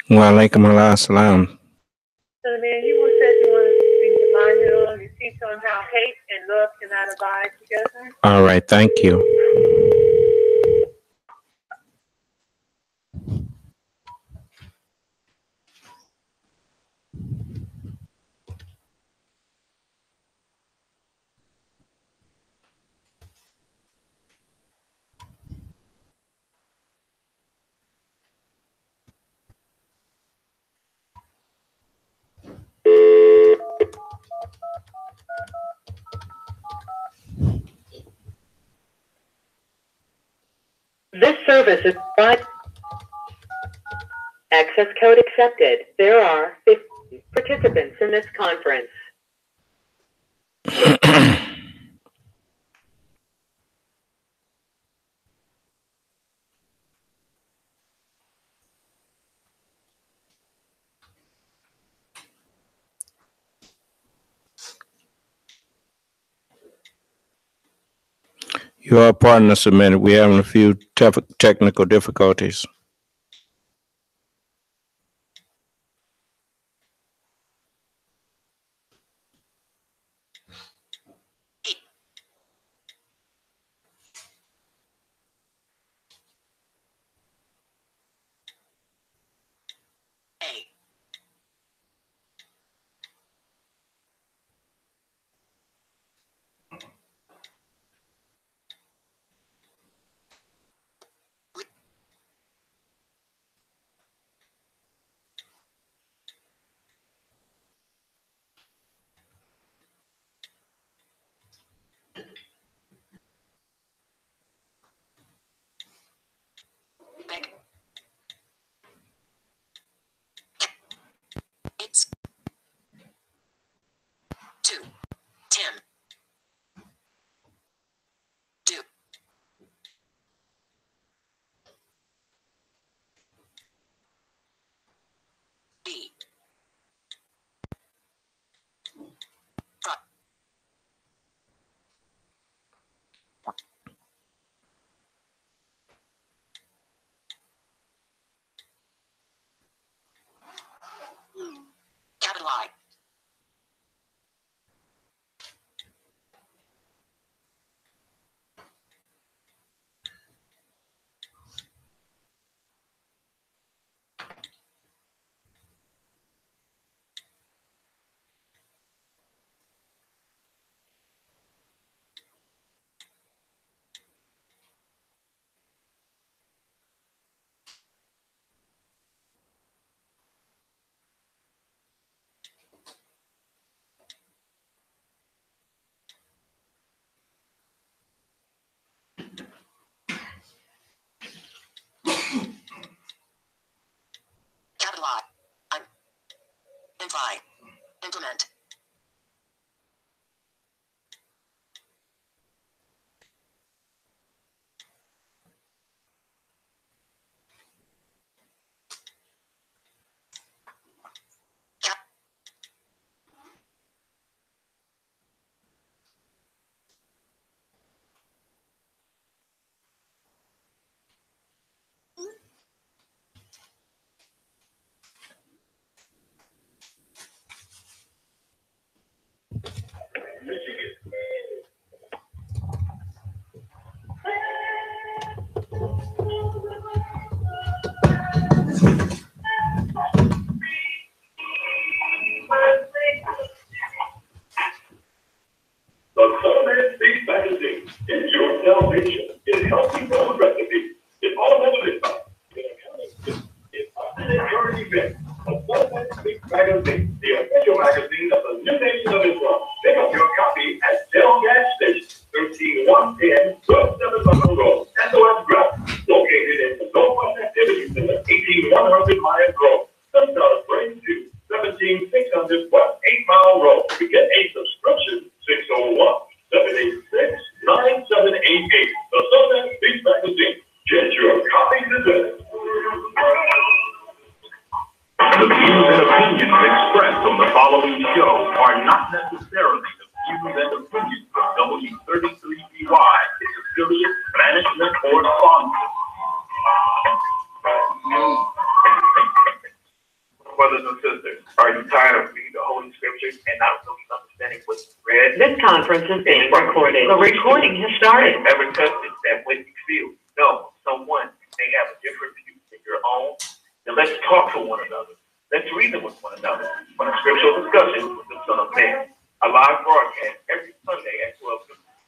Wa alaikum assalam. So then you said you wanted to be reminded of your teach on how hate and love cannot abide together. All right, thank you. This service is access code accepted. There are 50 participants in this conference. You are pardon us a minute. We're having a few technical difficulties. It's 2, 10, 2, B, capital I. Capital I. Imply. Implement. The Culinary Space Magazine is your salvation in healthy food recipes. It's all about it. It's up current event. The Culinary Space Magazine, the official magazine of the New Nation of Islam. Pick up your copy at Shell Gas Station, 13110 West 7 Road, SOS Grove, located in the Northwest Activities Center, 18100 Mile Grove. Sunshine Spring to 17600 West 8 Mile Road. To get a subscription, 601-786-9788. The Southern Space Magazine. Get your copy today. The views and opinions expressed on the following show are not necessarily the views and opinions of W33BY, its affiliates, management, or sponsors. Are you tired of reading the Holy Scriptures and not really understanding what you read? This conference is being recorded. The recording has started. Ever tested that way you feel? No, someone may have a different view than your own. Then let's talk to one another. Let's reason with one another on a scriptural discussion with the Son of Man. A live broadcast every Sunday at 12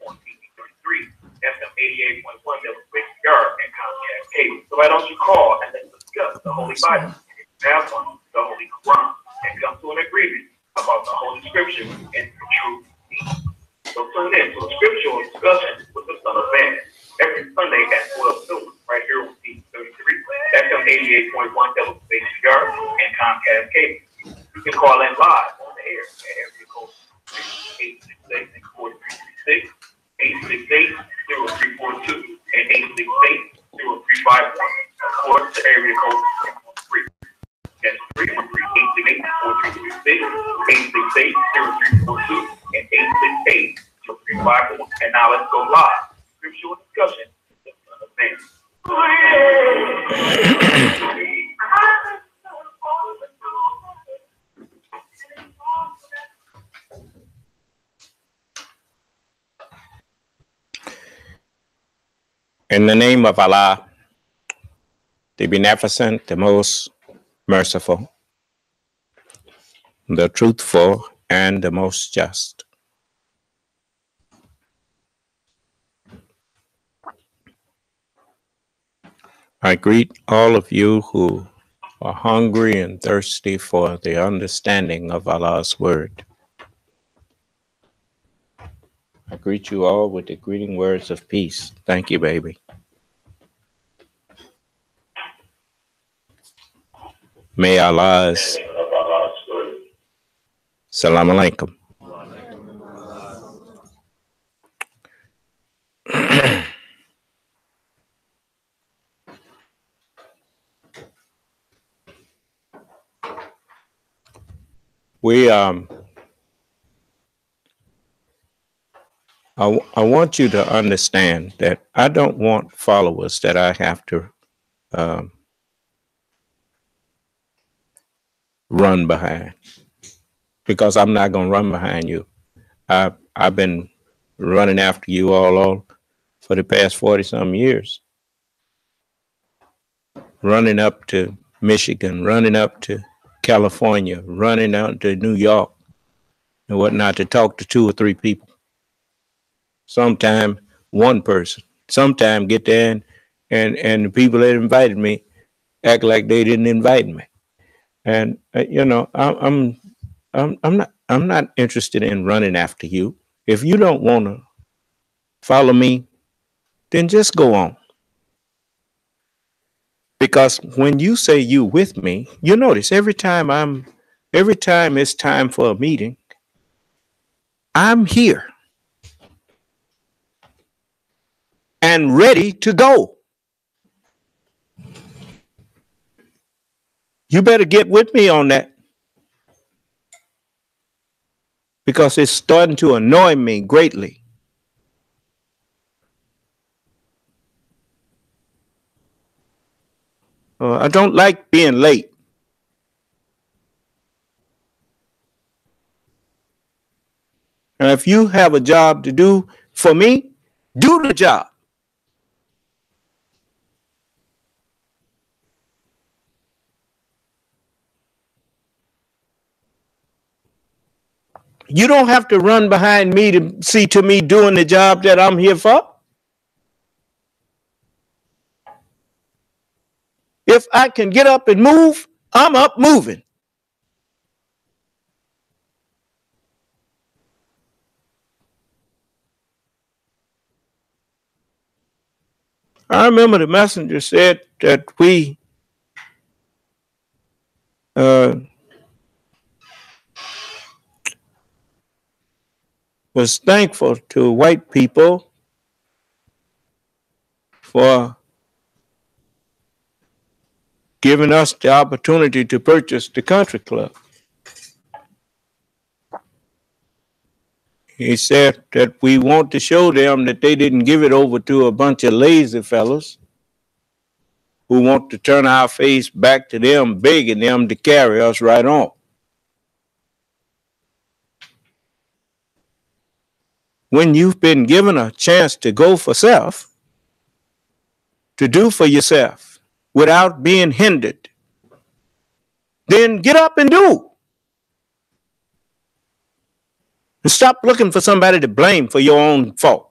on TV 33, FM 88.1 WBR and Comcast Cable. So why don't you call and let's discuss the Holy Bible, have one, the Holy Quran, and come to an agreement about the Holy Scripture and the truth. So tune in to a scriptural discussion with the Son of Man every Sunday at 12 noon, right here on TV 33, FM 88.1 WBR and Comcast Cable. You can call in live on the air at area code 866-4336, 868-0342, and 868-0351. Of course, the area code is 3. That's 313-868-4336, 868-0342, and 868-0351. And now let's go live. Scriptural discussion. In the name of Allah, the Beneficent, the Most Merciful, the Truthful, and the Most Just. I greet all of you who are hungry and thirsty for the understanding of Allah's Word. I greet you all with the greeting words of peace. Thank you, baby. May Allah's Salam Alaikum. I want you to understand that I don't want followers that I have to run behind, because I'm not going to run behind you. I've been running after you all for the past 40-some years, running up to Michigan, running up to California, running out to New York and whatnot to talk to 2 or 3 people. Sometime one person. Sometime get there and the people that invited me act like they didn't invite me. And I'm not interested in running after you. If you don't want to follow me, then just go on. Because when you say you with me, you notice every time it's time for a meeting, I'm here and ready to go. You better get with me on that, because it's starting to annoy me greatly. I don't like being late. And if you have a job to do for me, do the job. You don't have to run behind me to see to me doing the job that I'm here for. If I can get up and move, I'm up moving. I remember the messenger said that we was thankful to white people for giving us the opportunity to purchase the country club. He said that we want to show them that they didn't give it over to a bunch of lazy fellas who want to turn our face back to them, begging them to carry us right on. when you've been given a chance to go for self, to do for yourself without being hindered, then get up and do. And stop looking for somebody to blame for your own fault.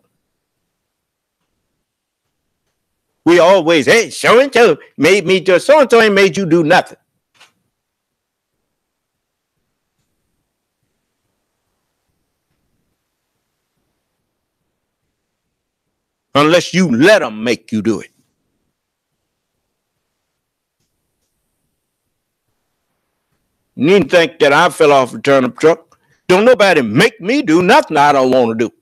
We always, hey, so and so made me do, so and so ain't made you do nothing. Unless you let them make you do it. You needn't think that I fell off a turnip truck. Don't nobody make me do nothing I don't want to do.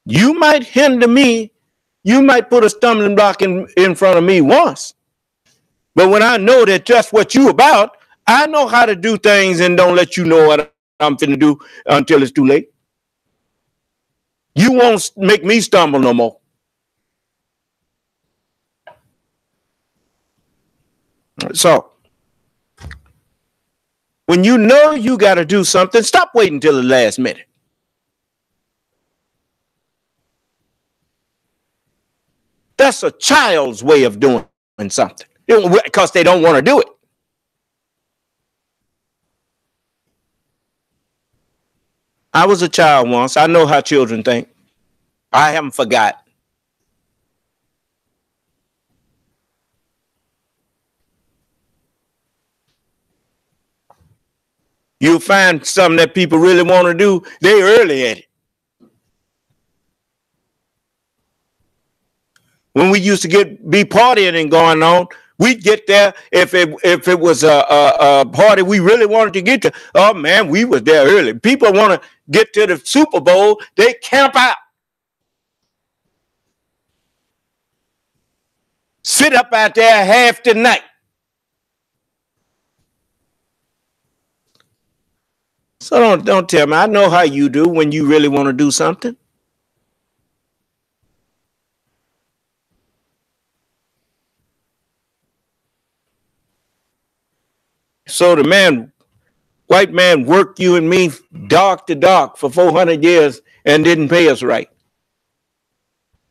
You might hinder me. You might put a stumbling block in front of me once. But when I know that that's what you about, I know how to do things and don't let you know what I'm finna do until it's too late. You won't make me stumble no more. So, when you know you got to do something, stop waiting till the last minute. That's a child's way of doing something because they don't want to do it. I was a child once. I know how children think. I haven't forgot. You'll find something that people really want to do, they're early at it. When we used to be partying and going on, we'd get there if it was a party we really wanted to get to. Oh man, we was there early. People want to get to the Super Bowl, they camp out. Sit up out there half the night. So don't tell me. I know how you do when you really want to do something. So the white man worked you and me dark to dark for 400 years and didn't pay us right.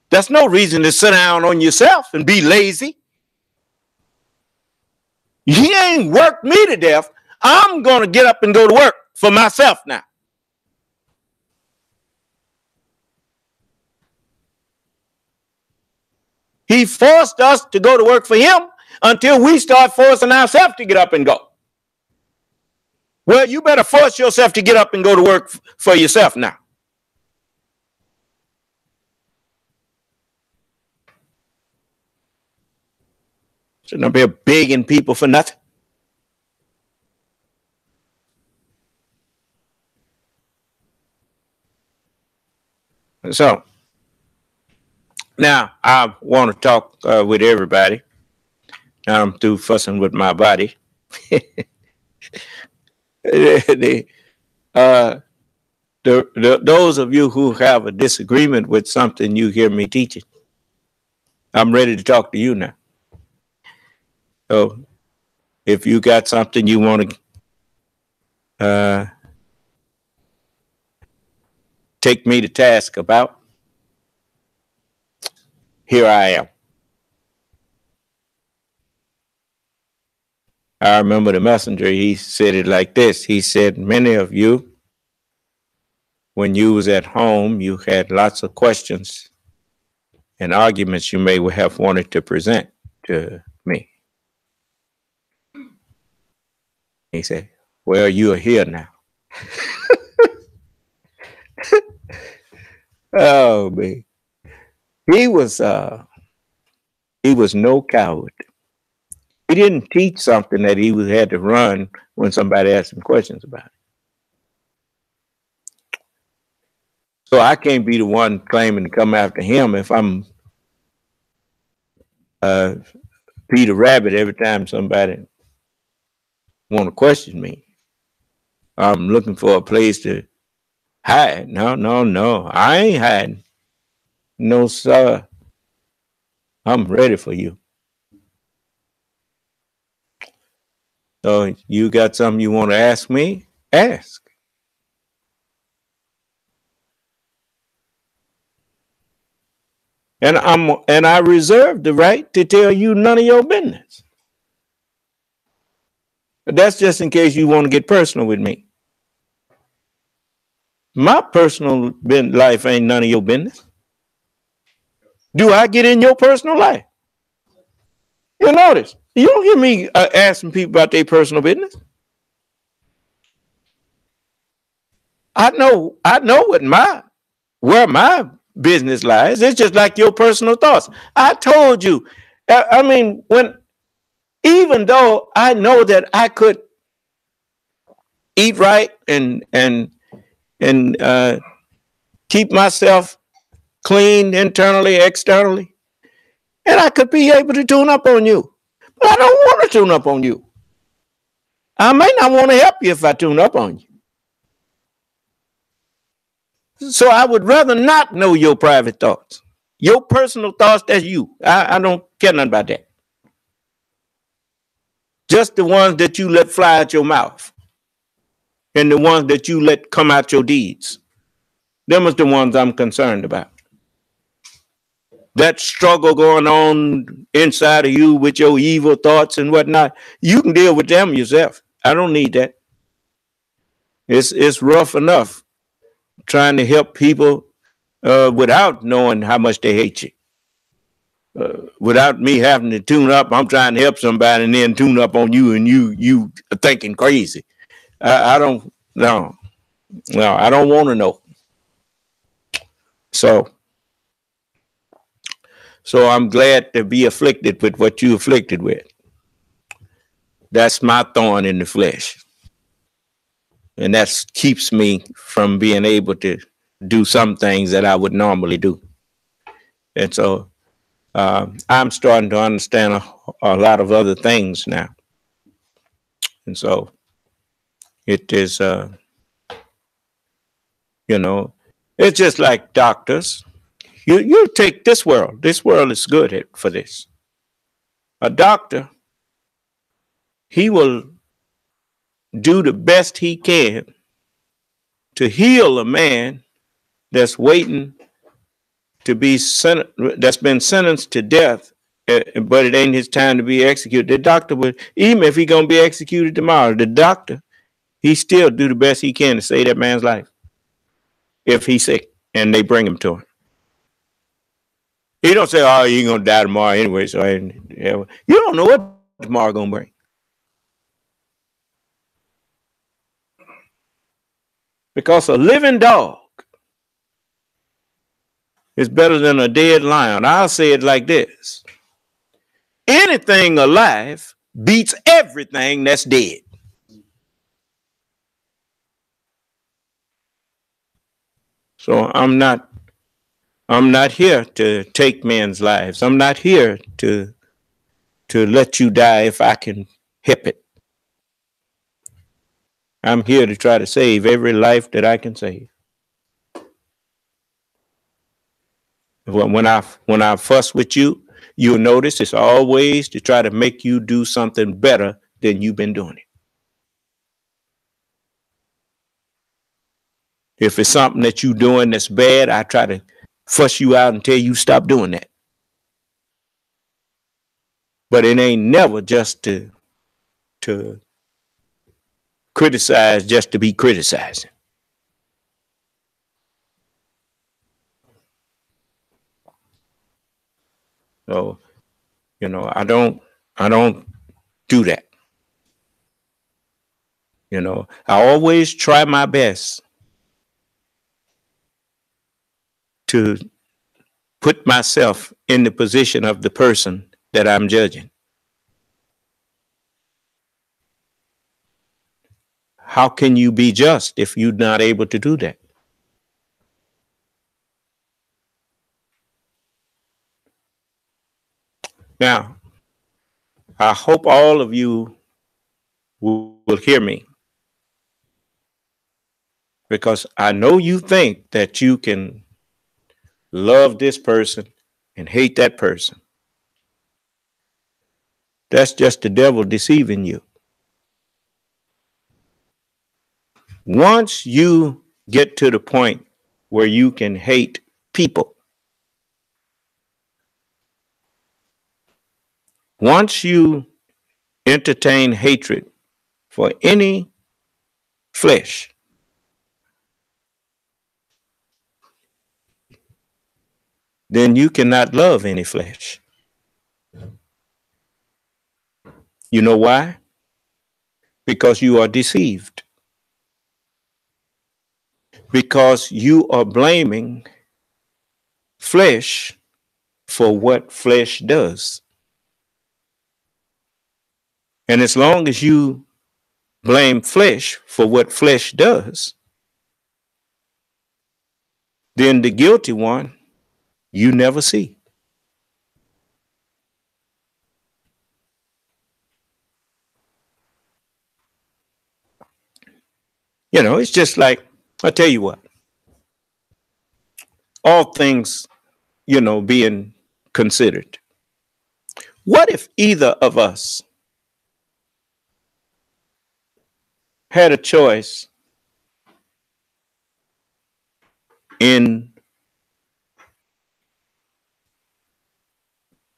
That's no reason to sit down on yourself and be lazy. He ain't worked me to death. I'm going to get up and go to work for myself now. He forced us to go to work for him until we start forcing ourselves to get up and go. Well, you better force yourself to get up and go to work for yourself now. Shouldn't be begging people for nothing. So, now I want to talk with everybody. I'm through fussing with my body. Those of you who have a disagreement with something you hear me teaching, I'm ready to talk to you now. So if you got something you want to take me to task about, here I am. I remember the messenger, he said it like this. He said, many of you, when you was at home, you had lots of questions and arguments you may have wanted to present to me. He said, well, you are here now. Oh, man. He was no coward. He didn't teach something that he had to run when somebody asked him questions about it. So I can't be the one claiming to come after him if I'm Peter Rabbit every time somebody want to question me. I'm looking for a place to hide. No. I ain't hiding. No, sir. I'm ready for you. So you got something you want to ask me? Ask. And I reserve the right to tell you none of your business. But that's just in case you want to get personal with me. My personal life ain't none of your business. Do I get in your personal life? You notice, you don't hear me asking people about their personal business. I know where my business lies. It's just like your personal thoughts. I told you. I mean, even though I know that I could eat right and keep myself clean internally, externally, and I could be able to tune up on you, but I don't want to tune up on you. I may not want to help you if I tune up on you. So I would rather not know your private thoughts. Your personal thoughts, that's you. I don't care nothing about that. Just the ones that you let fly out your mouth and the ones that you let come out your deeds. Them is the ones I'm concerned about. That struggle going on inside of you with your evil thoughts and whatnot, you can deal with them yourself. I don't need that. It's rough enough trying to help people without knowing how much they hate you. Without me having to tune up, I'm trying to help somebody and then tune up on you and you are thinking crazy. I don't know. No, I don't want to know. So I'm glad to be afflicted with what you afflicted with. That's my thorn in the flesh. And that keeps me from being able to do some things that I would normally do. And so I'm starting to understand a lot of other things now. And so it is, it's just like doctors. You take this world. This world is good for this. A doctor, he will do the best he can to heal a man that's waiting to be that's been sentenced to death, but it ain't his time to be executed. The doctor would, even if he's gonna be executed tomorrow, the doctor, he still do the best he can to save that man's life if he's sick and they bring him to him. He don't say, "Oh, you're gonna die tomorrow anyway." So you don't know what tomorrow gonna bring. Because a living dog is better than a dead lion. I'll say it like this. Anything alive beats everything that's dead. So I'm not here to take men's lives. I'm not here to let you die if I can help it. I'm here to try to save every life that I can save. When I fuss with you, you'll notice it's always to try to make you do something better than you've been doing it. If it's something that you're doing that's bad, I try to fuss you out and tell you stop doing that. But it ain't never just to criticize just to be criticizing. So, I don't do that. I always try my best to put myself in the position of the person that I'm judging. How can you be just if you're not able to do that? Now, I hope all of you will hear me, because I know you think that you can love this person and hate that person. That's just the devil deceiving you. Once you get to the point where you can hate people, once you entertain hatred for any flesh, then you cannot love any flesh. You know why? Because you are deceived. Because you are blaming flesh for what flesh does. And as long as you blame flesh for what flesh does, then the guilty one you never see. You know, it's just like, I tell you what, all things, you know, being considered. What if either of us had a choice in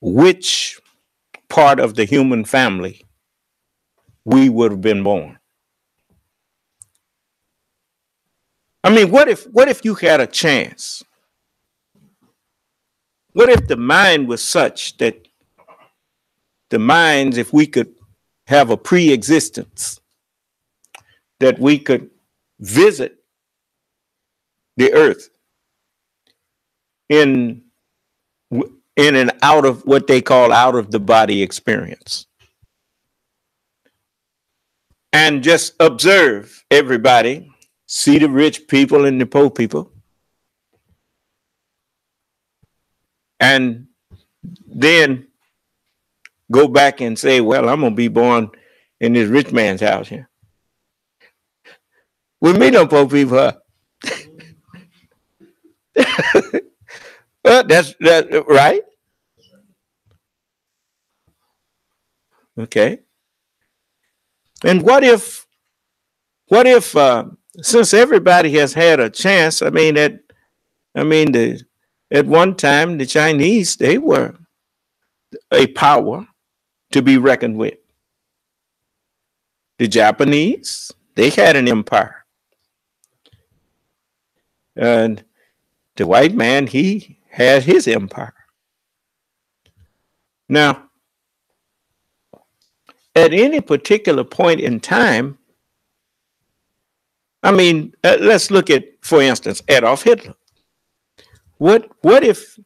which part of the human family we would have been born? I mean, what if you had a chance? What if the mind was such that the minds, if we could have a pre-existence, that we could visit the earth in and out of what they call out of the body experience, and just observe everybody, see the rich people and the poor people, and then go back and say, well, I'm going to be born in this rich man's house here. We meet no poor people, huh? Well, that's right. Okay. And what if since everybody has had a chance, at one time the Chinese, they were a power to be reckoned with. The Japanese, they had an empire. And the white man, he had his empire. Now, at any particular point in time, let's look at, for instance, Adolf Hitler. What if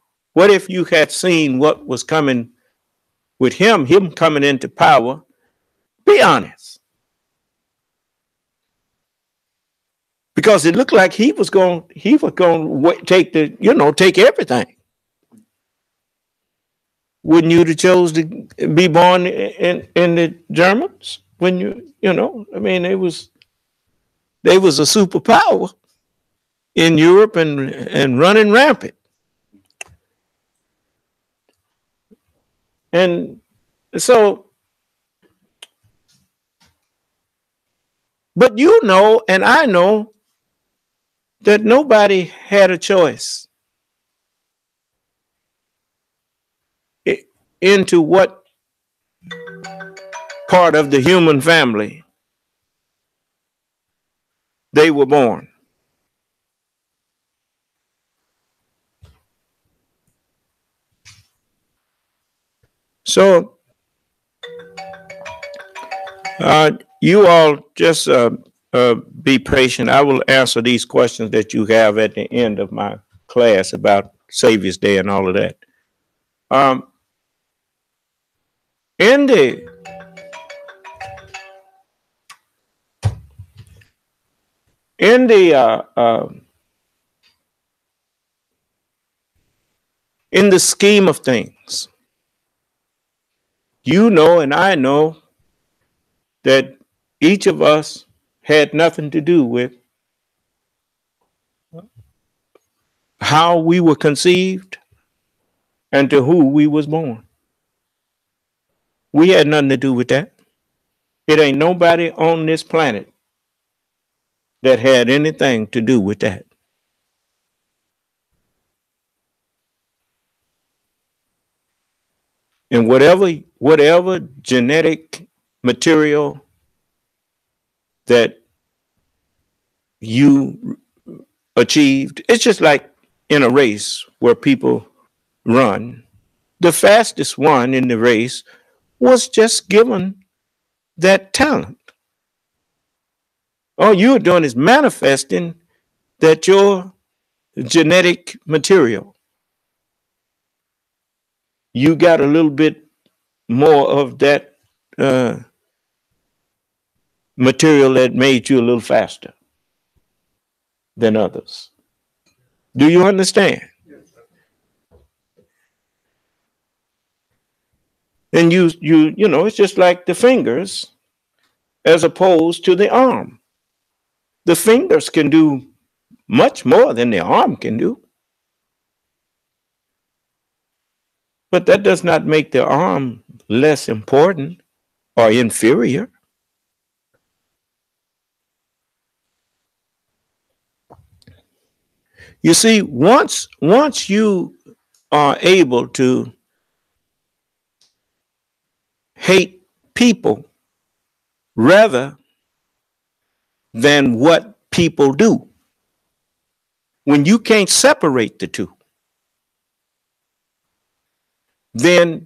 you had seen what was coming with him coming into power? Be honest. Because it looked like he was going to take everything. Wouldn't you have chose to be born in the Germans? When they was a superpower in Europe and running rampant. And so, but you know, and I know that nobody had a choice into what part of the human family they were born. So you all just be patient. I will answer these questions that you have at the end of my class about Saviours Day and all of that. In the scheme of things, you know and I know that each of us had nothing to do with how we were conceived and to who we was born. We had nothing to do with that. It ain't nobody on this planet that had anything to do with that. And whatever genetic material that you achieved, it's just like in a race where people run. The fastest one in the race was just given that talent. All you're doing is manifesting that your genetic material. You got a little bit more of that material that made you a little faster than others. Do you understand? And you know, it's just like the fingers as opposed to the arm. The fingers can do much more than the arm can do. But that does not make the arm less important or inferior. You see, once you are able to hate people rather than what people do, when you can't separate the two, then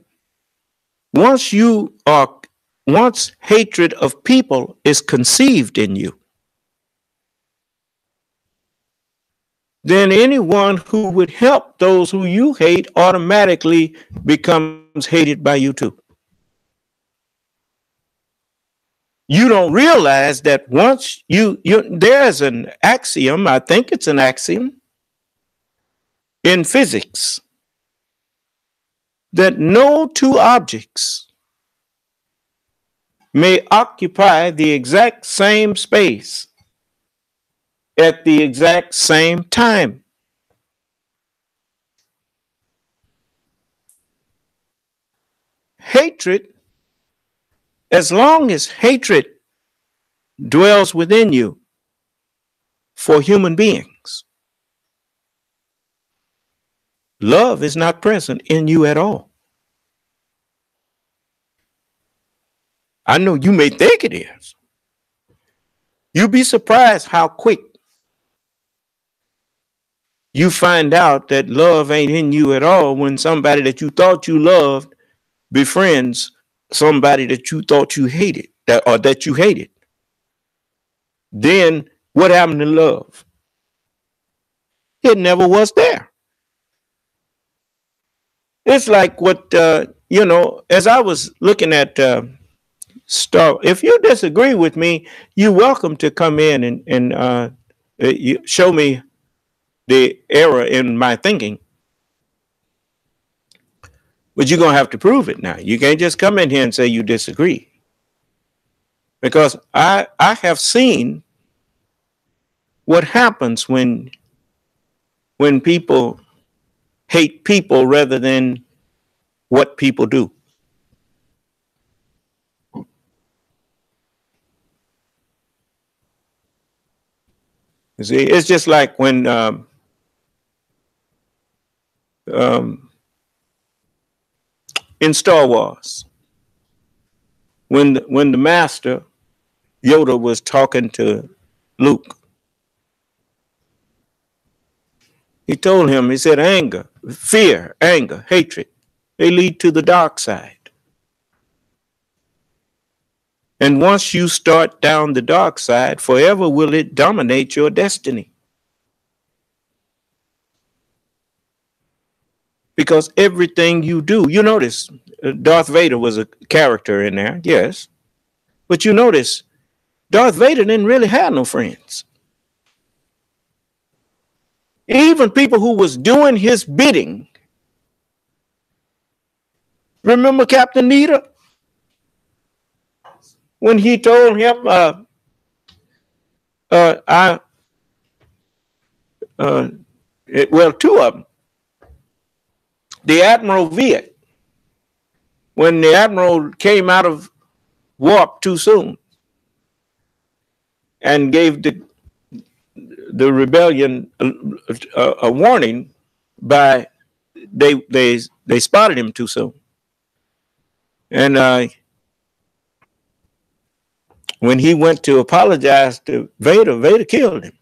once hatred of people is conceived in you, then anyone who would help those who you hate automatically becomes hated by you too. You don't realize that once there's an axiom, I think it's an axiom in physics, that no two objects may occupy the exact same space at the exact same time. Hatred, as long as hatred dwells within you for human beings, love is not present in you at all. I know you may think it is. You'd be surprised how quick you find out that love ain't in you at all when somebody that you thought you loved befriends somebody that you thought you hated, that you hated. Then what happened to love? It never was there. It's like what, as I was looking at Star, if you disagree with me, you're welcome to come in and show me the error in my thinking. But you're going to have to prove it now. You can't just come in here and say you disagree. Because I have seen what happens when people hate people rather than what people do. You see, it's just like when in Star Wars, when the master Yoda was talking to Luke, he told him, he said, anger, fear, anger, hatred, they lead to the dark side. And once you start down the dark side, forever will it dominate your destiny. Because everything you do, you notice, Darth Vader was a character in there, yes. But you notice, Darth Vader didn't really have no friends. Even people who was doing his bidding. Remember Captain Nita? When he told him, two of them. The Admiral Viet, when the Admiral came out of warp too soon and gave the rebellion a warning by they spotted him too soon. And when he went to apologize to Vader, Vader killed him.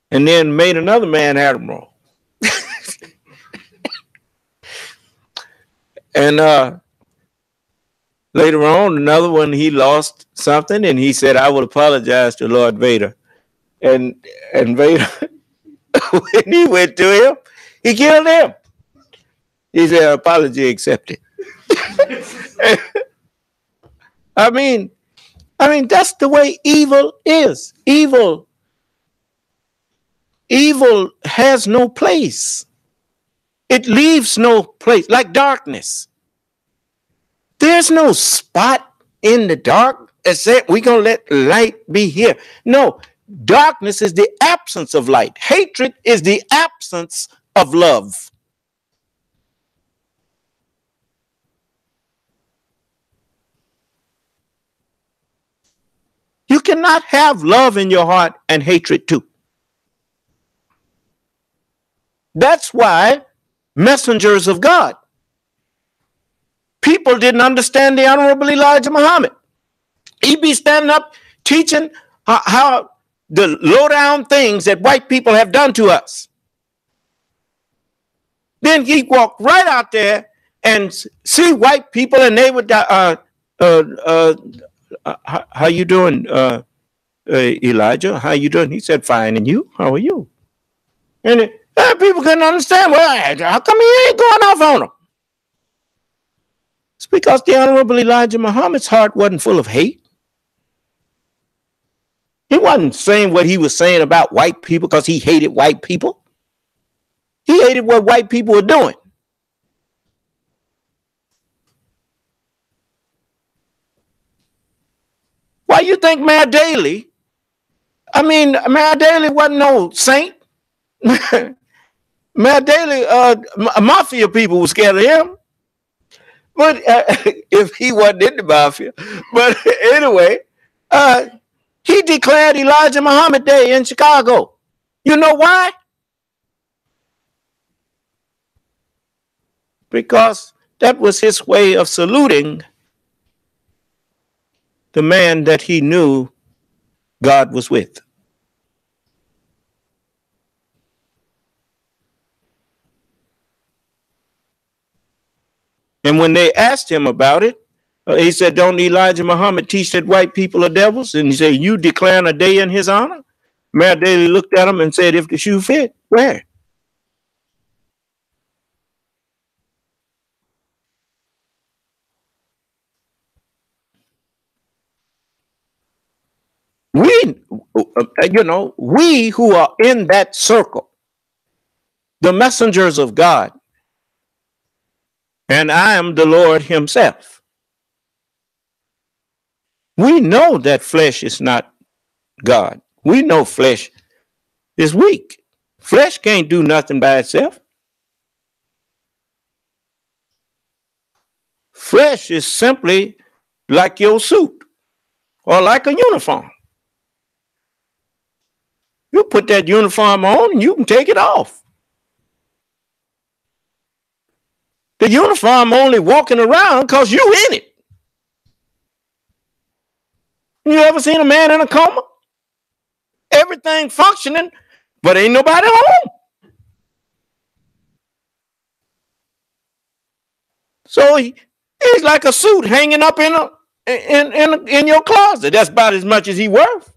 And then made another man admiral. And later on, another one, he lost something, and he said, I will apologize to Lord Vader. And Vader, when he went to him, he killed him. He said, apology accepted. I mean, that's the way evil is. Evil has no place. It leaves no place, like darkness. There's no spot in the dark that said we're going to let light be here. No, darkness is the absence of light. Hatred is the absence of love. You cannot have love in your heart and hatred too. That's why messengers of God, people didn't understand the Honorable Elijah Muhammad. He'd be standing up teaching how the low-down things that white people have done to us. Then he'd walk right out there and see white people, and they would, how you doing, Elijah? How you doing? He said, fine, and you? How are you? And people couldn't understand. Well, how come he ain't going off on them? It's because the Honorable Elijah Muhammad's heart wasn't full of hate. He wasn't saying what he was saying about white people because he hated white people. He hated what white people were doing. Why you think Mayor Daley? Mayor Daley wasn't no saint. Mayor Daley, mafia people were scared of him. But if he wasn't in the mafia. But anyway, he declared Elijah Muhammad Day in Chicago. You know why? Because that was his way of saluting the man that he knew God was with. And when they asked him about it, he said, don't Elijah Muhammad teach that white people are devils? And he said, you declaring a day in his honor? Mayor Daley looked at him and said, if the shoe fit, wear it. We who are in that circle, the messengers of God, and I am the Lord himself. We know that flesh is not God. We know flesh is weak. Flesh can't do nothing by itself. Flesh is simply like your suit or like a uniform. You put that uniform on and you can take it off. The uniform only walking around because you in it. You ever seen a man in a coma? Everything functioning, but ain't nobody home. So he's like a suit hanging up in your closet. That's about as much as he worth.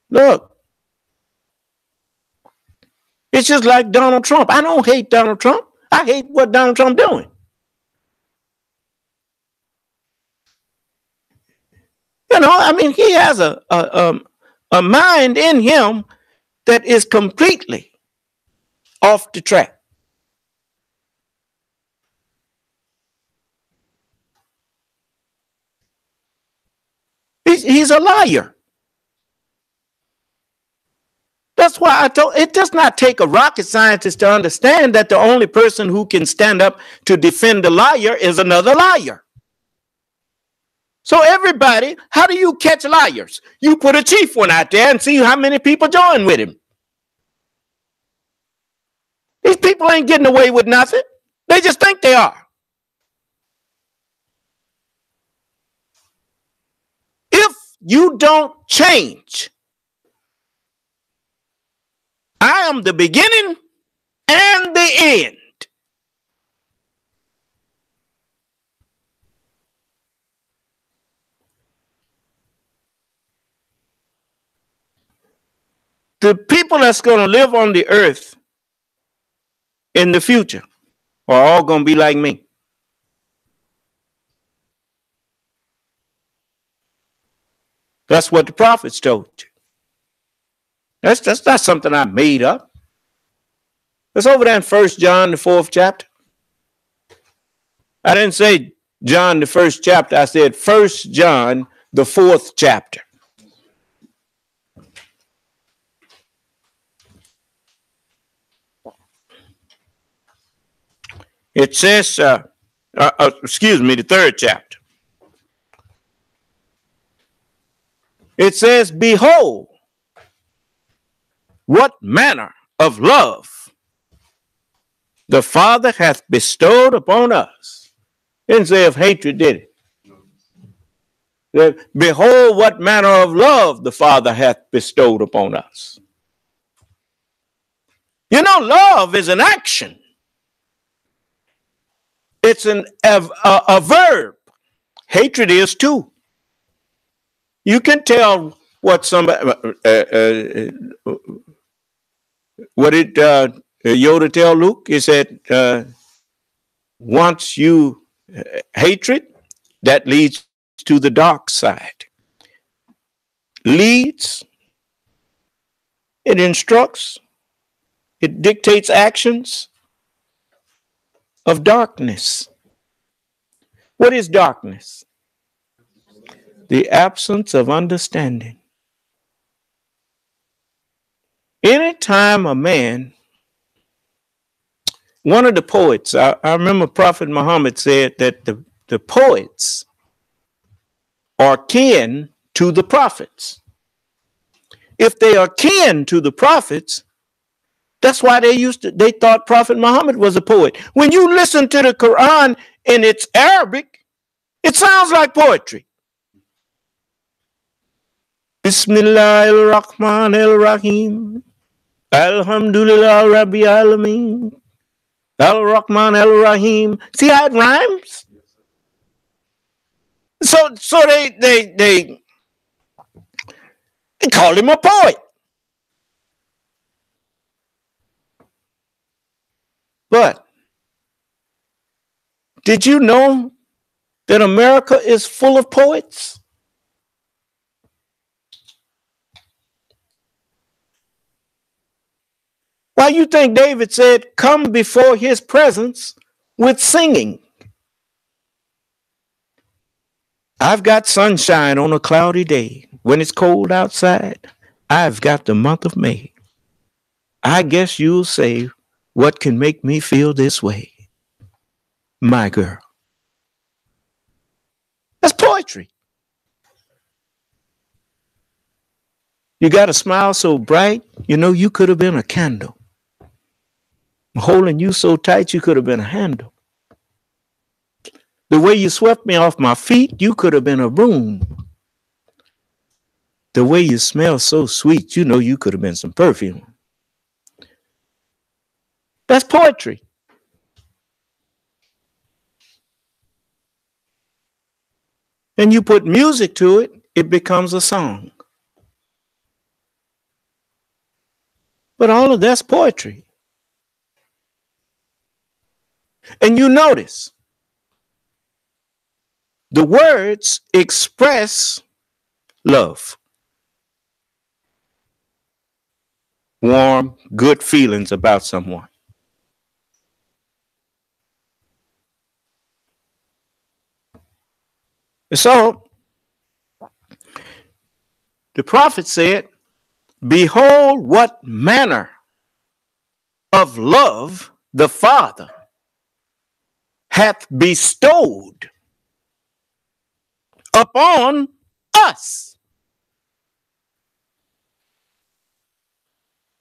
Look, it's just like Donald Trump. I don't hate Donald Trump. I hate what Donald Trump doing. He has a mind in him that is completely off the track. He's a liar. That's That's why I told it does not take a rocket scientist to understand that the only person who can stand up to defend the liar is another liar. So everybody, how do you catch liars? You put a chief one out there and see how many people join with him. These people ain't getting away with nothing. They just think they are. If you don't change, I am the beginning and the end. The people that's going to live on the earth in the future are all going to be like me. That's what the prophets told you. That's not something I made up. It's over there in 1 John, the 4th chapter. I didn't say John, the 1st chapter. I said 1 John, the 4th chapter. It says, excuse me, the 3rd chapter. It says, behold, what manner of love the Father hath bestowed upon us. It didn't say of hatred, did it? That, behold, what manner of love the Father hath bestowed upon us. You know, love is an action. It's a verb. Hatred is too. You can tell what somebody, what did Yoda tell Luke? He said, once you hatred, that leads to the dark side. Leads, it instructs, it dictates actions of darkness. What is darkness? The absence of understanding. Anytime a man, one of the poets, I remember Prophet Muhammad said that the poets are kin to the prophets. If they are kin to the prophets, that's why they thought Prophet Muhammad was a poet. When you listen to the Quran in its Arabic, it sounds like poetry. Bismillahirrahmanirrahim. Alhamdulillah Rabbi Alameen. Al-Rahman Al-Rahim. See how it rhymes? So they called him a poet. But did you know that America is full of poets? Why you think David said, come before his presence with singing? I've got sunshine on a cloudy day. When it's cold outside, I've got the month of May. I guess you'll say, what can make me feel this way? My girl. That's poetry. You got a smile so bright, you know you could have been a candle. Holding you so tight, you could have been a handle. The way you swept me off my feet, you could have been a broom. The way you smell so sweet, you know you could have been some perfume. That's poetry. And you put music to it, it becomes a song. But all of that's poetry. And you notice, the words express love. Warm, good feelings about someone. So, the prophet said, behold, what manner of love the Father hath bestowed upon us,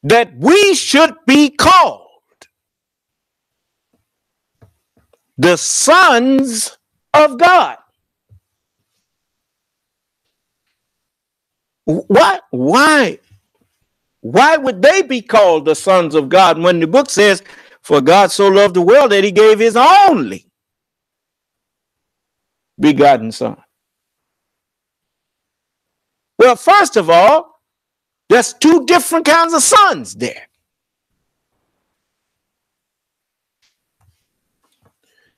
that we should be called the sons of God. Why would they be called the sons of God when the book says, for God so loved the world that he gave his only begotten son? Well, first of all, there's two different kinds of sons there.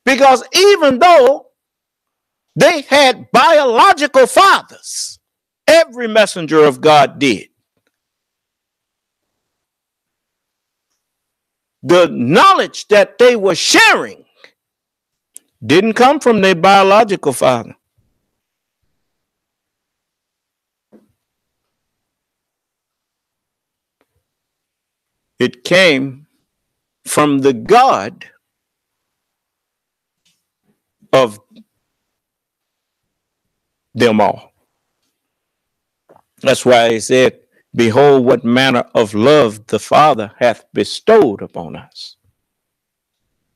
Because even though they had biological fathers, every messenger of God did, the knowledge that they were sharing didn't come from their biological father. It came from the God of them all. That's why he said, behold, what manner of love the Father hath bestowed upon us.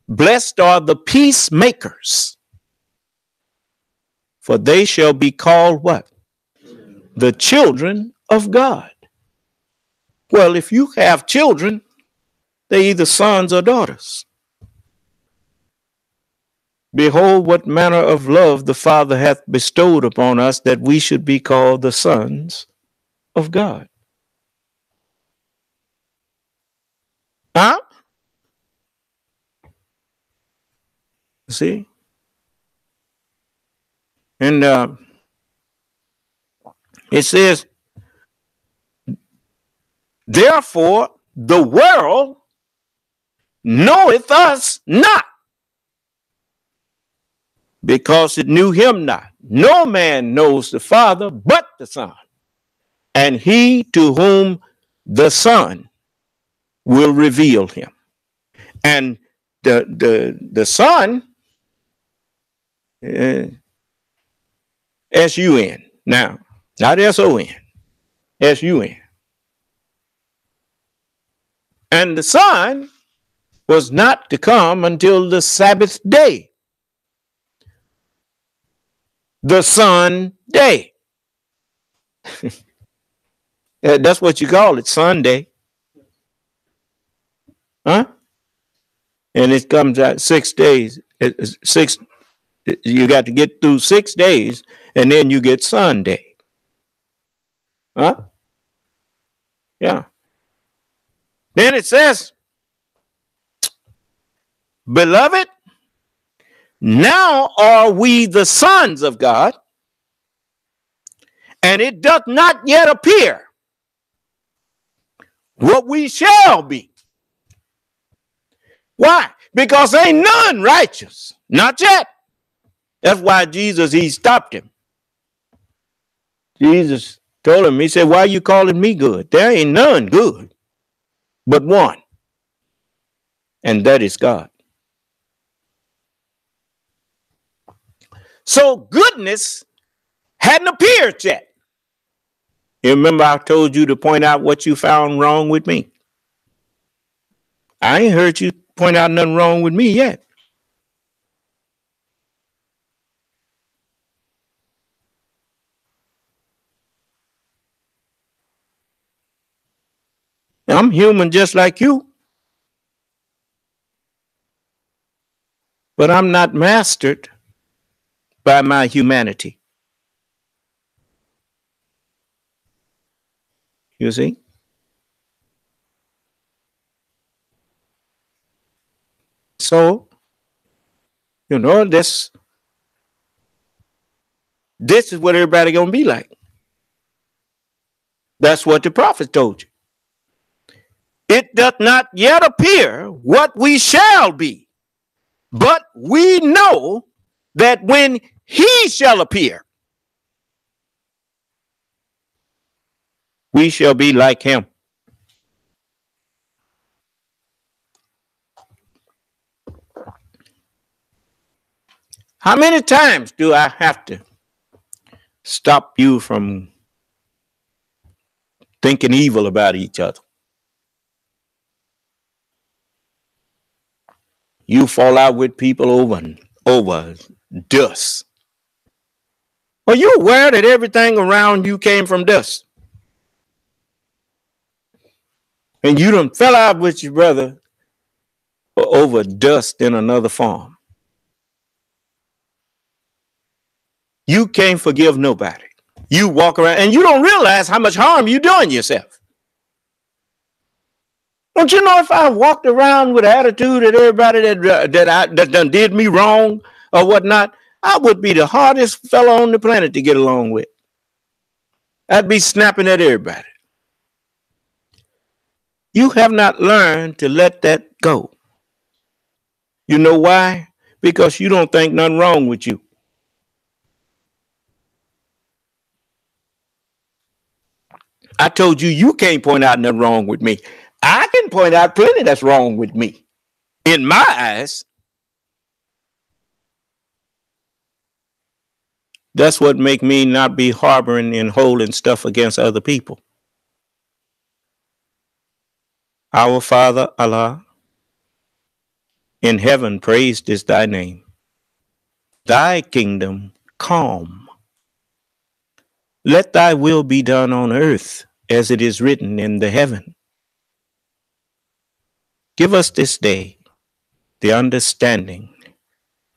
Blessed are the peacemakers, for they shall be called what? The children of God. Well, if you have children, they're either sons or daughters. Behold, what manner of love the Father hath bestowed upon us, that we should be called the sons of God. Huh? See? And it says, therefore the world knoweth us not, because it knew him not. No man knows the Father but the Son, and he to whom the Son will reveal him. And the Son, S-U-N, now, not S-O-N, S-U-N. And the Son was not to come until the Sabbath day. The Sunday. That's what you call it, Sunday. Huh? And it comes out 6 days. You got to get through 6 days, and then you get Sunday. Huh? Yeah. Then it says, beloved, now are we the sons of God, and it doth not yet appear what we shall be. Why? Because ain't none righteous. Not yet. That's why Jesus, he stopped him. Jesus told him, he said, why are you calling me good? There ain't none good but one, and that is God. So goodness hadn't appeared yet. You remember I told you to point out what you found wrong with me? I ain't heard you point out nothing wrong with me yet. I'm human just like you. But I'm not mastered by my humanity. You see? So, you know, this is what everybody gonna be like. That's what the prophet told you. It doth not yet appear what we shall be, but we know that when he shall appear, we shall be like him. How many times do I have to stop you from thinking evil about each other? You fall out with people over dust. Are you aware that everything around you came from dust? And you done fell out with your brother over dust in another form. You can't forgive nobody. You walk around and you don't realize how much harm you're doing yourself. Don't you know if I walked around with an attitude at everybody that done did me wrong or whatnot, I would be the hardest fellow on the planet to get along with. I'd be snapping at everybody. You have not learned to let that go. You know why? Because you don't think nothing wrong with you. I told you, you can't point out nothing wrong with me. I can point out plenty that's wrong with me. In my eyes, that's what make me not be harboring and holding stuff against other people. Our Father, Allah, in heaven, praised is thy name. Thy kingdom come. Let thy will be done on earth as it is written in the heaven. Give us this day the understanding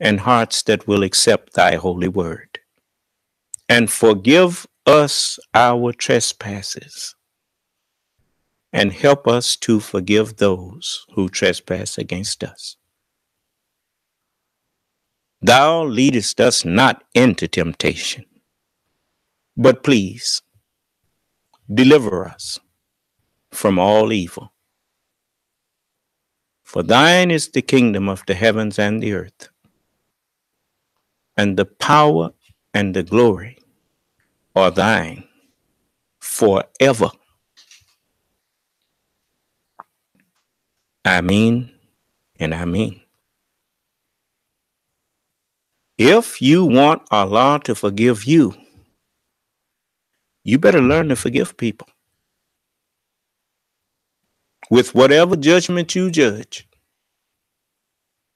and hearts that will accept thy holy word. And forgive us our trespasses. And help us to forgive those who trespass against us. Thou leadest us not into temptation, but please deliver us from all evil. For thine is the kingdom of the heavens and the earth, and the power and the glory are thine forever. Amen and amen. If you want Allah to forgive you, you better learn to forgive people. With whatever judgment you judge,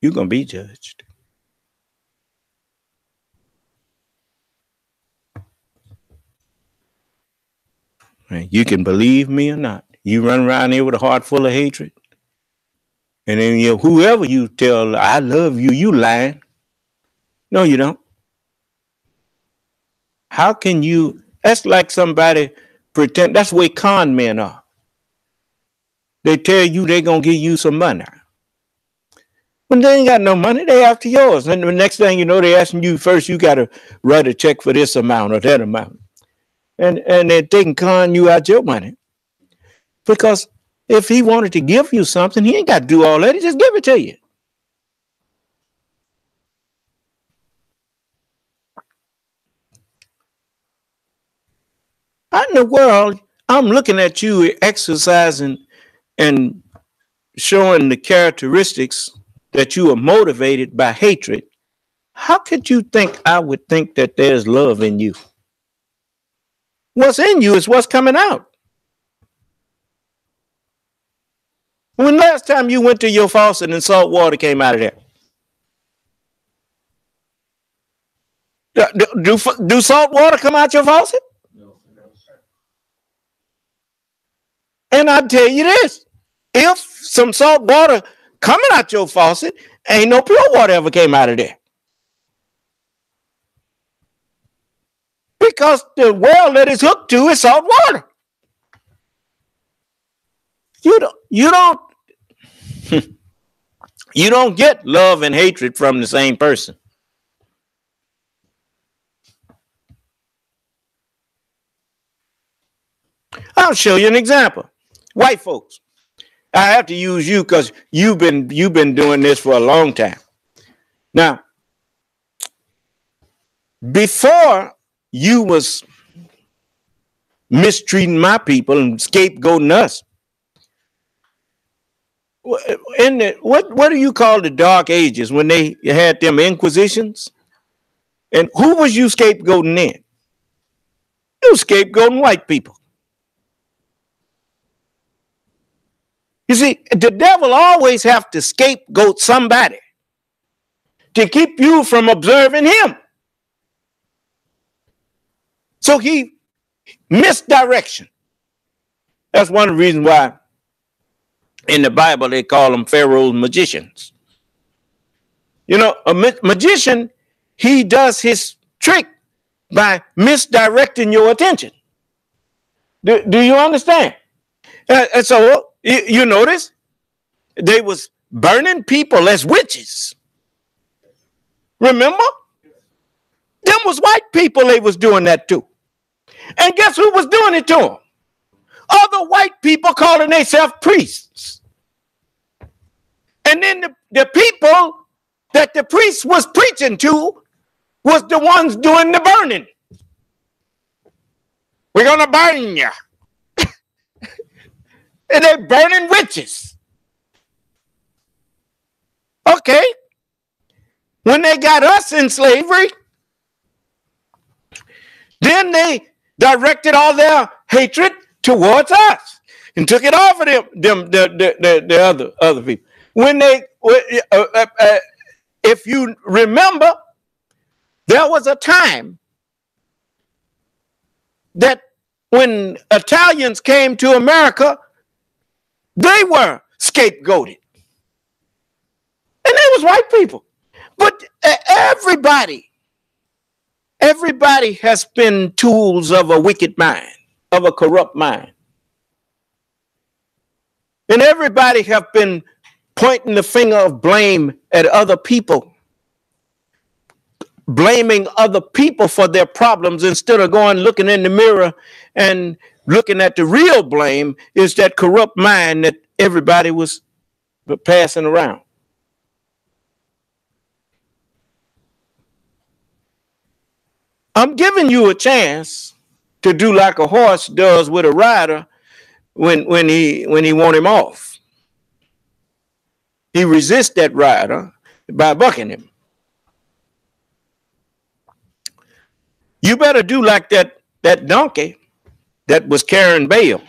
you're going to be judged. Right? You can believe me or not. You run around here with a heart full of hatred. And then whoever you tell, I love you, you lying. No, you don't. How can you? That's like somebody pretend. That's the way con men are. They tell you they're going to give you some money. When they ain't got no money, they after yours. And the next thing you know, they're asking you first, you got to write a check for this amount or that amount. And they're taking con you out your money. Because if he wanted to give you something, he ain't got to do all that. He just give it to you. How in the world, I'm looking at you exercising and showing the characteristics that you are motivated by hatred. How could you think I would think that there's love in you? What's in you is what's coming out. When last time you went to your faucet and salt water came out of there? Do salt water come out your faucet? No. And I tell you this, if some salt water coming out your faucet, ain't no pure water ever came out of there. Because the well that it's hooked to is salt water. You don't get love and hatred from the same person. I'll show you an example. White folks. I have to use you because you've been doing this for a long time. Now, before you was mistreating my people and scapegoating us. What do you call the Dark Ages when they had them inquisitions? And who was you scapegoating then? You scapegoating white people. You see, the devil always have to scapegoat somebody to keep you from observing him. So he misdirection. That's one of the reasons why in the Bible they call them Pharaoh's magicians. You know, a magician, he does his trick by misdirecting your attention. Do you understand? And so you notice they was burning people as witches. Remember? Them was white people they was doing that to. And guess who was doing it to them? Other white people calling themselves priests. And then the people that the priest was preaching to was the ones doing the burning. We're going to burn you. And they're burning witches. Okay. When they got us in slavery, then they directed all their hatred towards us and took it off of the other people. When they, if you remember, there was a time that when Italians came to America, they were scapegoated. And they was white people. But everybody has been tools of a wicked mind, of a corrupt mind. And everybody have been pointing the finger of blame at other people, blaming other people for their problems instead of going looking in the mirror and looking at the real blame is that corrupt mind that everybody was passing around. I'm giving you a chance to do like a horse does with a rider when he want him off. He resists that rider by bucking him. You better do like that donkey that was carrying Balaam,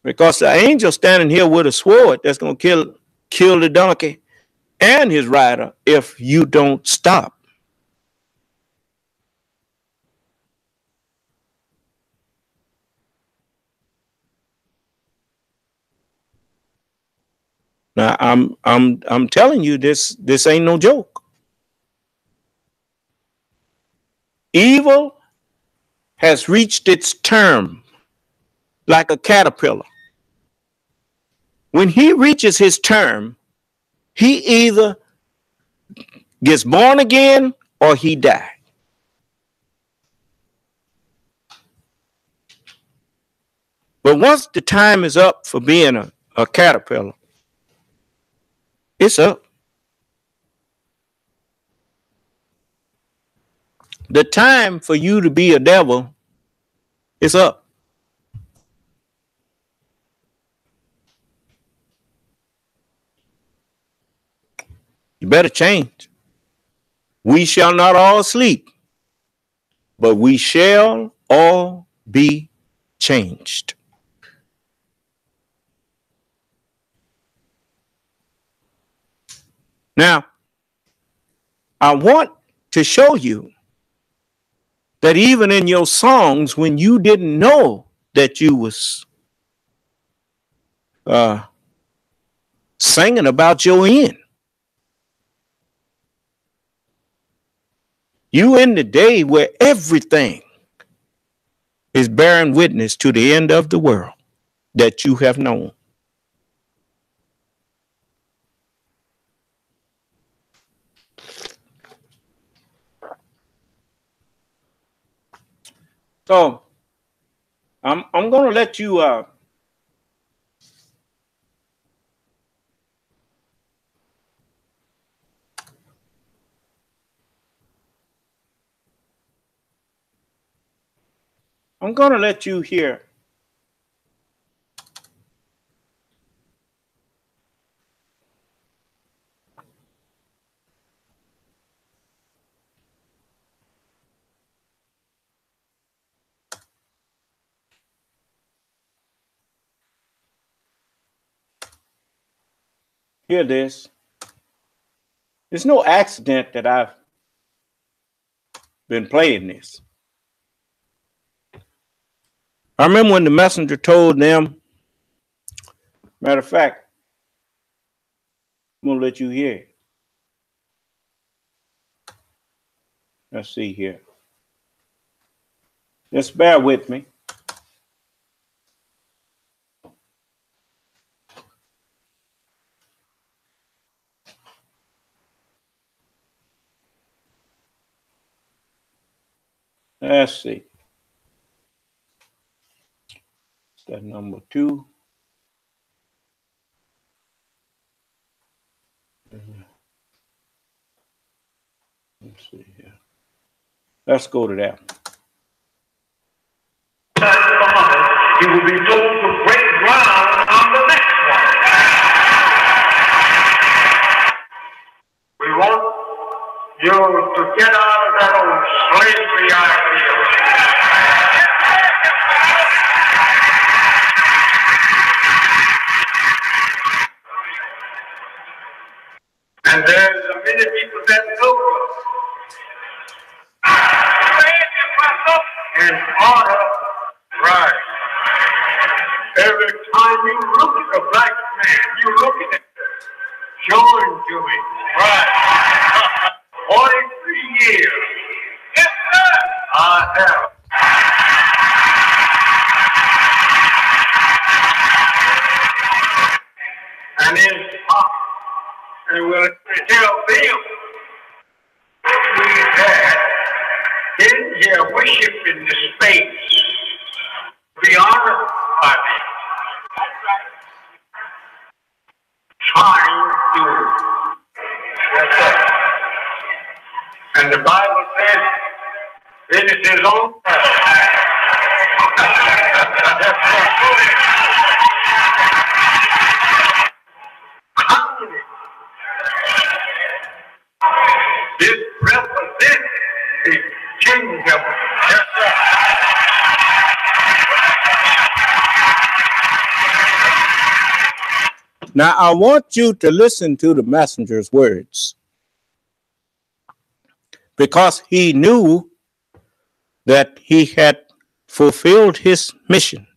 because the angel standing here with a sword that's going to kill the donkey and his rider if you don't stop. Now I'm telling you this ain't no joke. Evil has reached its term like a caterpillar. When he reaches his term, he either gets born again or he dies. But once the time is up for being a caterpillar, it's up. The time for you to be a devil is up. You better change. We shall not all sleep, but we shall all be changed. Now, I want to show you that even in your songs, when you didn't know that you was singing about your end, you in the day where everything is bearing witness to the end of the world that you have known. So I'm going to let you I'm going to let you hear this. It's no accident that I've been playing this. I remember when the messenger told them, matter of fact, I'm going to let you hear it. Let's see here. Just bear with me. Let's see. That number 2. Let's see here. Let's go to that. He will be told to break ground on the next one. We want you to get out of that old slavery idea. And there's many people that know in order, right? Every time you look at a black man, you're looking at showing to me, right? 43 years. Yes, sir. I have. And it's hot. And we'll tell them we had in here worshiping the space. Be honored by them. Trying to. That's it. And the Bible says it is his own this represents the kingdom. Now, I want you to listen to the messenger's words, because he knew that he had fulfilled his mission,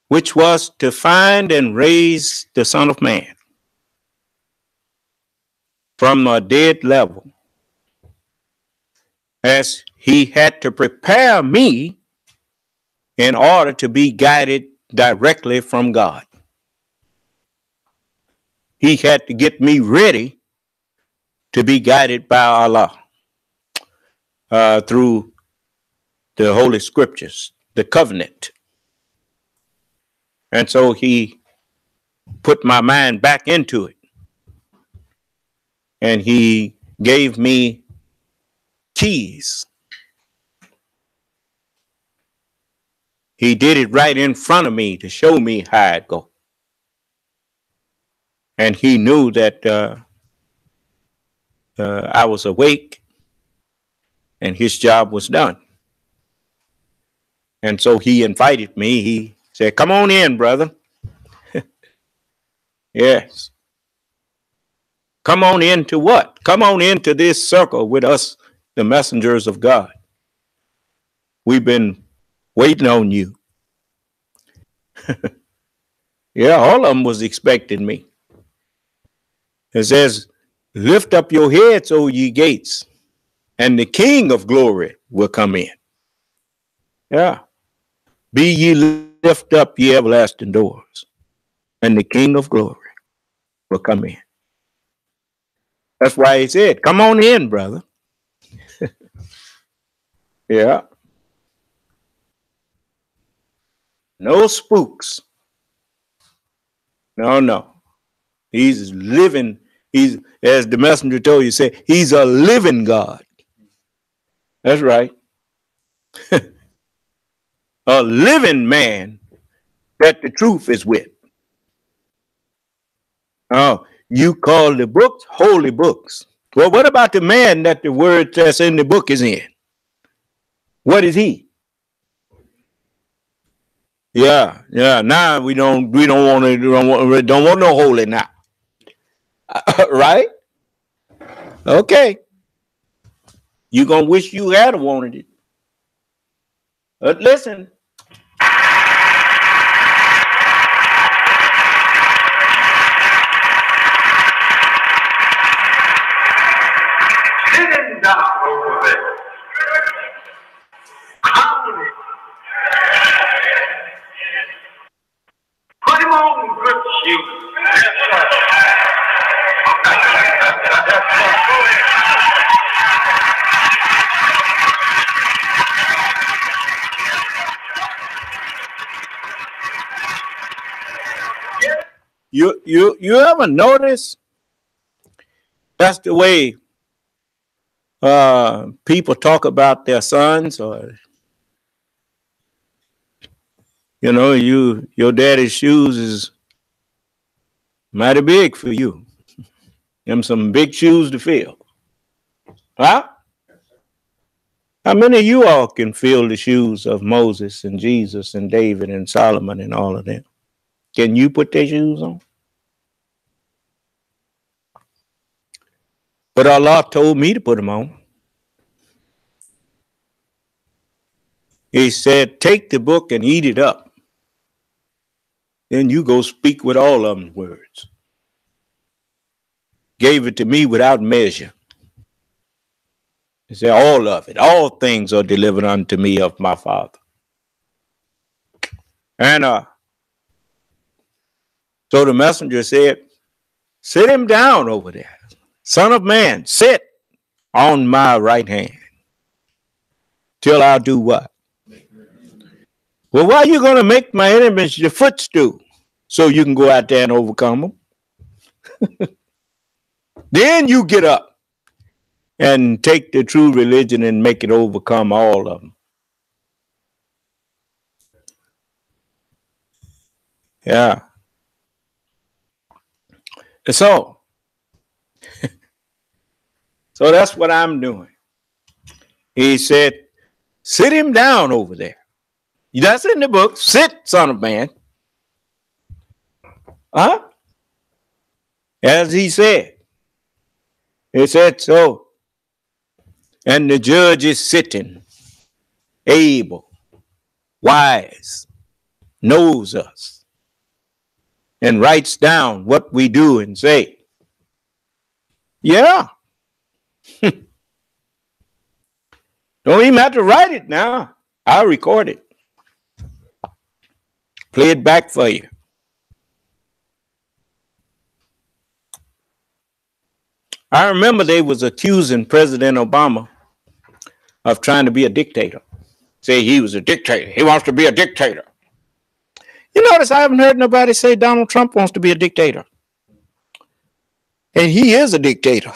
which was to find and raise the Son of Man from a dead level, as he had to prepare me in order to be guided directly from God. He had to get me ready to be guided by Allah through the Holy Scriptures, the covenant. And so he put my mind back into it. And he gave me keys. He did it right in front of me to show me how I'd go. And he knew that I was awake and his job was done. And so he invited me. He said, "Come on in, brother." Yes. Come on into what? Come on into this circle with us, the messengers of God. We've been waiting on you. Yeah, all of them was expecting me. It says, "Lift up your heads, O ye gates, and the King of glory will come in." Yeah. "Be ye lift up, ye everlasting doors, and the King of glory will come in." That's why he said, "Come on in, brother." Yeah. No spooks. No. He's living. He's, as the messenger told you, say, he's a living God. That's right. A living man that the truth is with. Oh, you call the books holy books. Well, what about the man that the word that's in the book is in? What is he? Yeah. Now we don't want no holy now. Right? Okay. You gonna wish you had wanted it. But listen. Sit him down over there. Crown him. Put him on good shoes. Yes, sir. You ever notice that's the way people talk about their sons, or your daddy's shoes is mighty big for you. Them some big shoes to fill. Huh? How many of you all can fill the shoes of Moses and Jesus and David and Solomon and all of them? Can you put their shoes on? But Allah told me to put them on. He said, take the book and eat it up. Then you go speak with all of them words. Gave it to me without measure. He said, all of it, all things are delivered unto me of my Father. And so the messenger said, sit him down over there. Son of man, sit on my right hand till I do what? Well, why are you going to make my enemies your footstool so you can go out there and overcome them? Then you get up and take the true religion and make it overcome all of them. Yeah. So that's what I'm doing. He said, sit him down over there. That's in the book. Sit, son of man. Huh? As he said. He said so. And the judge is sitting, able, wise, knows us, and writes down what we do and say. Yeah. Don't even have to write it now. I'll record it. Play it back for you. I remember they was accusing President Obama of trying to be a dictator. Say he was a dictator. He wants to be a dictator. You notice I haven't heard nobody say Donald Trump wants to be a dictator. And he is a dictator.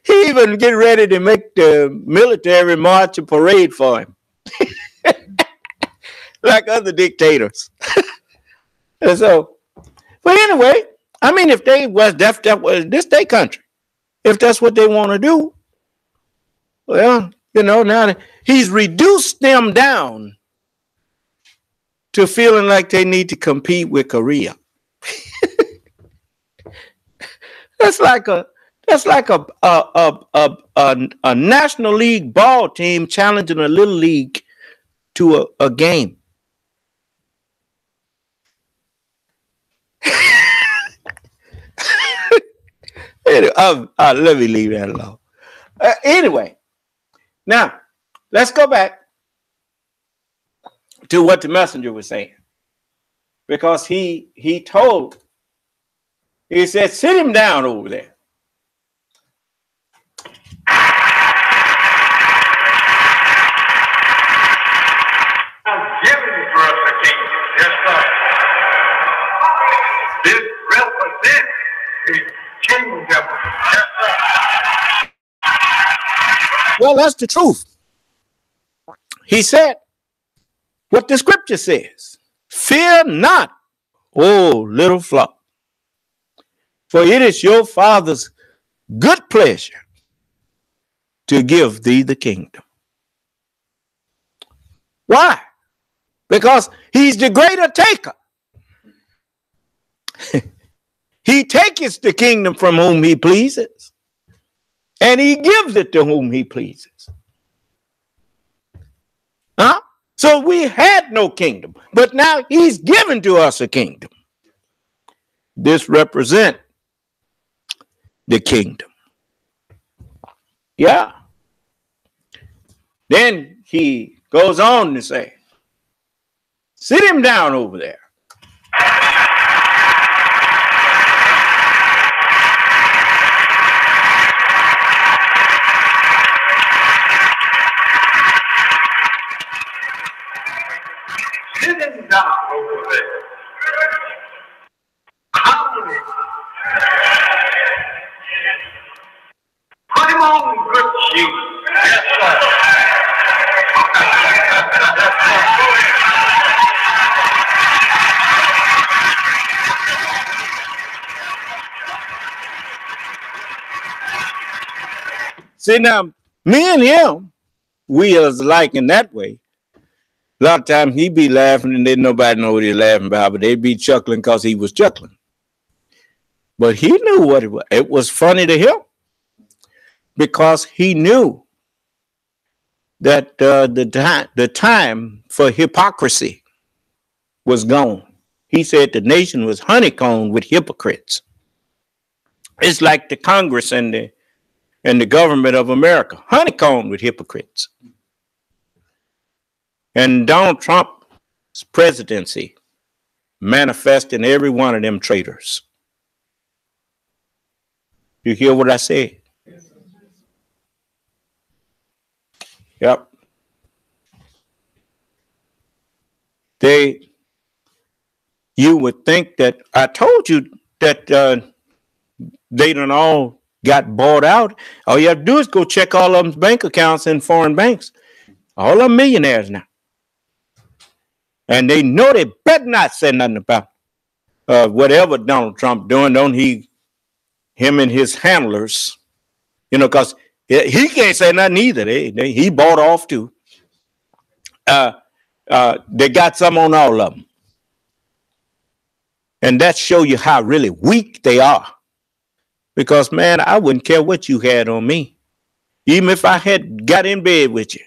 He even get ready to make the military march a parade for him. Like other dictators. And so, but anyway, I mean, if they was this their country, if that's what they want to do, well, now he's reduced them down to feeling like they need to compete with Korea. That's like a National League ball team challenging a little league to a game. Let me leave that alone. Anyway, now let's go back to what the messenger was saying, because he said, sit him down over there. I'm giving for us a kingdom. Yes, sir. This represents the kingdom. Yes, sir. Well, that's the truth. He said what the scripture says. Fear not, O little flock, for it is your Father's good pleasure to give thee the kingdom. Why? Because he's the greater taker. He taketh the kingdom from whom he pleases, and he gives it to whom he pleases. Huh? So we had no kingdom, but now he's given to us a kingdom. This represents the kingdom. Yeah. Then he goes on to say, sit him down over there. Sit him down over there. Humble him. Put him on good shoes. Yes, sir. See, now, me and him, we is like in that way. A lot of times he be laughing and then nobody know what he's laughing about, but they'd be chuckling because he was chuckling. But he knew what it was. It was funny to him because he knew that the time for hypocrisy was gone. He said the nation was honeycombed with hypocrites. It's like the Congress and the government of America, honeycombed with hypocrites. And Donald Trump's presidency manifest in every one of them traitors. You hear what I said? Yep. You would think that, I told you that they done all got bought out. All you have to do is go check all of them's bank accounts in foreign banks. All of them millionaires now. And they know they better not say nothing about whatever Donald Trump doing. Him and his handlers, because he can't say nothing either. He bought off too. They got some on all of them. And that show you how really weak they are. Because, man, I wouldn't care what you had on me. Even if I had got in bed with you.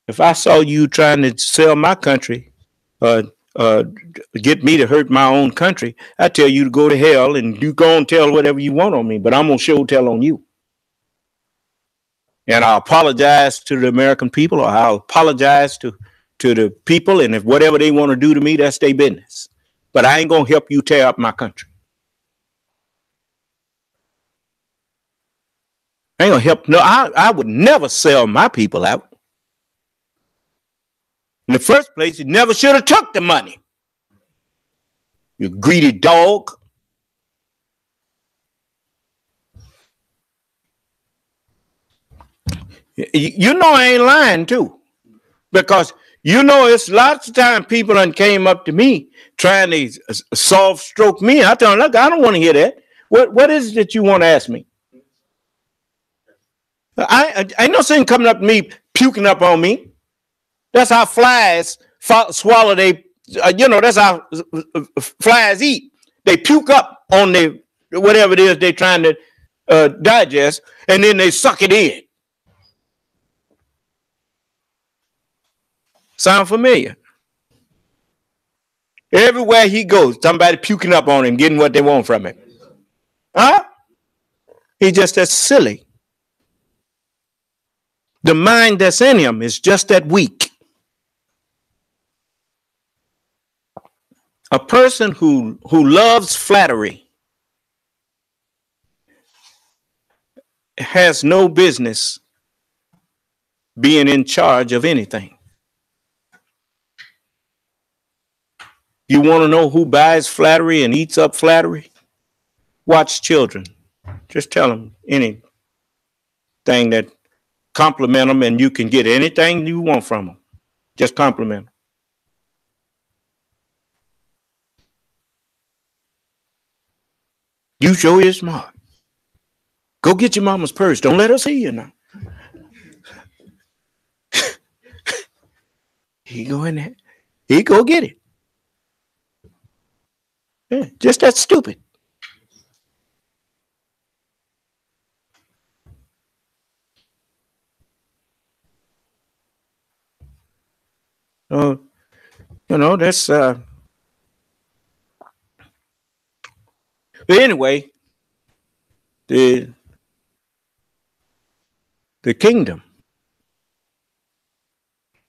If I saw you trying to sell my country, get me to hurt my own country, I tell you to go to hell and you go and tell whatever you want on me, but I'm going to show tell on you. And I'll apologize to the American people, or I'll apologize to the people, and if whatever they want to do to me, that's their business. But I ain't going to help you tear up my country. I ain't going to help. No, I would never sell my people out. In the first place, you never should have took the money. You greedy dog. You know I ain't lying too. Because it's lots of times people done came up to me trying to soft stroke me. I tell them, look, I don't want to hear that. What is it that you want to ask me? I ain't no saying coming up to me, puking up on me. That's how flies swallow that's how flies eat. They puke up on whatever it is they're trying to digest, and then they suck it in. Sound familiar? Everywhere he goes, somebody puking up on him, getting what they want from him. Huh? He's just that silly. The mind that's in him is just that weak. A person who loves flattery has no business being in charge of anything. You want to know who buys flattery and eats up flattery? Watch children. Just tell them anything that compliment them, and you can get anything you want from them. Just compliment them. You sure is smart. Go get your mama's purse. Don't let her see you now. He go in there. He go get it. Yeah, just that stupid. That's but anyway, the kingdom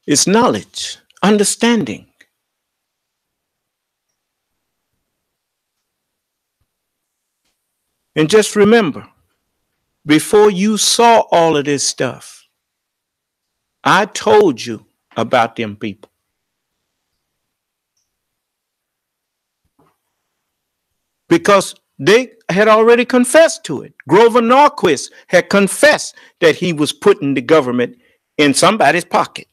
is knowledge, understanding. And just remember, before you saw all of this stuff, I told you about them people. Because they had already confessed to it. Grover Norquist had confessed that he was putting the government in somebody's pocket.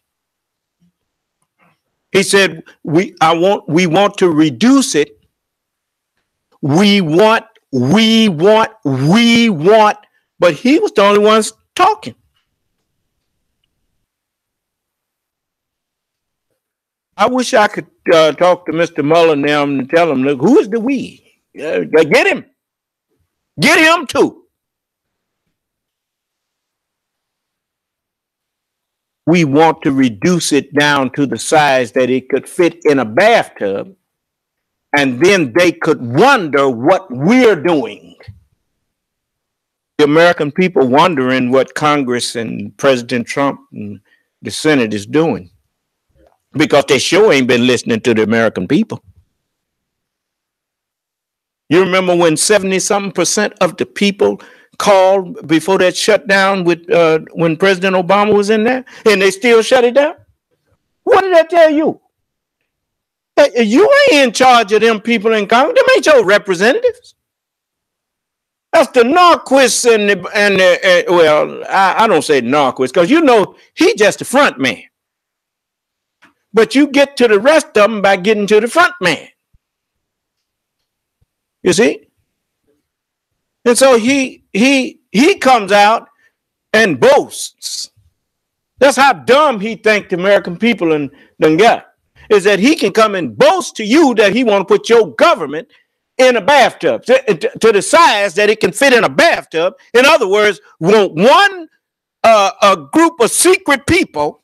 He said, we want to reduce it. We want, but he was the only one talking. I wish I could talk to Mr. Mueller now and tell him, look, who is the we? Get him. Get him too. We want to reduce it down to the size that it could fit in a bathtub, and then they could wonder what we're doing. The American people wondering what Congress and President Trump and the Senate is doing, because they sure ain't been listening to the American people. You remember when 70-something% of the people called before that shutdown with when President Obama was in there, and they still shut it down? What did that tell you? You ain't in charge of them people in Congress. Them ain't your representatives. That's the Norquist well, I don't say Norquist, because you know he just the front man. But you get to the rest of them by getting to the front man. You see? And so he comes out and boasts. That's how dumb he thinks the American people done got. Is that he can come and boast to you that he want to put your government in a bathtub to the size that it can fit in a bathtub. In other words, want one a group of secret people,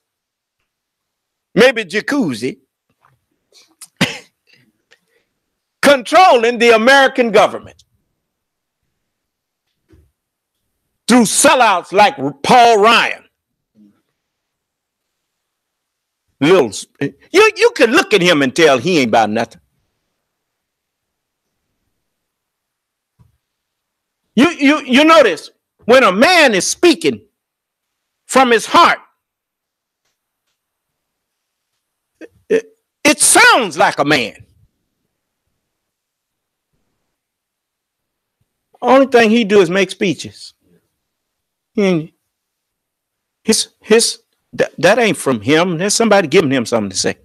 maybe jacuzzi, controlling the American government through sellouts like Paul Ryan. You can look at him and tell he ain't about nothing. You notice when a man is speaking from his heart, it sounds like a man. Only thing he do is make speeches. And that ain't from him. There's somebody giving him something to say.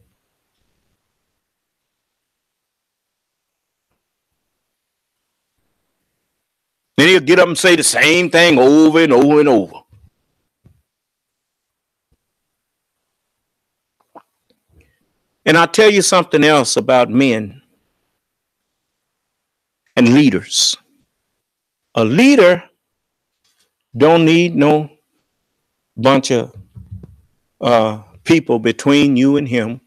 Then he'll get up and say the same thing over and over and over. And I'll tell you something else about men and leaders. A leader don't need no bunch of people between you and him.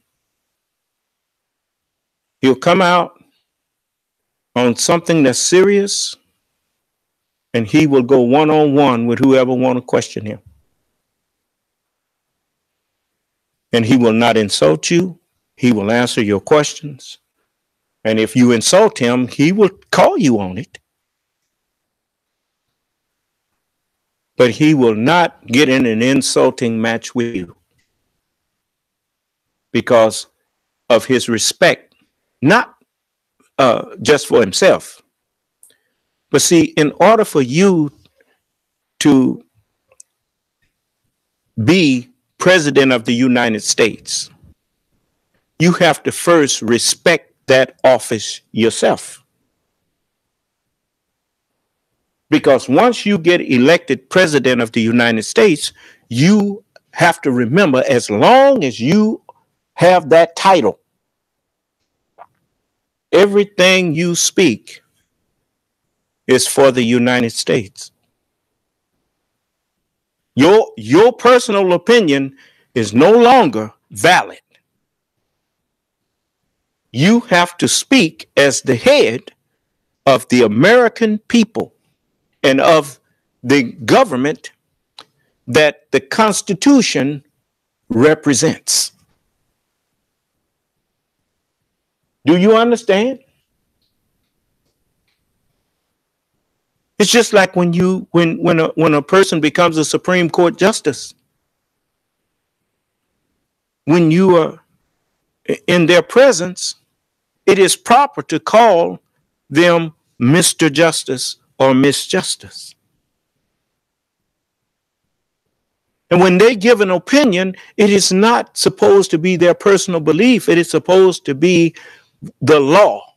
He'll come out on something that's serious, and he will go one-on-one with whoever want to question him. And he will not insult you. He will answer your questions. And if you insult him, he will call you on it. But he will not get in an insulting match with you because of his respect, not just for himself. But see, in order for you to be president of the United States, you have to first respect that office yourself. Because once you get elected president of the United States, you have to remember, as long as you have that title, everything you speak is for the United States. Your personal opinion is no longer valid. You have to speak as the head of the American people and of the government that the Constitution represents. Do you understand? It's just like when a person becomes a Supreme Court justice. When you are in their presence, it is proper to call them Mr. Justice or Miss Justice. And when they give an opinion, it is not supposed to be their personal belief. It is supposed to be the law,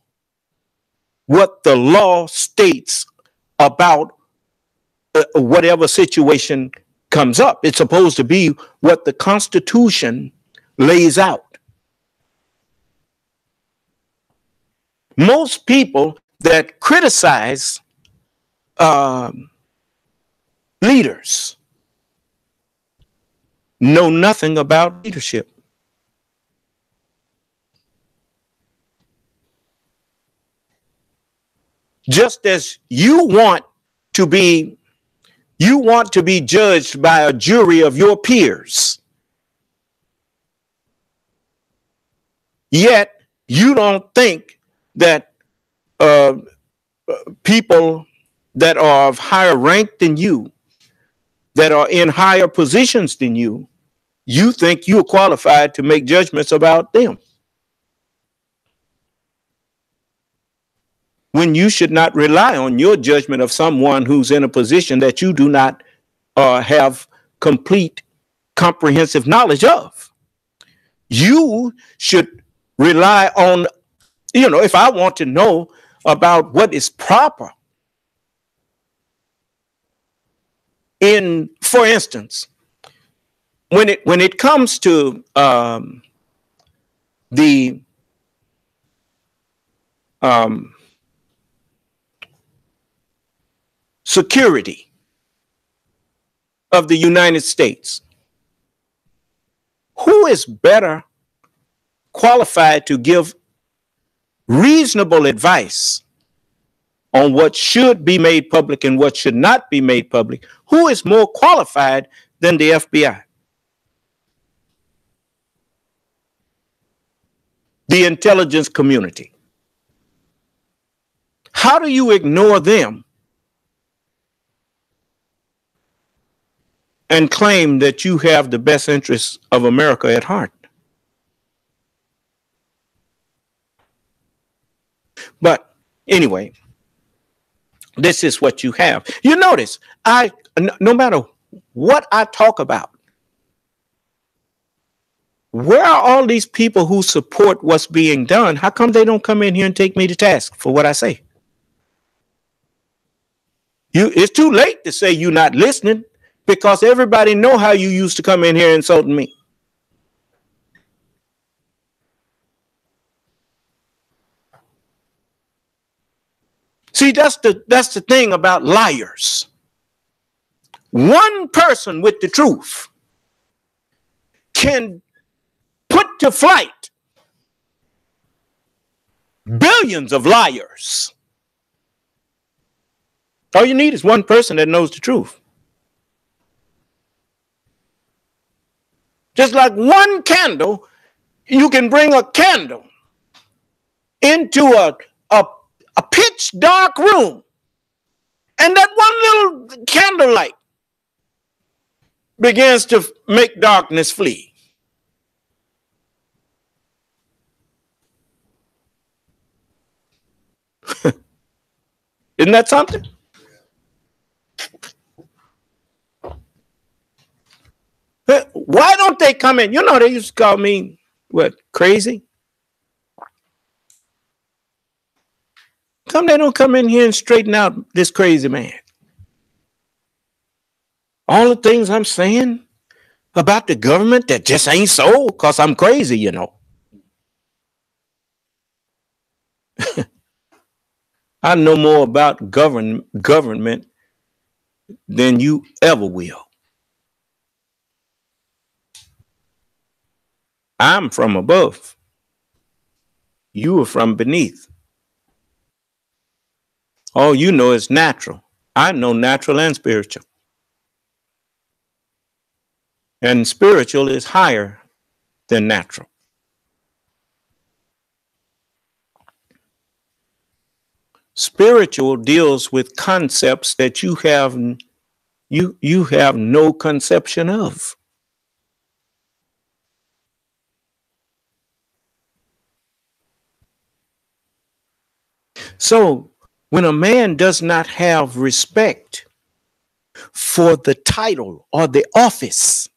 what the law states about whatever situation comes up. It's supposed to be what the Constitution lays out. Most people that criticize leaders know nothing about leadership. Just as you want to be judged by a jury of your peers, yet you don't think that people that are of higher rank than you, that are in higher positions than you, you think you're qualified to make judgments about them, when you should not rely on your judgment of someone who's in a position that you do not have complete, comprehensive knowledge of. You should rely on, if I want to know about what is proper for instance, when it comes to the security of the United States, who is better qualified to give reasonable advice on what should be made public and what should not be made public? Who is more qualified than the FBI? The intelligence community. How do you ignore them and claim that you have the best interests of America at heart? But anyway, this is what you have. You notice, no matter what I talk about, where are all these people who support what's being done? How come they don't come in here and take me to task for what I say? It's too late to say you're not listening, because everybody know how you used to come in here insulting me. See, that's the thing about liars. One person with the truth can put to flight billions of liars. All you need is one person that knows the truth. Just like one candle, you can bring a candle into a pitch dark room, and that one little candlelight begins to make darkness flee. Isn't that something? Why don't they come in? You know, they used to call me, what, crazy? They don't come in here and straighten out this crazy man. All the things I'm saying about the government that just ain't so, because I'm crazy, you know. I know more about government than you ever will. I'm from above. You are from beneath. All you know is natural. I know natural and spiritual. And spiritual is higher than natural. Spiritual deals with concepts that you have no conception of. So when a man does not have respect for the title or the office,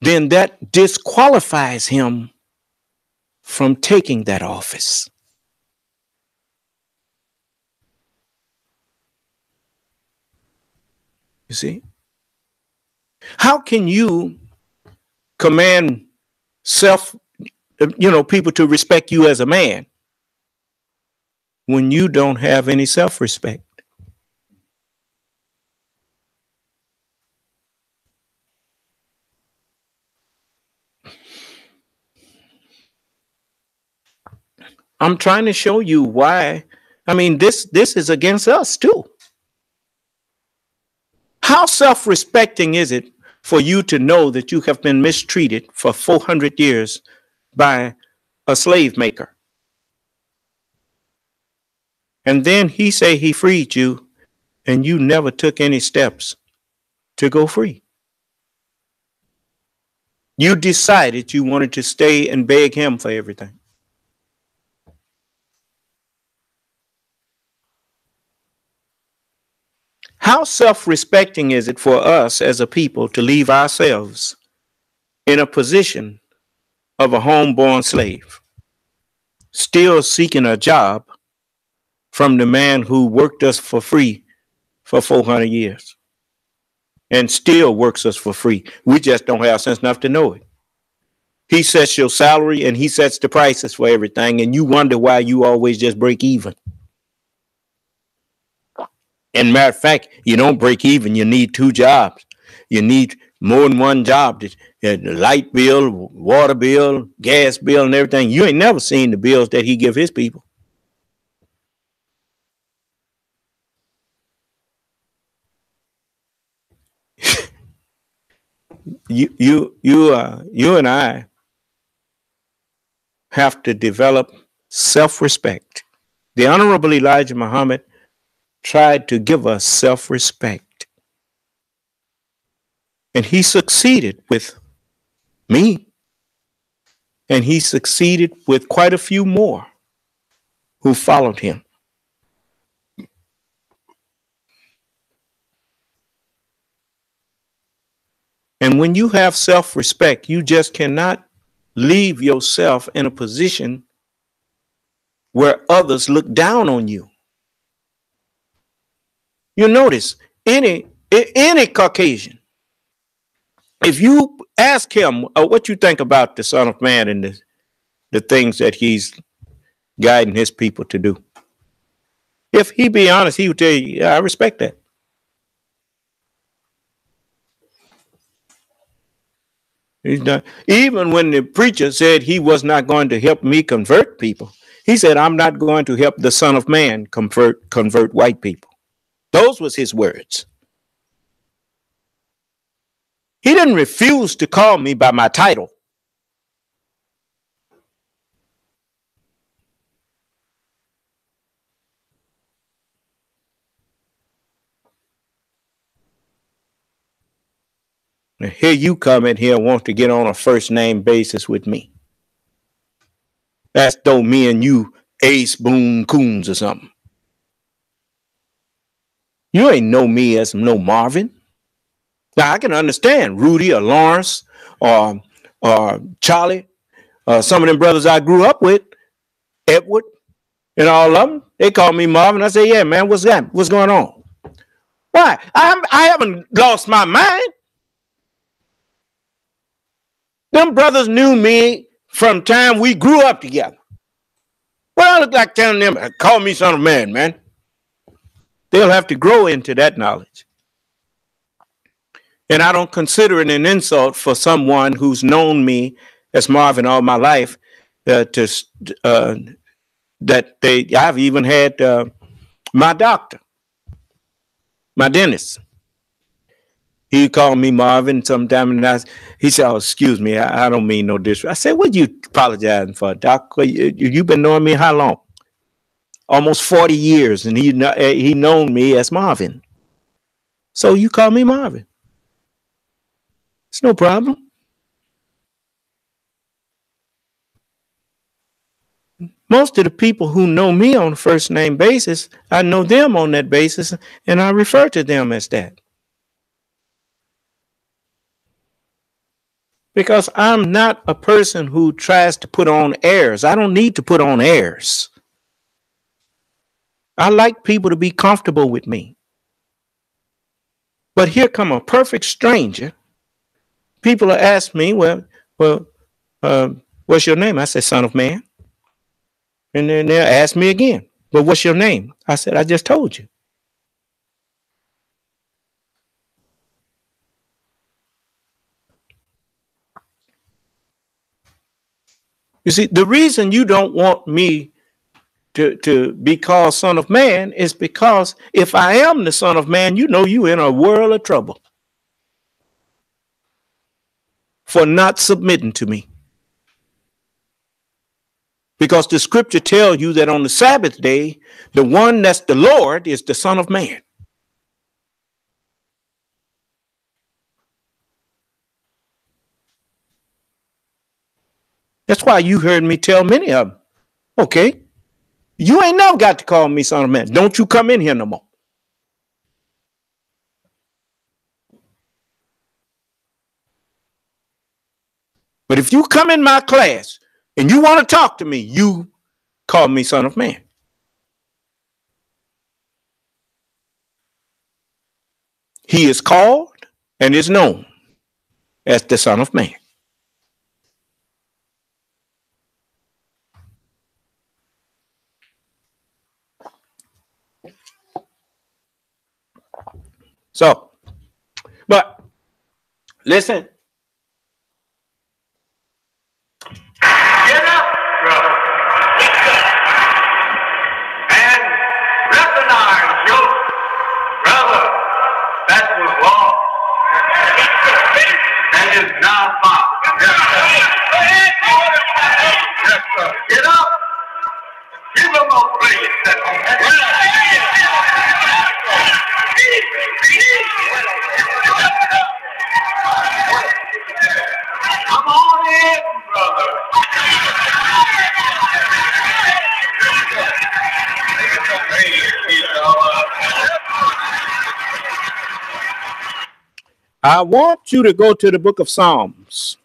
then that disqualifies him from taking that office. You see? How can you command people to respect you as a man when you don't have any self-respect? I'm trying to show you why. I mean, this is against us too. How self-respecting is it for you to know that you have been mistreated for 400 years by a slave maker? And then he say he freed you and you never took any steps to go free. You decided you wanted to stay and beg him for everything. How self-respecting is it for us as a people to leave ourselves in a position of a homeborn slave, still seeking a job from the man who worked us for free for 400 years and still works us for free? We just don't have sense enough to know it. He sets your salary and he sets the prices for everything, and you wonder why you always just break even. And matter of fact, you don't break even. You need 2 jobs. You need more than one job. The light bill, water bill, gas bill, and everything. You ain't never seen the bills that he give his people. You and I have to develop self-respect. The Honorable Elijah Muhammad tried to give us self-respect. And he succeeded with me. And he succeeded with quite a few more who followed him. And when you have self-respect, you just cannot leave yourself in a position where others look down on you. You notice any Caucasian, if you ask him what you think about the Son of Man and the things that he's guiding his people to do, if he be honest, he would tell you, yeah, I respect that. He's done. Even when the preacher said he was not going to help me convert people, he said, I'm not going to help the Son of Man convert white people. Those was his words. He didn't refuse to call me by my title. Now, here you come in here and want to get on a first name basis with me. That's though me and you Ace Boone Coons or something. You ain't know me as no Marvin. Now I can understand Rudy or Lawrence or Charlie, some of them brothers I grew up with, Edward, and all of them. They call me Marvin. I say, yeah, man, what's that? What's going on? Why? I haven't lost my mind. Them brothers knew me from time we grew up together. Well, I look like telling them, call me son of man, man. They'll have to grow into that knowledge. And I don't consider it an insult for someone who's known me as Marvin all my life I've even had my doctor, my dentist. He called me Marvin sometime, and he said, "Oh, excuse me, I don't mean no disrespect." I said, "What you apologizing for, Doc? You've been knowing me how long? Almost 40 years, and he known me as Marvin. So you call me Marvin. It's no problem." Most of the people who know me on a first name basis, I know them on that basis, and I refer to them as that. Because I'm not a person who tries to put on airs. I don't need to put on airs. I like people to be comfortable with me. But here come a perfect stranger. People will ask me, well, what's your name? I say, son of man. And then they'll ask me again, well, what's your name? I said, I just told you. You see, the reason you don't want me to be called son of man is because if I am the son of man, you know you're in a world of trouble for not submitting to me. Because the scripture tells you that on the Sabbath day, the one that's the Lord is the Son of Man. That's why you heard me tell many of them, okay, you ain't never got to call me son of man. Don't you come in here no more. But if you come in my class and you want to talk to me, you call me son of man. He is called and is known as the Son of Man. So, but listen. Get up, brother, and recognize your brother that was lost and is now found. Yes, sir. Get up. Give him a praise. Come on in, brother. I want you to go to the book of Psalms.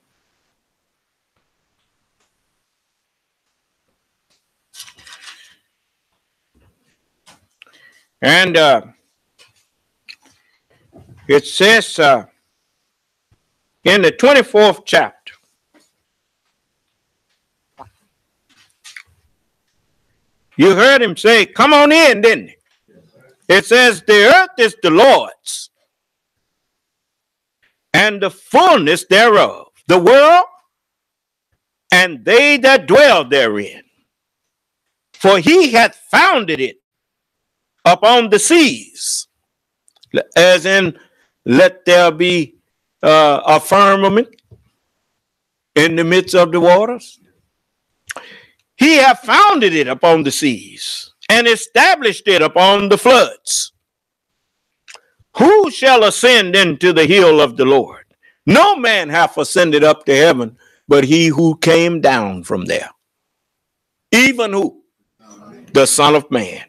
And it says in the 24th chapter, you heard him say, come on in, didn't it? It says, the earth is the Lord's, and the fullness thereof, the world, and they that dwell therein. For he hath founded it upon the seas, as in, let there be a firmament in the midst of the waters. He hath founded it upon the seas and established it upon the floods. Who shall ascend into the hill of the Lord? No man hath ascended up to heaven, but he who came down from there. Even who? The Son of Man.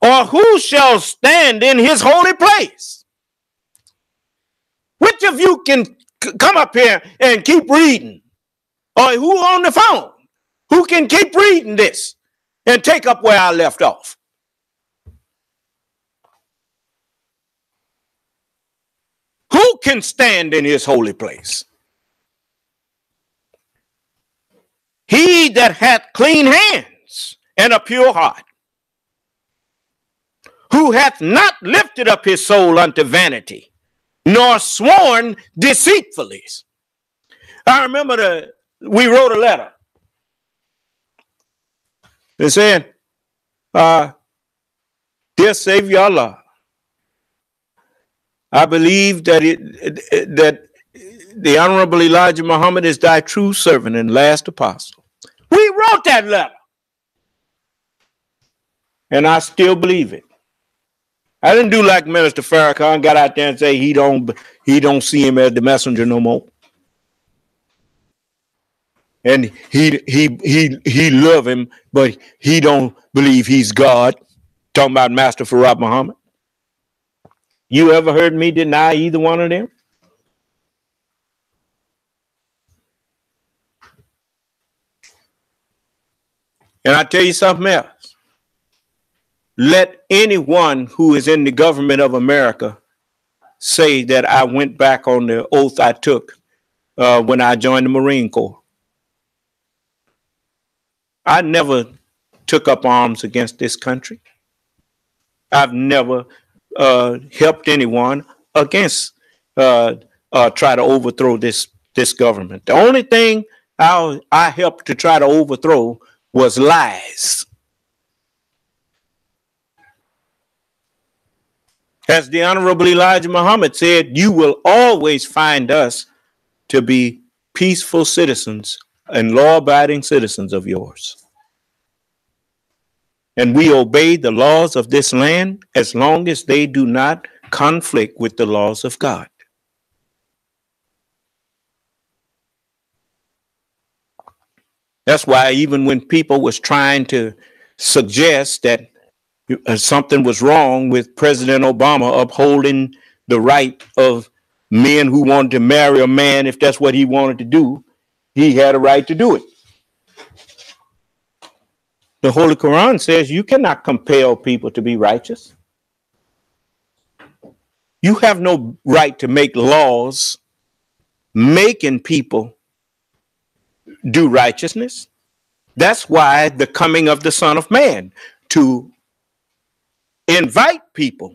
Or who shall stand in his holy place? Which of you can come up here and keep reading? Or who on the phone? Who can keep reading this and take up where I left off? Who can stand in his holy place? He that hath clean hands and a pure heart, who hath not lifted up his soul unto vanity, nor sworn deceitfully. I remember we wrote a letter. It said, dear Savior Allah, I believe that that the Honorable Elijah Muhammad is thy true servant and last apostle. We wrote that letter. And I still believe it. I didn't do like Minister Farrakhan got out there and say he don't see him as the messenger no more. And he love him, but he don't believe he's God. Talking about Master Farad Muhammad. You ever heard me deny either one of them? And I tell you something else. Let anyone who is in the government of America say that I went back on the oath I took when I joined the Marine Corps. I never took up arms against this country. I've never helped anyone against try to overthrow this government. The only thing I helped to try to overthrow was lies. As the Honorable Elijah Muhammad said, you will always find us to be peaceful citizens and law-abiding citizens of yours. And we obey the laws of this land as long as they do not conflict with the laws of God. That's why even when people was trying to suggest that something was wrong with President Obama upholding the right of men who wanted to marry a man, if that's what he wanted to do, he had a right to do it. The Holy Quran says you cannot compel people to be righteous. You have no right to make laws making people do righteousness. That's why the coming of the Son of Man, to invite people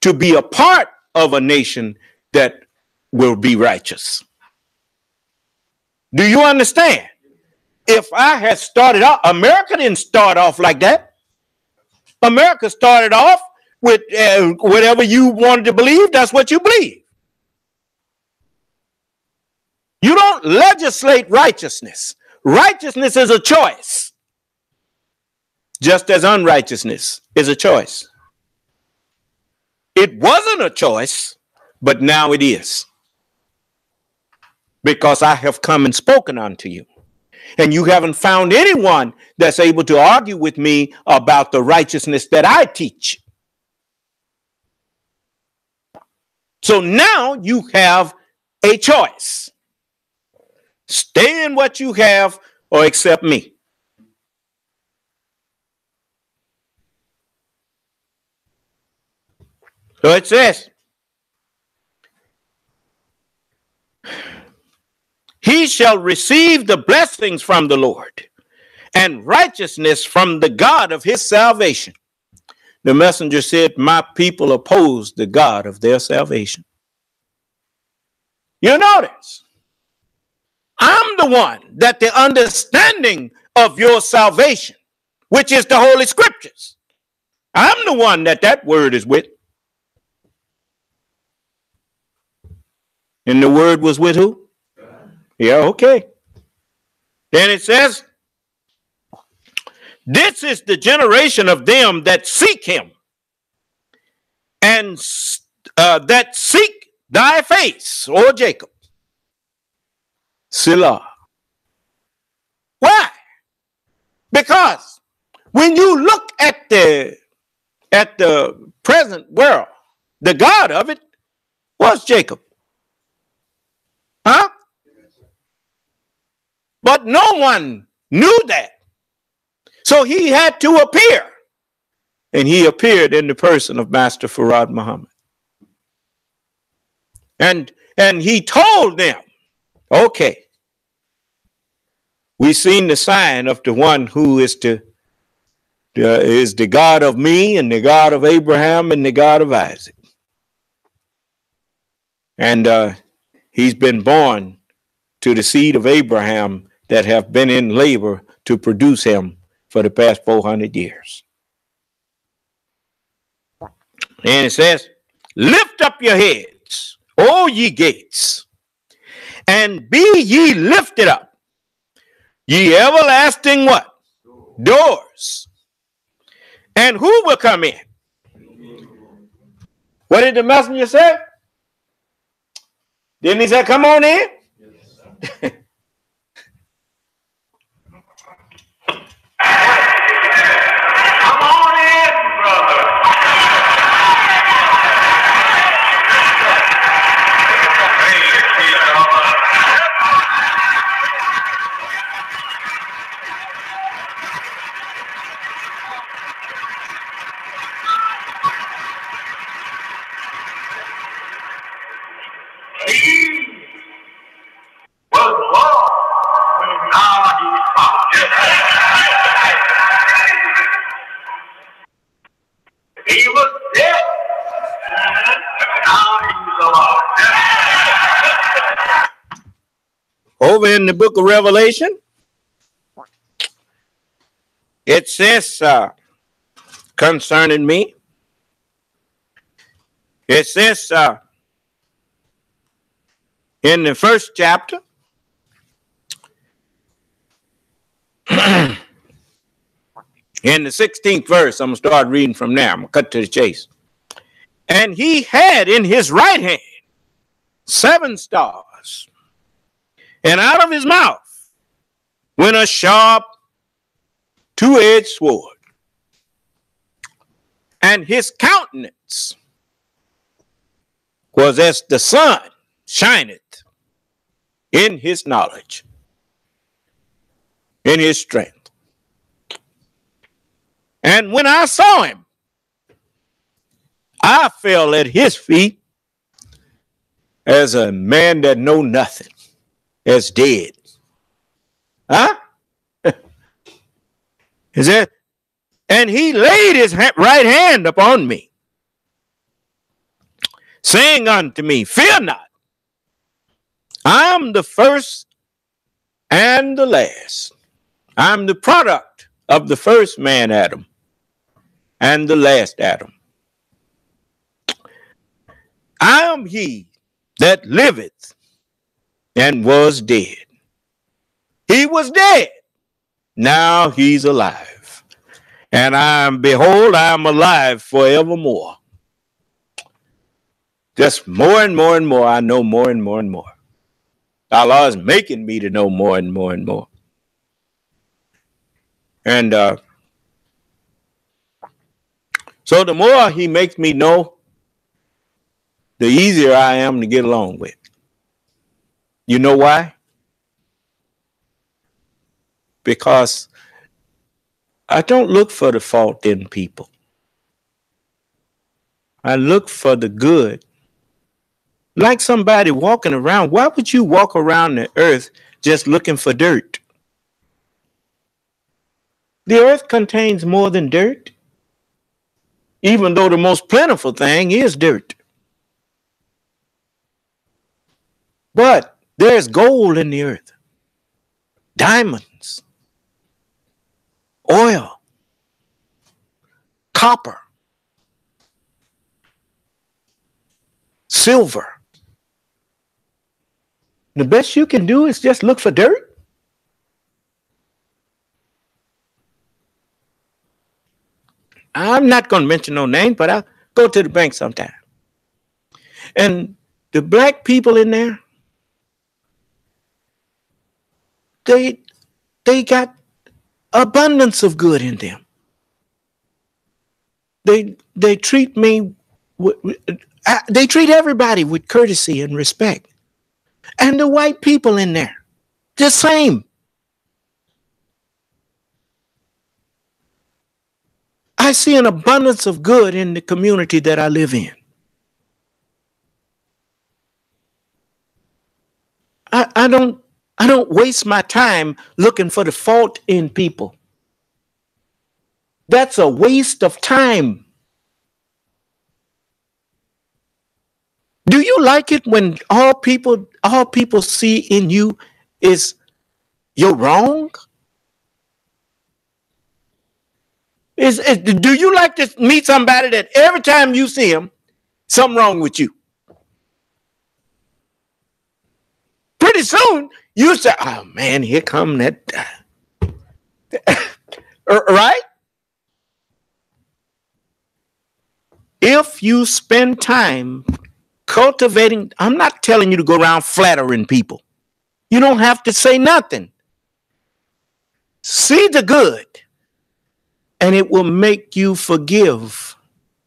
to be a part of a nation that will be righteous. Do you understand? If I had started off, America didn't start off like that. America started off with whatever you wanted to believe, that's what you believe. You don't legislate righteousness. Righteousness is a choice, just as unrighteousness is a choice. It wasn't a choice, but now it is. Because I have come and spoken unto you. And you haven't found anyone that's able to argue with me about the righteousness that I teach. So now you have a choice. Stay in what you have or accept me. So it says, he shall receive the blessings from the Lord and righteousness from the God of his salvation. The messenger said, my people oppose the God of their salvation. You notice, I'm the one that the understanding of your salvation, which is the Holy Scriptures, I'm the one that word is with. And the word was with who? Yeah, okay. Then it says, this is the generation of them that seek him and that seek thy face, O Jacob. Selah. Why? Because when you look at the at the present world, the God of it was Jacob. Huh? But no one knew that. So he had to appear. And he appeared in the person of Master Farad Muhammad. And he told them, okay, we've seen the sign of the one who is the God of me and the God of Abraham and the God of Isaac. And he's been born to the seed of Abraham that have been in labor to produce him for the past 400 years. And it says, lift up your heads, O ye gates, and be ye lifted up, ye everlasting what? Doors. And who will come in? What did the messenger say? Didn't he say, come on in? Come on in, brother. He was lost, but now he's found. He was dead, but now he's alive. Over in the book of Revelation, it says concerning me, it says in the first chapter, in the 16th verse, I'm going to start reading from there. I'm going to cut to the chase. And he had in his right hand 7 stars, and out of his mouth went a sharp 2-edged sword, and his countenance was as the sun shineth in his knowledge, in his strength. And when I saw him, I fell at his feet as a man that know nothing, as dead. Huh? Is that? And he laid his right hand upon me, saying unto me, fear not. I'm the first and the last. I'm the product of the first man, Adam, and the last Adam. I am he that liveth and was dead. He was dead. Now he's alive. And behold, I am alive forevermore. Just more and more and more, I know more and more and more. Allah is making me to know more and more and more. And so the more he makes me know, the easier I am to get along with. You know why? Because I don't look for the fault in people. I look for the good. Like somebody walking around. Why would you walk around the earth just looking for dirt? The earth contains more than dirt, even though the most plentiful thing is dirt. But there's gold in the earth, diamonds, oil, copper, silver. The best you can do is just look for dirt. I'm not going to mention no name, but I'll go to the bank sometime. And the black people in there, they got abundance of good in them. they treat me, they treat everybody with courtesy and respect. And the white people in there, the same. I see an abundance of good in the community that I live in. I don't waste my time looking for the fault in people. That's a waste of time. Do you like it when all people see in you is you're wrong? Do you like to meet somebody that every time you see him, something wrong with you? Pretty soon you say, "Oh man, here come that," right? If you spend time cultivating, I'm not telling you to go around flattering people. You don't have to say nothing. See the good, and it will make you forgive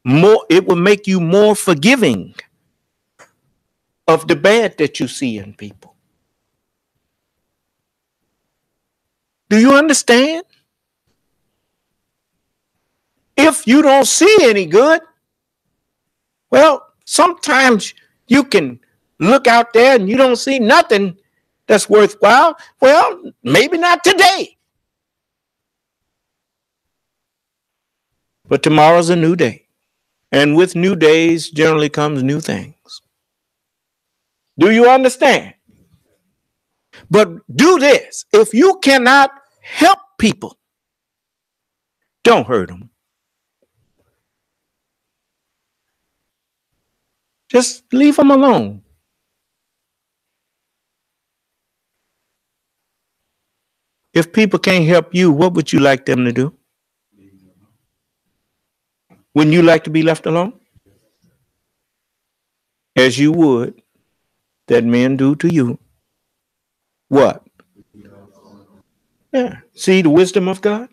more. It will make you more forgiving of the bad that you see in people. Do you understand? If you don't see any good, well, sometimes you can look out there and you don't see nothing that's worthwhile. Well, maybe not today. But tomorrow's a new day. And with new days generally comes new things. Do you understand? But do this. If you cannot help people, don't hurt them. Just leave them alone. If people can't help you, what would you like them to do? Wouldn't you like to be left alone? As you would that men do to you. What? Yeah. See the wisdom of God?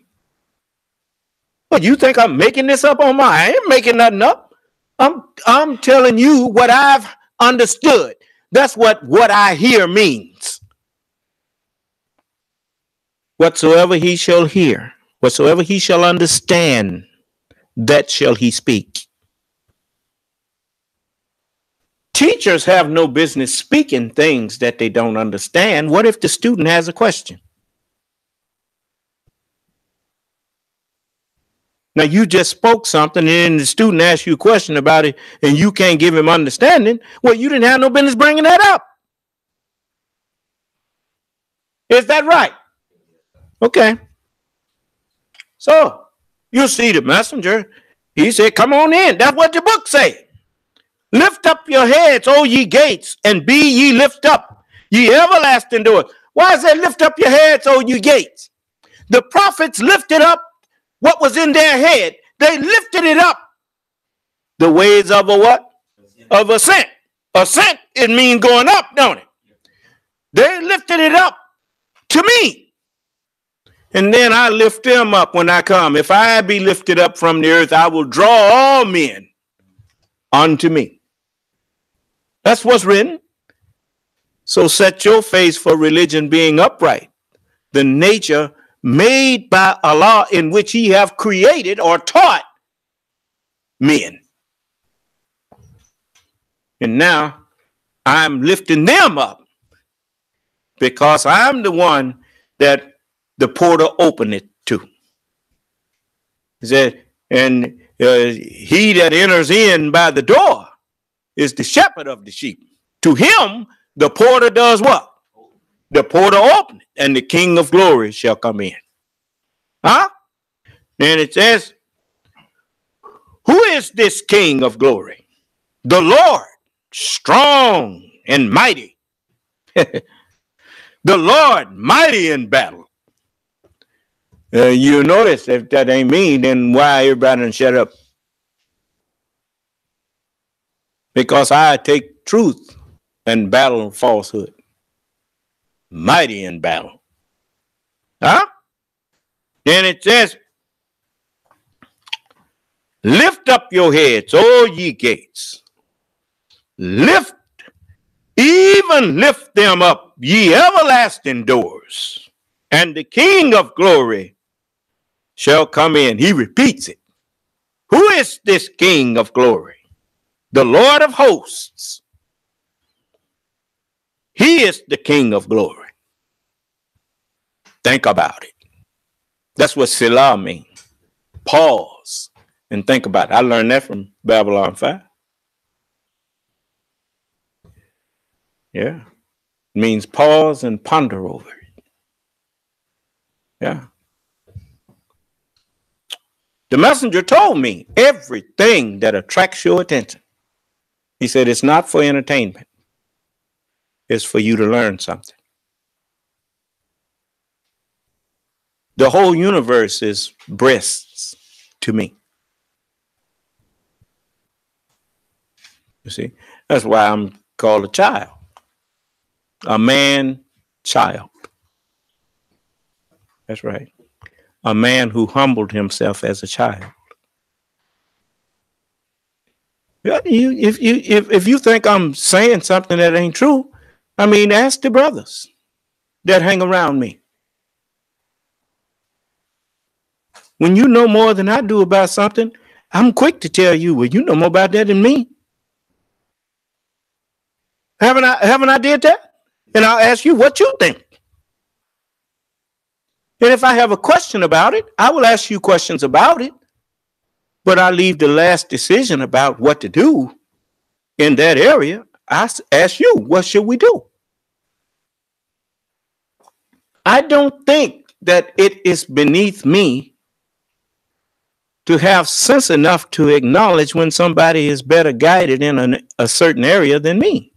Well, you think I'm making this up on I ain't making nothing up. I'm telling you what I've understood. That's what I hear means. Whatsoever he shall hear, whatsoever he shall understand, that shall he speak. Teachers have no business speaking things that they don't understand. What if the student has a question? Now, you just spoke something and the student asks you a question about it and you can't give him understanding. Well, you didn't have no business bringing that up. Is that right? Okay. So, you see the messenger. He said, come on in. That's what the book said. Lift up your heads, O ye gates, and be ye lift up, ye everlasting doors. Why is it lift up your heads, O ye gates? The prophets lifted up what was in their head. They lifted it up. The ways of a what? Of ascent. Ascent, it means going up, don't it? They lifted it up to me. And then I lift them up when I come. If I be lifted up from the earth, I will draw all men unto me. That's what's written. So set your face for religion being upright, the nature made by Allah in which he have created or taught men. And now I'm lifting them up because I'm the one that the porter opened it to. He said, and he that enters in by the door is the shepherd of the sheep. To him, the porter does what? The porter opened it, and the King of glory shall come in. Huh? And it says, who is this King of glory? The Lord, strong and mighty. The Lord, mighty in battle. You notice if that ain't me, then why everybody done shut up? Because I take truth and battle falsehood. Mighty in battle. Huh? Then it says, Lift up your heads, O ye gates. Lift, even lift them up, ye everlasting doors. And the King of glory shall come in. He repeats it. Who is this King of glory? The Lord of hosts. He is the King of glory. Think about it. That's what Selah means. Pause and think about it. I learned that from Babylon 5. Yeah. It means pause and ponder over it. Yeah. The messenger told me everything that attracts your attention. He said it's not for entertainment. It's for you to learn something. The whole universe is breasts to me. You see, that's why I'm called a child. A man child. That's right. A man who humbled himself as a child. If you think I'm saying something that ain't true, I mean, ask the brothers that hang around me. When you know more than I do about something, I'm quick to tell you, well, you know more about that than me. Haven't I did that? And I'll ask you what you think. And if I have a question about it, I will ask you questions about it. But I leave the last decision about what to do in that area. I ask you, what should we do? I don't think that it is beneath me to have sense enough to acknowledge when somebody is better guided in a certain area than me.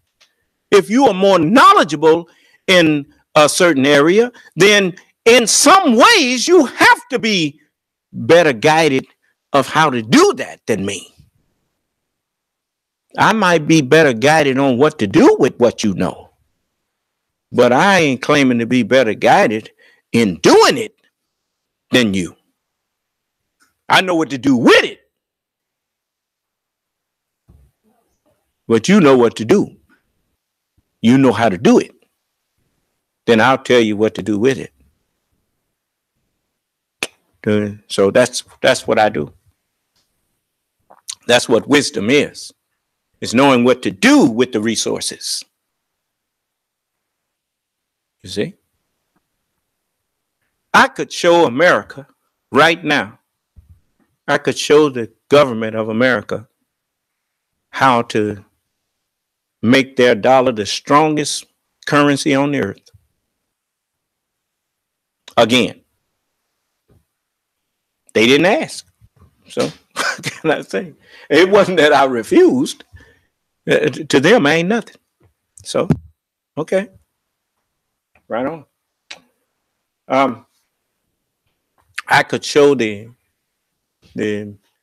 If you are more knowledgeable in a certain area, then in some ways you have to be better guided of how to do that than me. I might be better guided on what to do with what you know, but I ain't claiming to be better guided in doing it than you. I know what to do with it, but you know what to do. You know how to do it. Then I'll tell you what to do with it. So that's what I do. That's what wisdom is. It's knowing what to do with the resources. You see? I could show America right now. I could show the government of America how to make their dollar the strongest currency on the earth. Again, they didn't ask. So what can I say? It wasn't that I refused. To them, I ain't nothing. So, okay. Right on. I could show the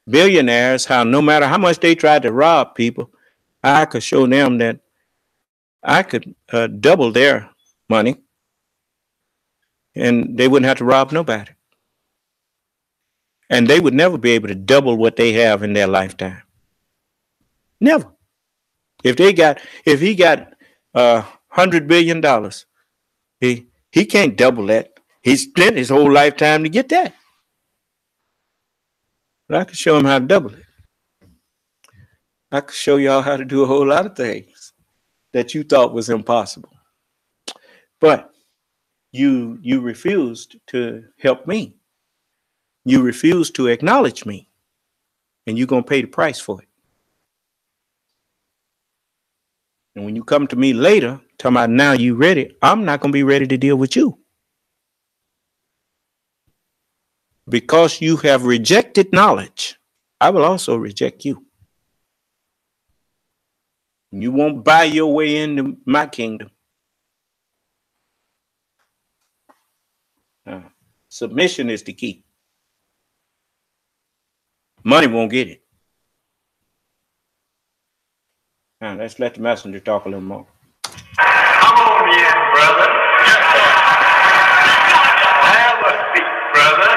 billionaires how no matter how much they tried to rob people, I could show them that I could double their money and they wouldn't have to rob nobody. And they would never be able to double what they have in their lifetime. Never. If he got $100 billion, he can't double that. He spent his whole lifetime to get that. But I could show him how to double it. I could show y'all how to do a whole lot of things that you thought was impossible. But you refused to help me. You refused to acknowledge me. And you're going to pay the price for it. And when you come to me later, talking about now you ready, I'm not going to be ready to deal with you. Because you have rejected knowledge, I will also reject you. You won't buy your way into my kingdom. Submission is the key. Money won't get it. Now, let's let the messenger talk a little more. Come on in, brother. Have a seat, brother.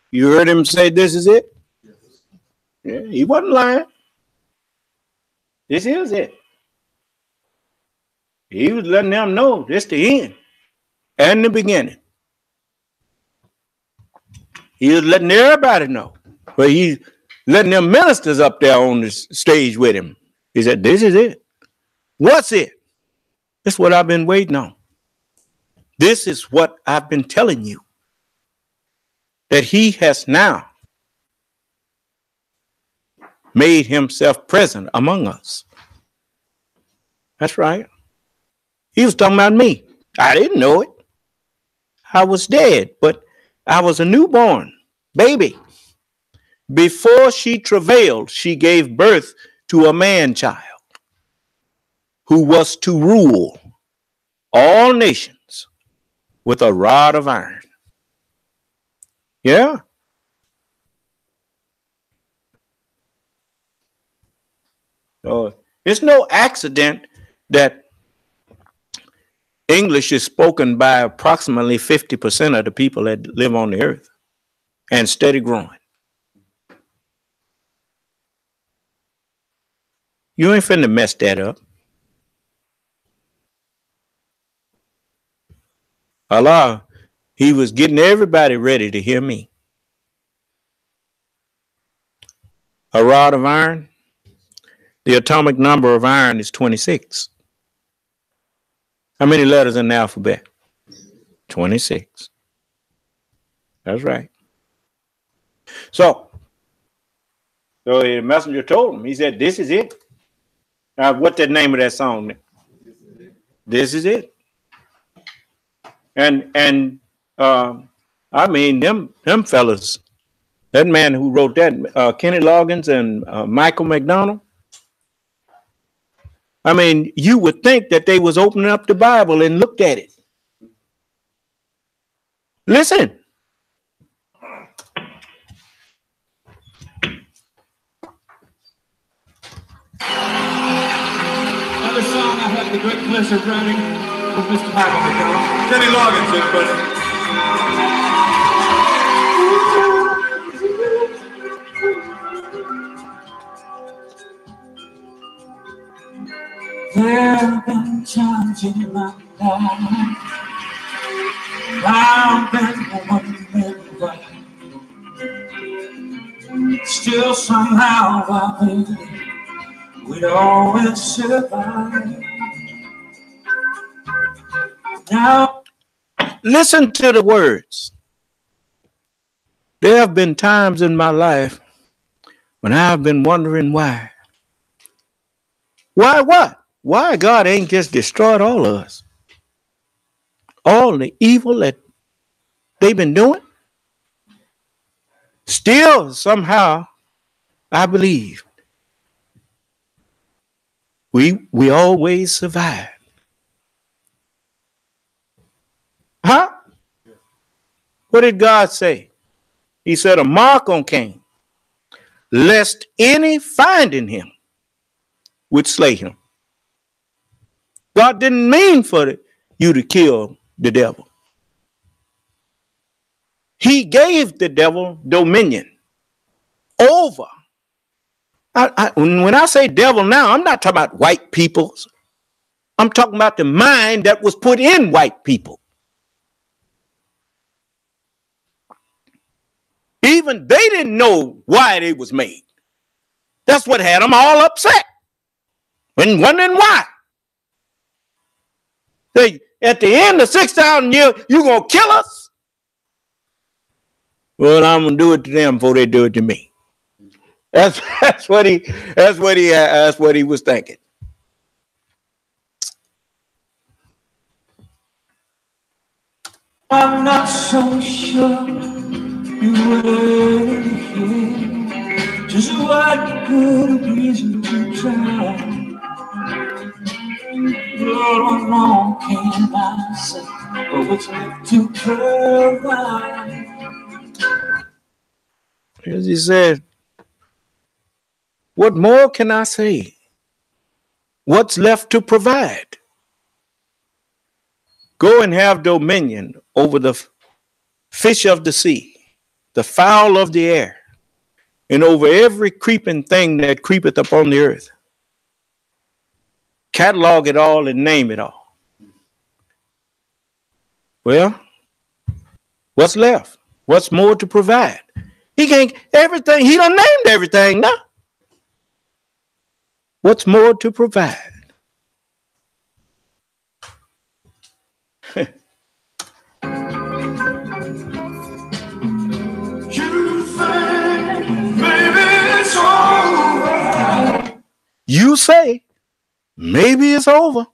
You heard him say, "This is it." Yeah, he wasn't lying. This is it. He was letting them know this the end and the beginning. He was letting everybody know. But he's letting them ministers up there on the stage with him. He said, "This is it." What's it? That's what I've been waiting on. This is what I've been telling you. That he has now made himself present among us. That's right. He was talking about me. I didn't know it. I was dead, but I was a newborn baby. Before she travailed, she gave birth to a man-child who was to rule all nations with a rod of iron. Yeah. So it's no accident that English is spoken by approximately 50% of the people that live on the earth and steady growing. You ain't finna mess that up. Allah, he was getting everybody ready to hear me. A rod of iron, the atomic number of iron is 26. How many letters in the alphabet? 26. That's right. So the messenger told him, he said, "This is it." Now, what's the name of that song? This is it. And I mean, them fellas, that man who wrote that, Kenny Loggins and Michael McDonald, I mean, you would think that they was opening up the Bible and looked at it. Listen. Another song I had the great pleasure of writing with Mr. Michael McDonald. Kenny Loggins, everybody. There have been times in my life I've been wondering why. Still somehow I believe we'd always survive. Now, listen to the words. There have been times in my life when I've been wondering why. Why what? Why God ain't just destroyed all of us? All the evil that they've been doing? Still, somehow, I believe we always survive. Huh? What did God say? He said, "A mark on Cain, lest any finding him would slay him." God didn't mean for you to kill the devil. He gave the devil dominion over. When I say devil now, I'm not talking about white people. I'm talking about the mind that was put in white people. Even they didn't know why they was made. That's what had them all upset and wondering why. At the end of 6,000 years, you gonna kill us? Well, I'm gonna do it to them before they do it to me. That's what he was thinking. I'm not so sure you were here. Just what good reason to try. Lord alone can I say, but what's left to provide? As he said, what more can I say? What's left to provide? Go and have dominion over the fish of the sea, the fowl of the air, and over every creeping thing that creepeth upon the earth. Catalog it all and name it all. Well, what's left? What's more to provide? He can't, everything, he done named everything now. What's more to provide? You say, maybe it's over.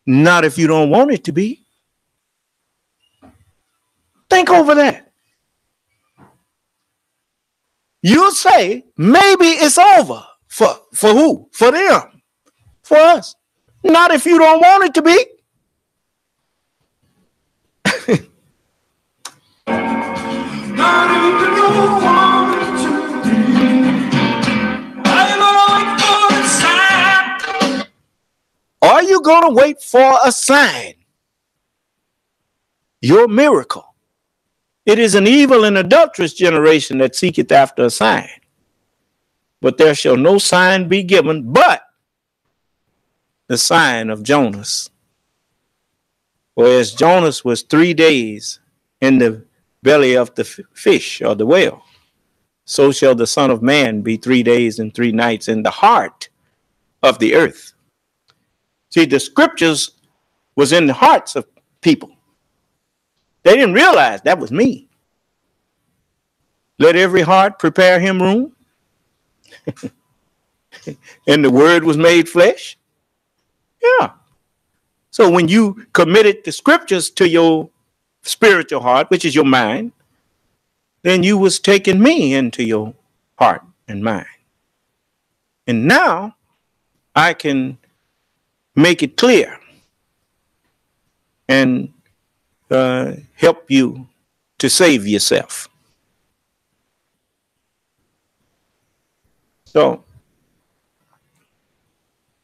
Not if you don't want it to be. Think over that. You say, maybe it's over. For who? For them. For us. Not if you don't want it to be. Not if you don't want it to be. Are you going to wait for a sign? Your miracle. It is an evil and adulterous generation that seeketh after a sign. But there shall no sign be given but the sign of Jonas. Whereas Jonas was 3 days in the belly of the fish or the whale, so shall the Son of Man be 3 days and 3 nights in the heart of the earth. See, the scriptures was in the hearts of people. They didn't realize that was me. Let every heart prepare him room. And the word was made flesh. Yeah. So when you committed the scriptures to your spiritual heart, which is your mind, then you was taking me into your heart and mind. And now I can make it clear and help you to save yourself. So,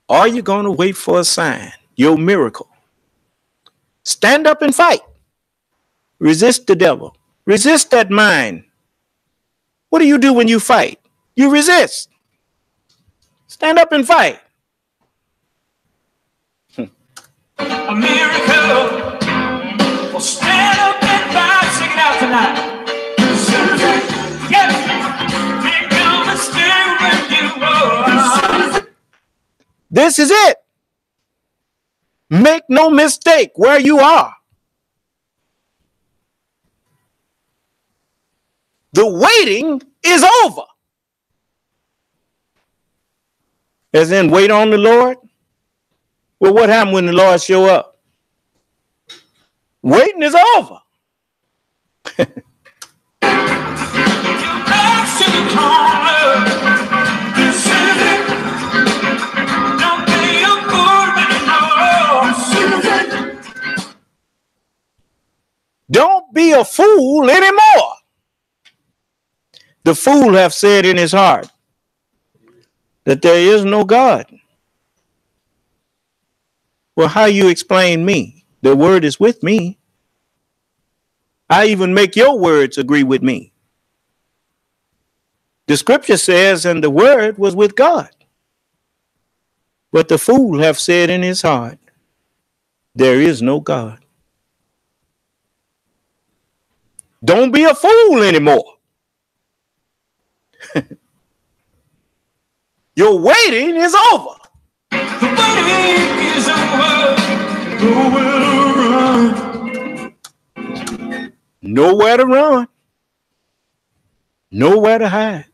are you going to wait for a sign, your miracle? Stand up and fight. Resist the devil. Resist that mind. What do you do when you fight? You resist. Stand up and fight. A miracle will stand up and fight. Sing it out tonight. Yes. This is it. Make no mistake where you are. The waiting is over. As in, wait on the Lord. Well, what happened when the Lord show up? Waiting is over. Don't be a fool anymore. The fool hath said in his heart that there is no God. Well, how you explain me? The word is with me. I even make your words agree with me. The scripture says, and the word was with God. But the fool hath said in his heart, there is no God. Don't be a fool anymore. Your waiting is over. The waiting is over. Nowhere to run. Nowhere to hide.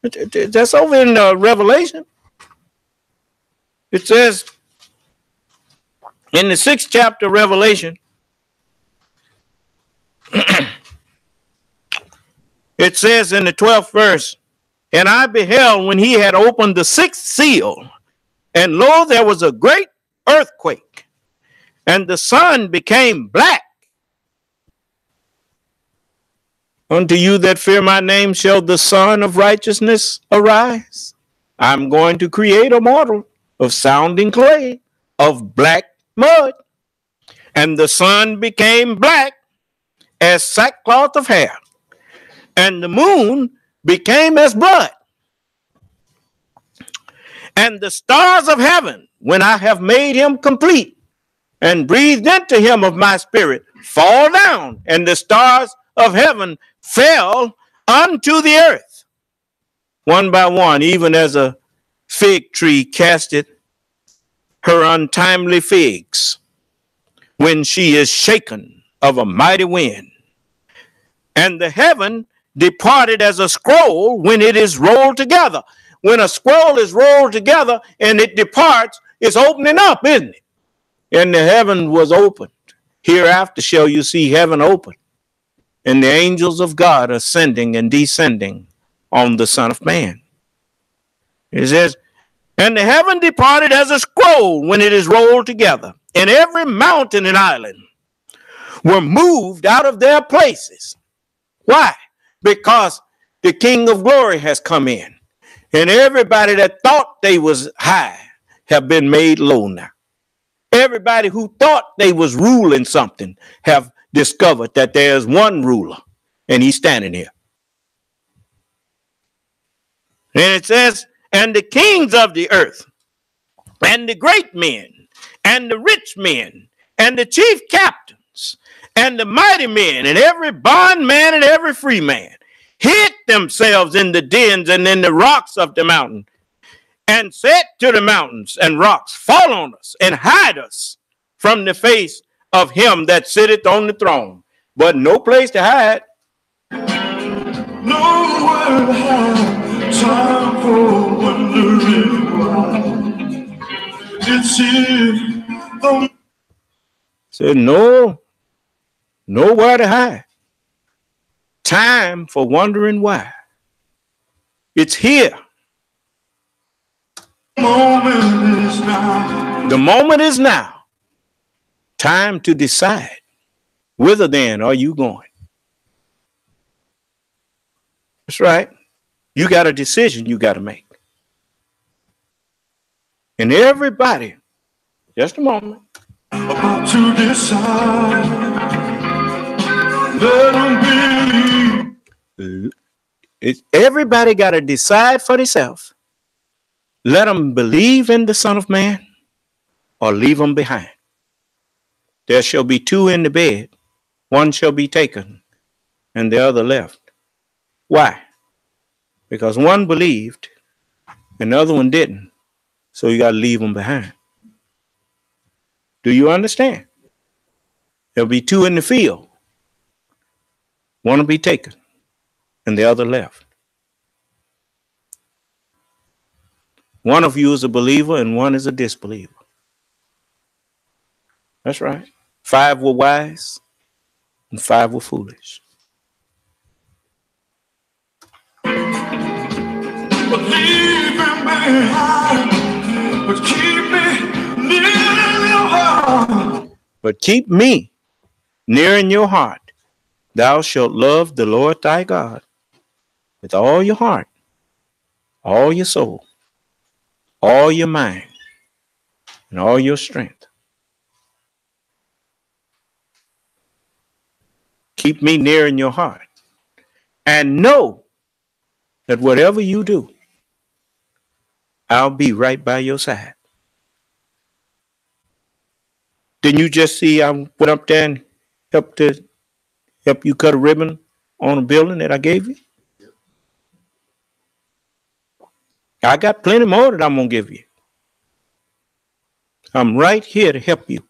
That's over in Revelation. It says in the 6th chapter of Revelation, it says in the 12th verse, and I beheld when he had opened the 6th seal, and lo, there was a great earthquake, and the sun became black, Unto you that fear my name shall the Son of Righteousness arise. I'm going to create a model of sounding clay, of black mud. And the sun became black as sackcloth of hair, and the moon became as blood. And the stars of heaven, when I have made him complete and breathed into him of my spirit, fall down, and the stars of heaven fell unto the earth, one by one, even as a fig tree casteth her untimely figs when she is shaken of a mighty wind. And the heaven departed as a scroll when it is rolled together. When a scroll is rolled together and it departs, it's opening up, isn't it? And the heaven was opened. Hereafter shall you see heaven open, and the angels of God ascending and descending on the Son of Man. It says, and the heaven departed as a scroll when it is rolled together, and every mountain and island were moved out of their places. Why? Because the King of Glory has come in, and everybody that thought they was high have been made low now. Everybody who thought they was ruling something have discovered that there's one ruler, and he's standing here. And it says, and the kings of the earth, and the great men, and the rich men, and the chief captains, and the mighty men, and every bondman and every free man, hid themselves in the dens and in the rocks of the mountain, and said to the mountains and rocks, fall on us and hide us from the face of him that sitteth on the throne. But no place to hide. Nowhere to hide, time for wondering why. It's here. Said nowhere to hide. Time for wondering why. It's here. The moment is now. The moment is now. Time to decide. Whither then are you going? That's right. You got a decision you got to make. And everybody, just a moment. About to decide. Let them believe. Everybody got to decide for themselves. Let them believe in the Son of Man or leave them behind. There shall be two in the bed. One shall be taken and the other left. Why? Because one believed and the other one didn't. So you got to leave them behind. Do you understand? There'll be two in the field. One will be taken and the other left. One of you is a believer and one is a disbeliever. That's right. 5 were wise and 5 were foolish. But leave me behind, but keep me near in your heart. But keep me near in your heart. Thou shalt love the Lord thy God with all your heart, all your soul, all your mind, and all your strength. Keep me near in your heart. And know that whatever you do, I'll be right by your side. Didn't you just see I went up there and helped you cut a ribbon on a building that I gave you? I got plenty more that I'm going to give you. I'm right here to help you.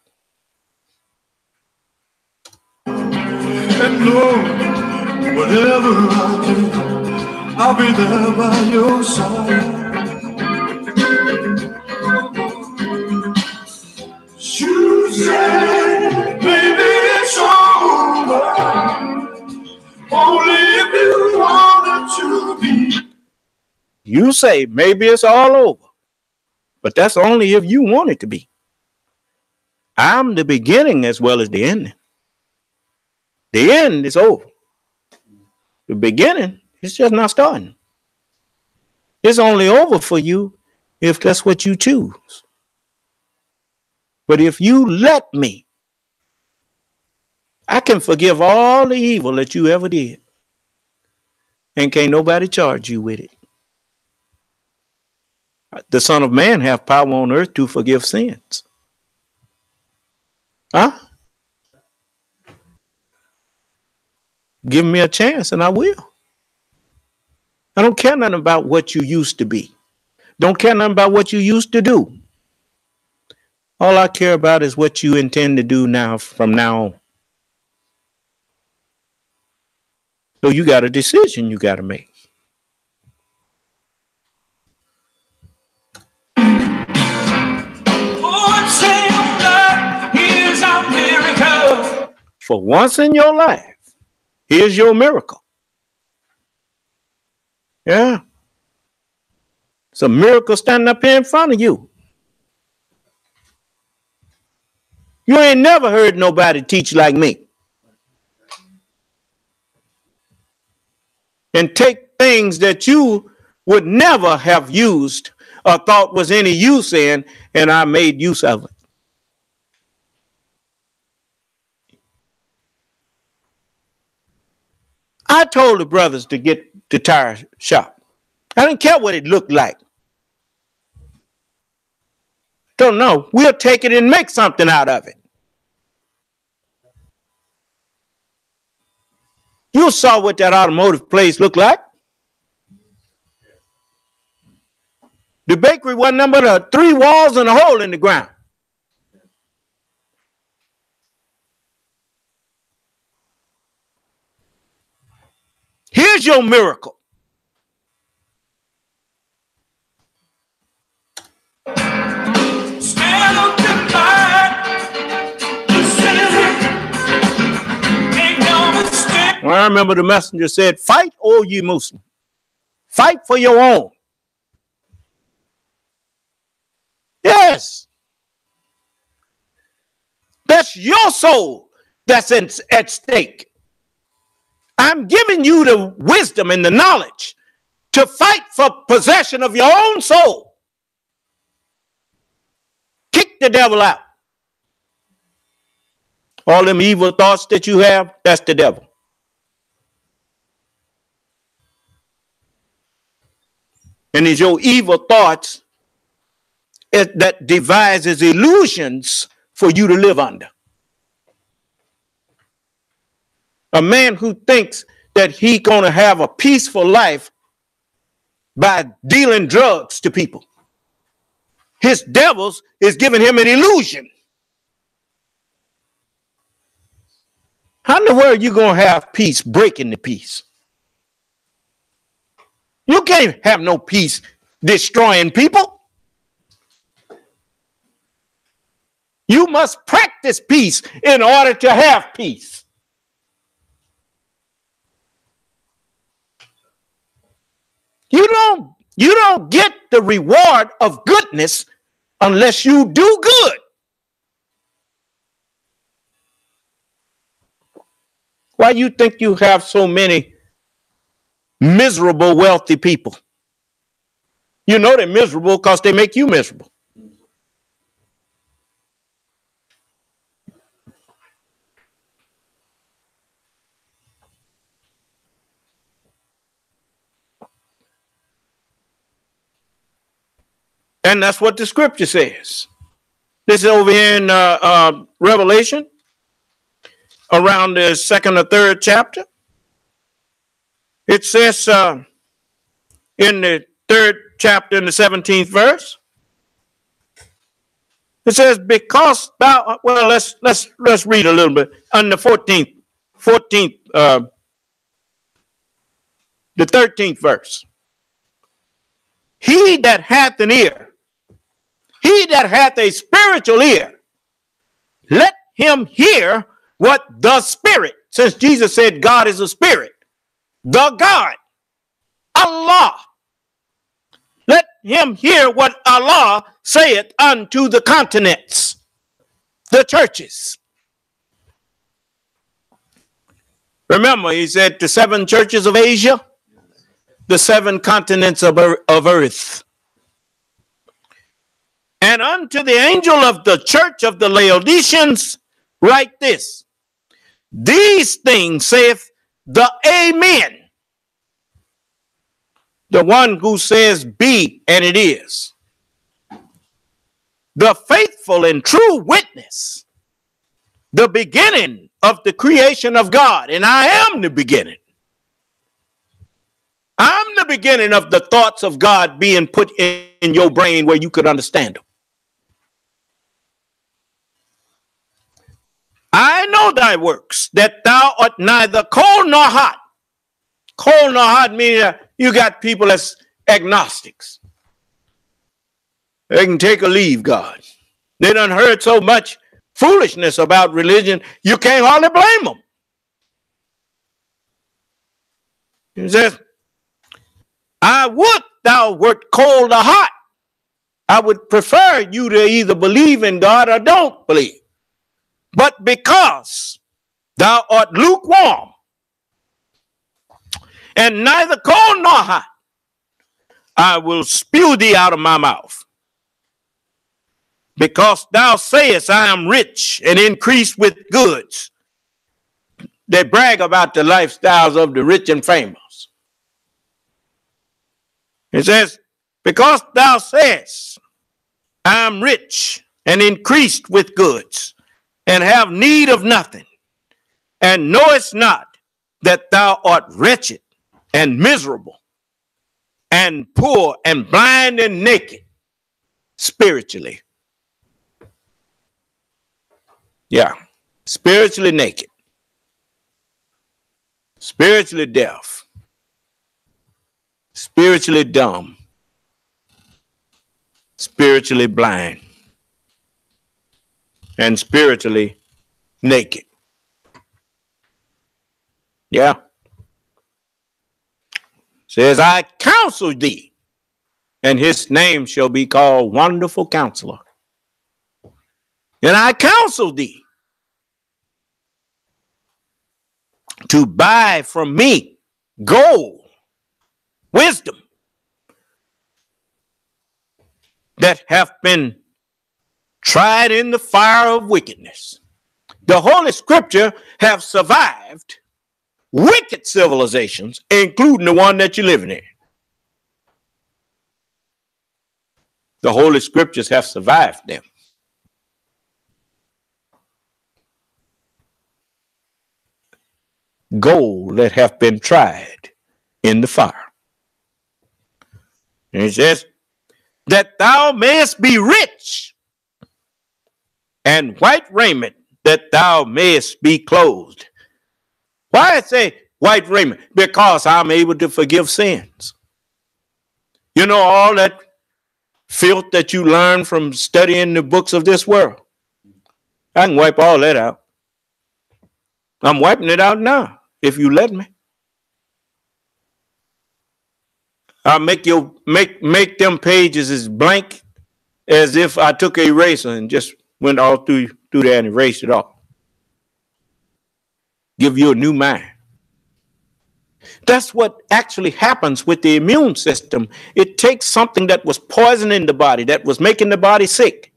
And Lord, whatever I do, I'll be there by your side. You say, baby, it's over. Only if you want it to be. You say maybe it's all over, but that's only if you want it to be. I'm the beginning as well as the ending. The end is over. The beginning, it's just not starting. It's only over for you if that's what you choose. But if you let me, I can forgive all the evil that you ever did. And can't nobody charge you with it. The Son of Man have power on earth to forgive sins. Huh? Give me a chance and I will. I don't care nothing about what you used to be. Don't care nothing about what you used to do. All I care about is what you intend to do now from now on. So you got a decision you got to make. For once in your life, here's your miracle. Yeah. It's a miracle standing up here in front of you. You ain't never heard nobody teach like me. And take things that you would never have used or thought was any use in, and I made use of it. I told the brothers to get the tire shop. I didn't care what it looked like. Don't know. We'll take it and make something out of it. You saw what that automotive place looked like. The bakery wasn't number but 3 walls and a hole in the ground. Here's your miracle. Well, I remember the messenger said, fight, O ye Muslim. Fight for your own. Yes. That's your soul that's at stake. I'm giving you the wisdom and the knowledge to fight for possession of your own soul. Kick the devil out. All them evil thoughts that you have, that's the devil. And it's your evil thoughts that devises illusions for you to live under. A man who thinks that he's going to have a peaceful life by dealing drugs to people. His devils is giving him an illusion. How in the world are you going to have peace breaking the peace? You can't have no peace destroying people. You must practice peace in order to have peace. You don't get the reward of goodness unless you do good. Why you think you have so many miserable, wealthy people? You know they're miserable because they make you miserable. And that's what the scripture says. This is over here in Revelation, around the 2nd or 3rd chapter. It says in the 3rd chapter, in the 17th verse, it says, because thou, well, let's read a little bit. On the 14th, the 13th verse. He that hath an ear, he that hath a spiritual ear, let him hear what the Spirit, since Jesus said God is a spirit, the God, Allah, let him hear what Allah saith unto the continents, the churches. Remember, he said the 7 churches of Asia, the 7 continents of earth. And unto the angel of the church of the Laodiceans, write this. These things saith the Amen. The one who says be and it is. The faithful and true witness. The beginning of the creation of God. And I am the beginning. I'm the beginning of the thoughts of God being put in your brain where you could understand them. I know thy works, that thou art neither cold nor hot. Cold nor hot meaning that you got people that's agnostics. They can take or leave God. They done heard so much foolishness about religion, you can't hardly blame them. He says, I would thou wert cold or hot. I would prefer you to either believe in God or don't believe. But because thou art lukewarm and neither cold nor hot, I will spew thee out of my mouth. Because thou sayest, I am rich and increased with goods. They brag about the lifestyles of the rich and famous. It says, because thou sayest, I am rich and increased with goods, and have need of nothing, and knowest not that thou art wretched and miserable, and poor and blind and naked, spiritually. Yeah, spiritually naked, spiritually deaf, spiritually dumb, spiritually blind, and spiritually naked. Yeah. Says, I counsel thee, and his name shall be called Wonderful Counselor. And I counsel thee to buy from me gold, wisdom, that hath been tried in the fire of wickedness. The Holy Scripture have survived wicked civilizations, including the one that you're living in. The Holy Scriptures have survived them. Gold that hath been tried in the fire. And it says, that thou mayest be rich, and white raiment, that thou mayest be clothed. Why I say white raiment? Because I'm able to forgive sins. You know, all that filth that you learn from studying the books of this world, I can wipe all that out. I'm wiping it out now, if you let me. I'll make them pages as blank as if I took an eraser and just went all through there and erased it off. Give you a new mind. That's what actually happens with the immune system. It takes something that was poisoning the body, that was making the body sick,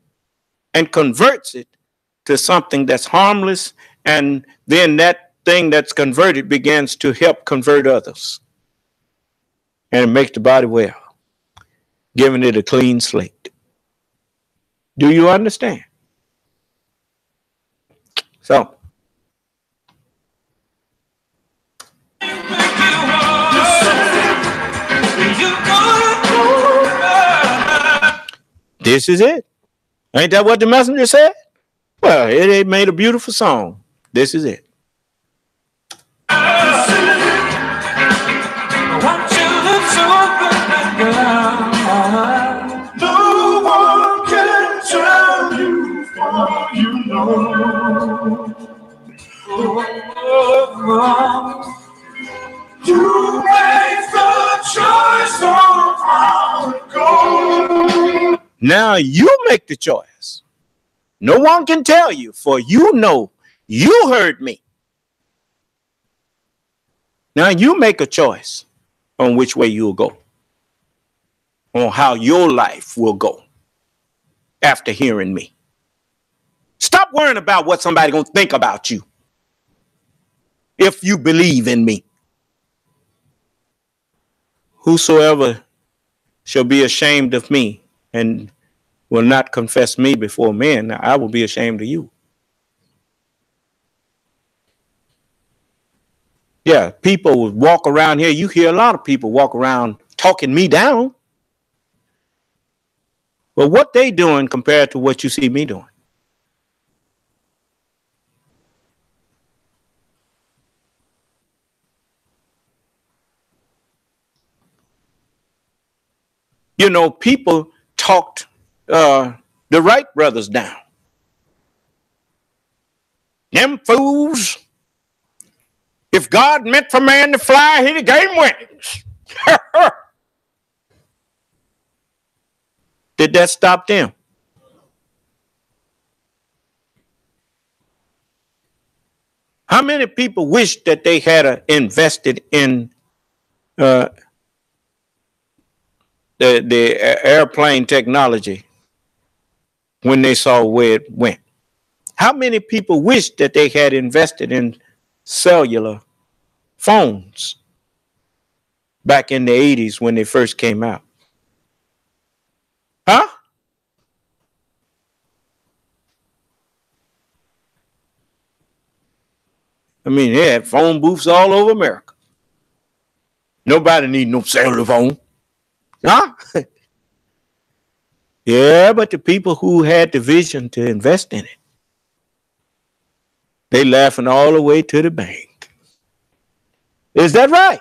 and converts it to something that's harmless, and then that thing that's converted begins to help convert others. And it makes the body well, giving it a clean slate. Do you understand? So, this is it. Ain't that what the messenger said? Well, it made a beautiful song. This is it. No one can tell you for you know. You make the choice of how it goes. Now you make the choice. No one can tell you, for you know you heard me. Now you make a choice on which way you'll go, on how your life will go after hearing me. Stop worrying about what somebody gonna think about you if you believe in me. Whosoever shall be ashamed of me and will not confess me before men, I will be ashamed of you. Yeah, people would walk around here. You hear a lot of people walk around talking me down. But what they doing compared to what you see me doing? You know, people talked the Wright brothers down. Them fools. If God meant for man to fly, he'd have gave him wings. Did that stop them? How many people wish that they had invested in the airplane technology when they saw where it went? How many people wish that they had invested in cellular phones back in the 80s when they first came out? Huh? I mean, they had phone booths all over America. Nobody need no cellular phone. Huh? Yeah, but the people who had the vision to invest in it, they laughing all the way to the bank. Is that right?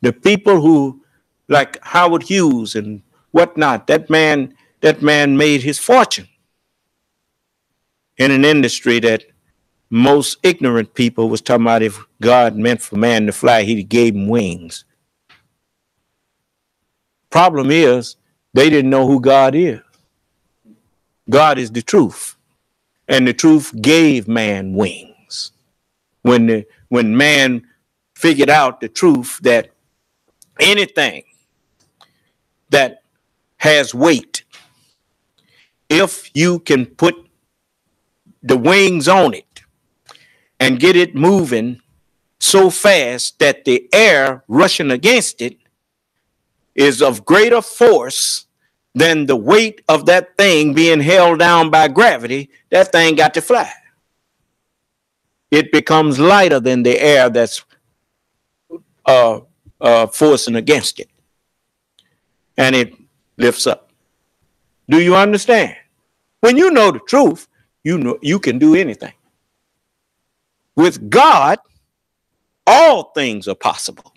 The people who, like Howard Hughes and whatnot, that man made his fortune in an industry that most ignorant people was talking about. If God meant for man to fly, he gave him wings. Problem is, they didn't know who God is. God is the truth. And the truth gave man wings. When man figured out the truth that anything that has weight, if you can put the wings on it and get it moving so fast that the air rushing against it is of greater force than the weight of that thing being held down by gravity, that thing got to fly. It becomes lighter than the air that's forcing against it. And it lifts up. Do you understand? When you know the truth, you know you can do anything. With God, all things are possible.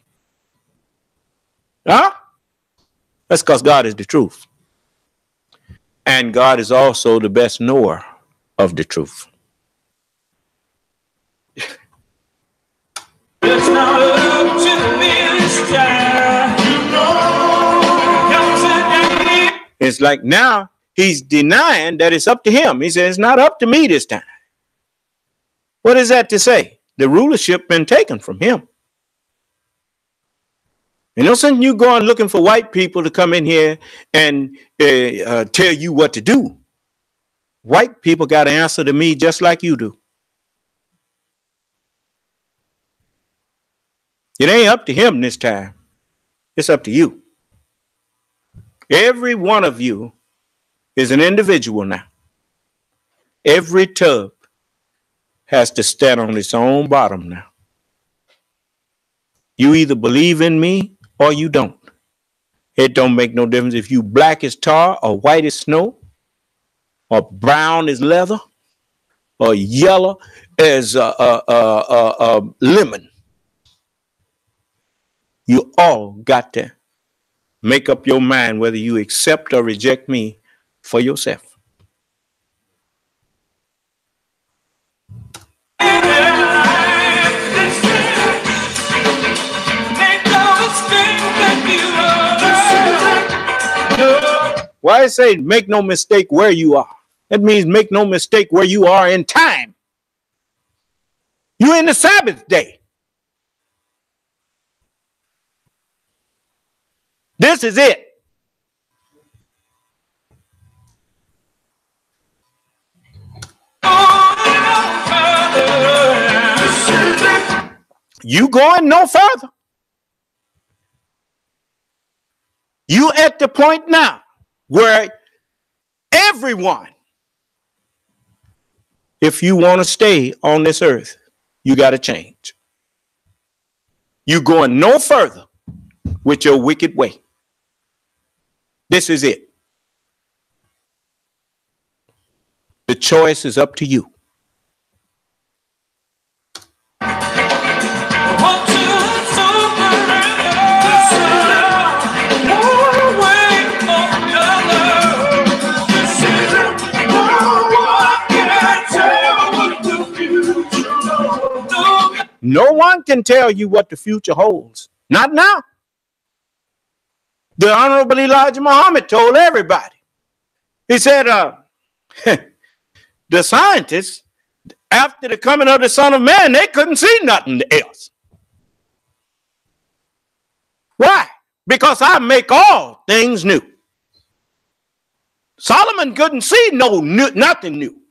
Huh? That's because God is the truth. And God is also the best knower of the truth. It's not up to the minister. It's like now he's denying that it's up to him. He says it's not up to me this time. What is that to say? The rulership been taken from him. You know, since you going looking for white people to come in here and tell you what to do, white people got to answer to me just like you do. It ain't up to him this time. It's up to you. Every one of you is an individual now. Every tub has to stand on its own bottom now. You either believe in me or you don't. It don't make no difference if you black as tar or white as snow or brown as leather or yellow as lemon. You all got to make up your mind whether you accept or reject me for yourself. Why I say make no mistake where you are? That means make no mistake where you are in time. You're in the Sabbath day. This is it. You going no further. You at the point now where everyone, if you want to stay on this earth, you got to change. You going no further with your wicked way. This is it. The choice is up to you. No one can tell you what the future holds. Not now. The Honorable Elijah Muhammad told everybody. He said, the scientists, after the coming of the Son of Man, they couldn't see nothing else. Why? Because I make all things new. Solomon couldn't see nothing new.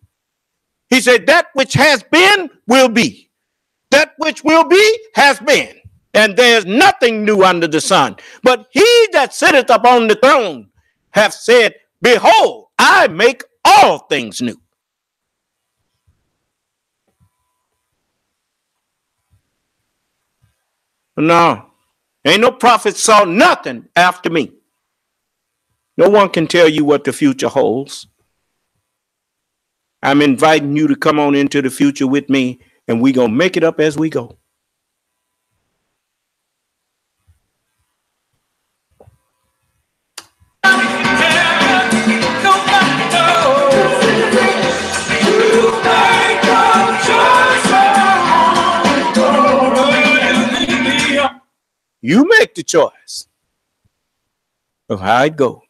He said, that which has been will be. That which will be has been. And there's nothing new under the sun. But he that sitteth upon the throne hath said, behold, I make all things new. No, ain't no prophet saw nothing after me. No one can tell you what the future holds. I'm inviting you to come on into the future with me, and we're going to make it up as we go. You make the choice of how it goes.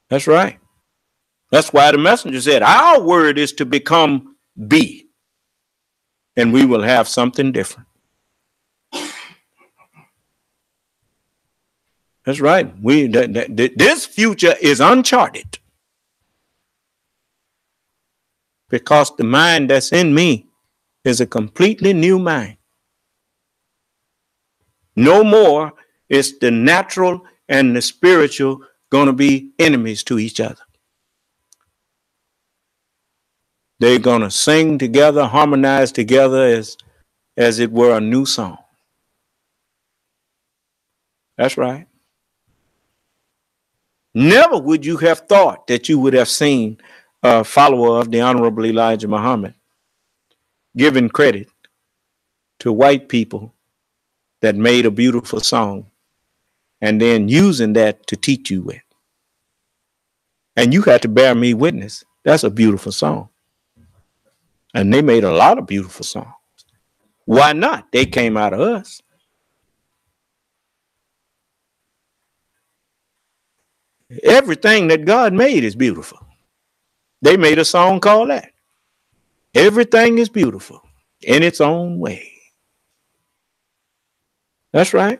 That's right. That's why the messenger said, our word is to become be, and we will have something different. That's right. This future is uncharted because the mind that's in me is a completely new mind. No more is the natural and the spiritual going to be enemies to each other. They're going to sing together, harmonize together as it were a new song. That's right. Never would you have thought that you would have seen a follower of the Honorable Elijah Muhammad giving credit to white people that made a beautiful song and then using that to teach you with. And you got to bear me witness. That's a beautiful song. And they made a lot of beautiful songs. Why not? They came out of us. Everything that God made is beautiful. They made a song called that. Everything is beautiful in its own way. That's right.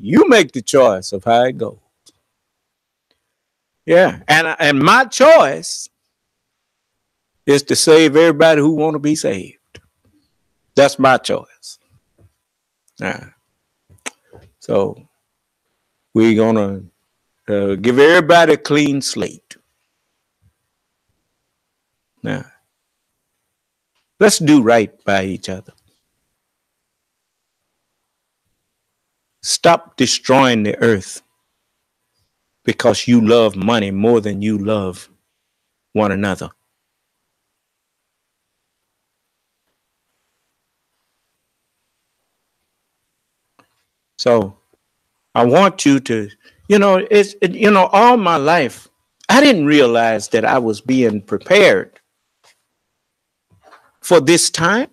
You make the choice of how it goes. Yeah, and my choice is to save everybody who want to be saved. That's my choice. So we're gonna give everybody a clean slate. Now, let's do right by each other. Stop destroying the earth because you love money more than you love one another. So I want you to, all my life, I didn't realize that I was being prepared for this time.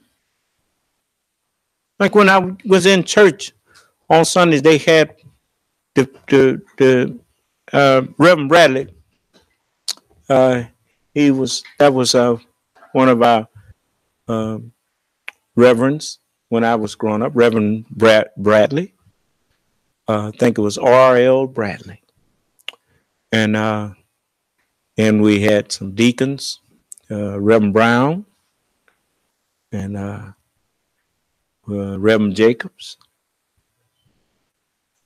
Like when I was in church on Sundays, they had the Reverend Bradley. That was one of our reverends when I was growing up, Reverend Bradley. I think it was R.L. Bradley. And we had some deacons, Reverend Brown and Reverend Jacobs.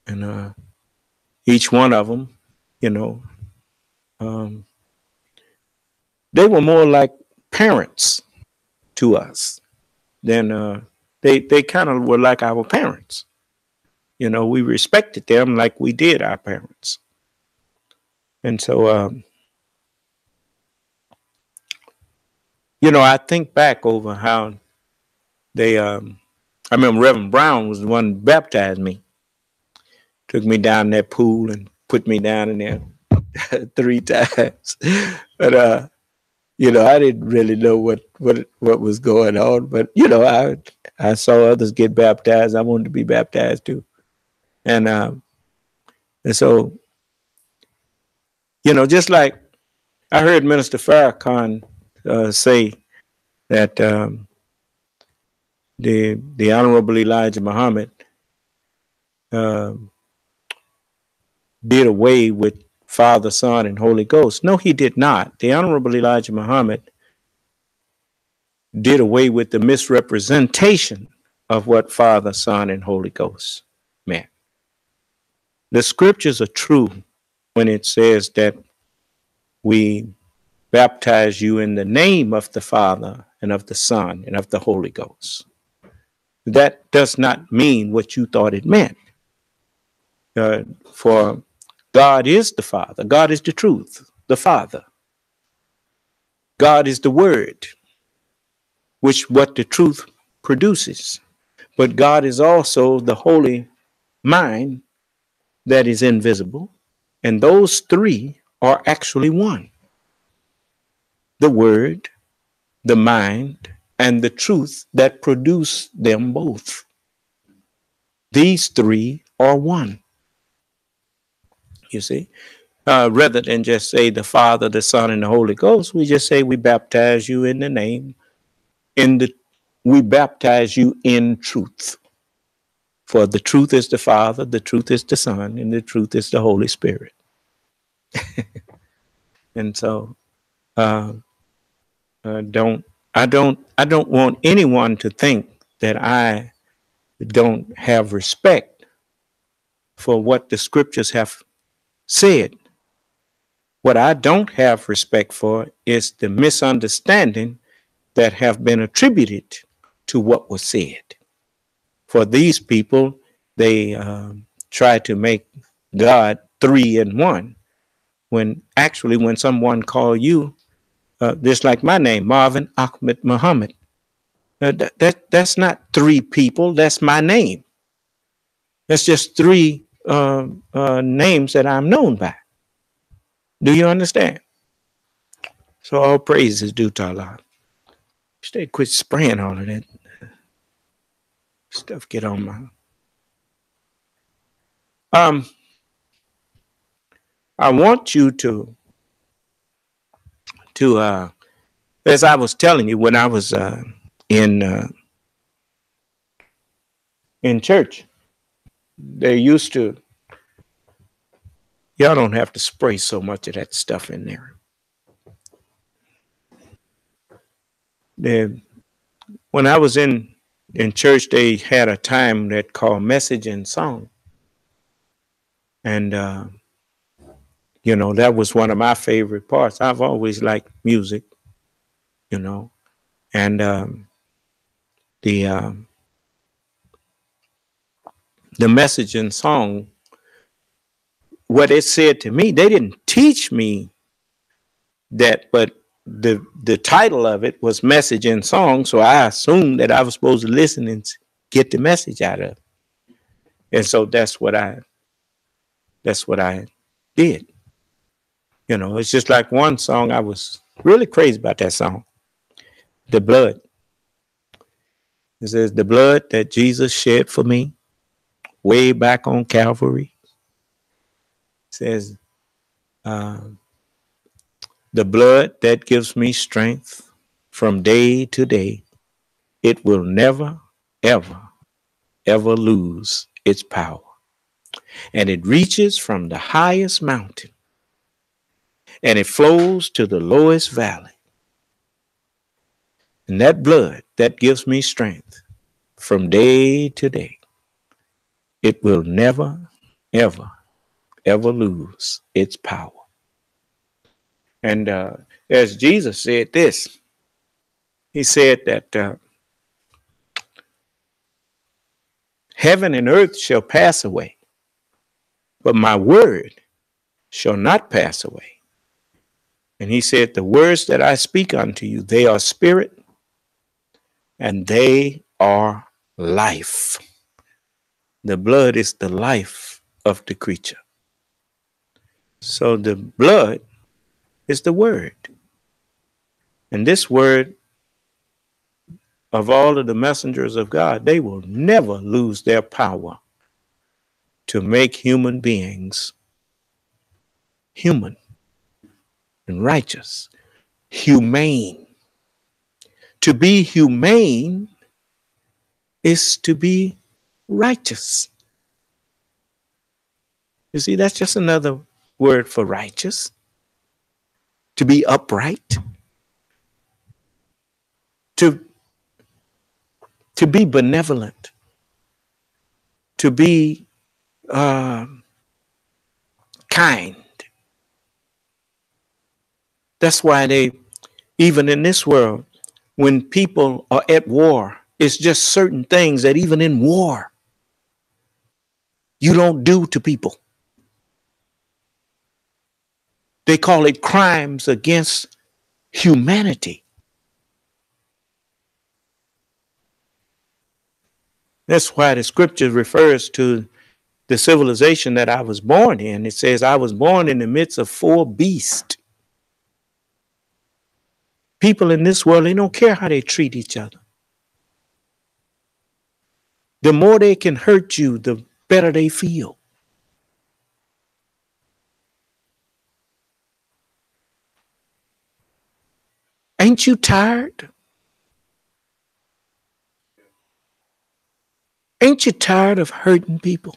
And each one of them, they were more like parents to us than they kind of were like our parents. We respected them like we did our parents. And so, I think back over how they, I remember Reverend Brown was the one who baptized me. Took me down that pool and put me down in there 3 times. But, I didn't really know what was going on. But, I saw others get baptized. I wanted to be baptized too. And so, just like I heard Minister Farrakhan say that the Honorable Elijah Muhammad did away with Father, Son, and Holy Ghost. No, he did not. The Honorable Elijah Muhammad did away with the misrepresentation of what Father, Son, and Holy Ghost meant. The scriptures are true when it says that we baptize you in the name of the Father and of the Son and of the Holy Ghost. That does not mean what you thought it meant. For God is the Father. God is the truth, the Father. God is the Word, what the truth produces. But God is also the Holy Mind that is invisible. And those 3 are actually one. The Word, the Mind, and the truth that produce them both. These 3 are one. You see, rather than just say the Father, the Son, and the Holy Ghost, we just say we baptize you in the name. We baptize you in truth. For the truth is the Father, the truth is the Son, and the truth is the Holy Spirit. And so, I don't want anyone to think that I don't have respect for what the scriptures have said. What I don't have respect for is the misunderstanding that have been attributed to what was said. For these people, they try to make God 3 in 1, when actually when someone call you, just like my name, Marvin Ahmed Muhammad, that's not 3 people, that's my name. That's just 3 names that I'm known by. Do you understand? So all praise is due to Allah. Stay quit spraying all of that stuff. Get on my. I want you to as I was telling you when I was in church, they used to. Y'all don't have to spray so much of that stuff in there. When I was in church, they had a time that called Message and Song. And, that was one of my favorite parts. I've always liked music, and the Message and Song, what it said to me, they didn't teach me that, but the title of it was Message and Song, so I assumed that I was supposed to listen and get the message out of it. And so that's what I That's what I did. You know, it's just like one song. I was really crazy about that song. The blood. It says, the blood that Jesus shed for me way back on Calvary. It says, the blood that gives me strength from day to day. It will never, ever, ever lose its power. And it reaches from the highest mountain and it flows to the lowest valley. And that blood that gives me strength from day to day, it will never, ever, ever lose its power. And as Jesus said this, he said that heaven and earth shall pass away, but my word shall not pass away. And he said, the words that I speak unto you, they are spirit and they are life. The blood is the life of the creature. So the blood is the word. And this word of all of the messengers of God, they will never lose their power to make human beings human and righteous, humane. To be humane is to be righteous. You see, that's just another word for righteous. To be upright. To be benevolent. To be kind. That's why even in this world, when people are at war, it's just certain things that even in war, you don't do to people. They call it crimes against humanity. That's why the scripture refers to the civilization that I was born in. It says, I was born in the midst of 4 beasts. People in this world, they don't care how they treat each other. The more they can hurt you, the better they feel. Ain't you tired? Ain't you tired of hurting people?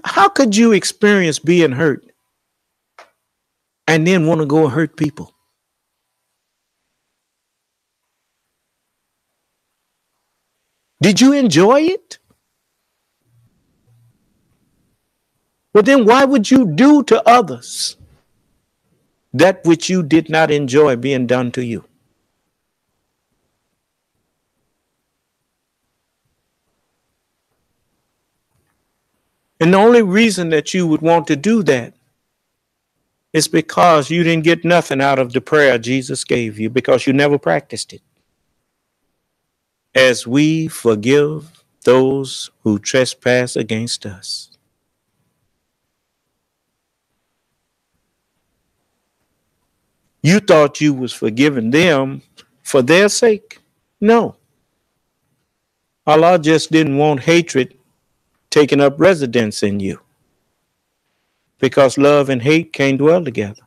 How could you experience being hurt and then want to go and hurt people? Did you enjoy it? Well, then why would you do to others that which you did not enjoy being done to you? And the only reason that you would want to do that is because you didn't get nothing out of the prayer Jesus gave you, because you never practiced it. As we forgive those who trespass against us. You thought you was forgiving them for their sake? No. Allah just didn't want hatred taking up residence in you, because love and hate can't dwell together.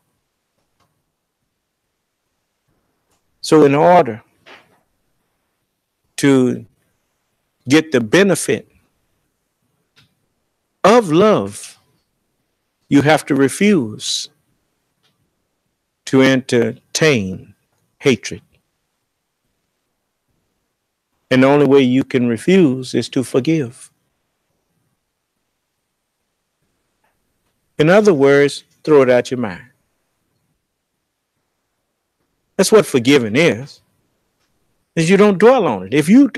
So in order to get the benefit of love, you have to refuse to entertain hatred. And the only way you can refuse is to forgive. In other words, throw it out your mind. That's what forgiving is you don't dwell on it. If you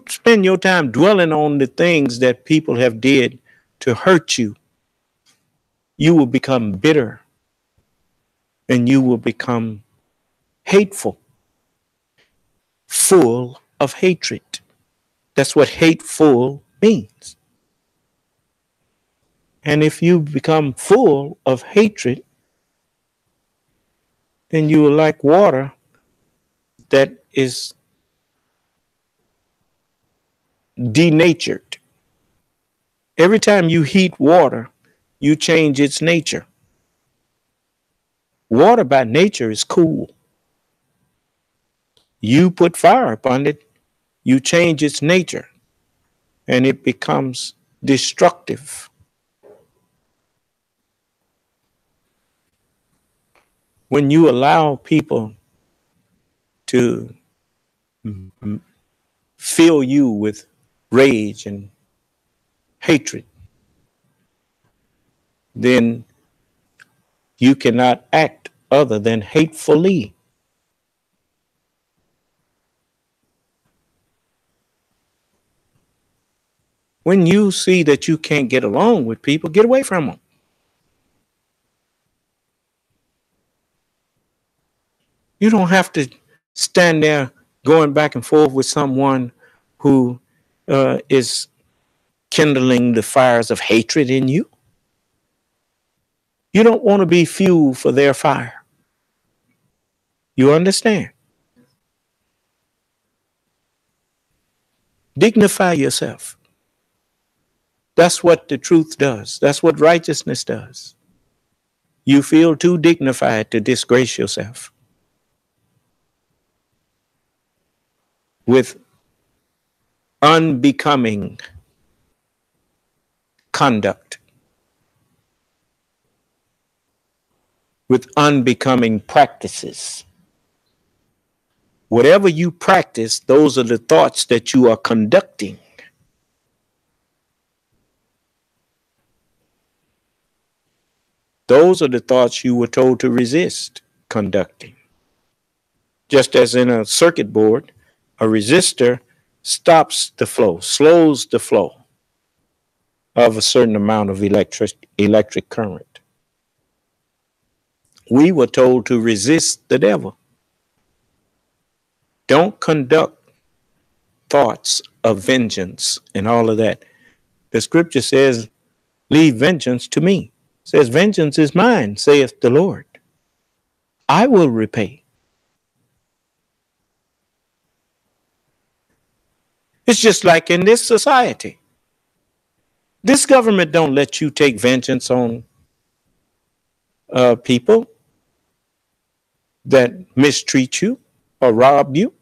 spend your time dwelling on the things that people have did to hurt you, you will become bitter and you will become hateful, full of hatred. That's what hateful means. And if you become full of hatred, then you are like water that is denatured. Every time you heat water, you change its nature. Water by nature is cool. You put fire upon it, you change its nature, and it becomes destructive. When you allow people to fill you with rage and hatred, then you cannot act other than hatefully. When you see that you can't get along with people, get away from them. You don't have to stand there going back and forth with someone who is kindling the fires of hatred in you. You don't want to be fuel for their fire. You understand? Dignify yourself. That's what the truth does. That's what righteousness does. You feel too dignified to disgrace yourself with unbecoming conduct, with unbecoming practices. Whatever you practice, those are the thoughts that you are conducting. Those are the thoughts you were told to resist conducting. Just as in a circuit board, a resistor stops the flow, slows the flow of a certain amount of electric current. We were told to resist the devil. Don't conduct thoughts of vengeance and all of that. The scripture says, leave vengeance to me. It says, vengeance is mine, saith the Lord. I will repay. It's just like in this society. This government don't let you take vengeance on people that mistreat you or rob you.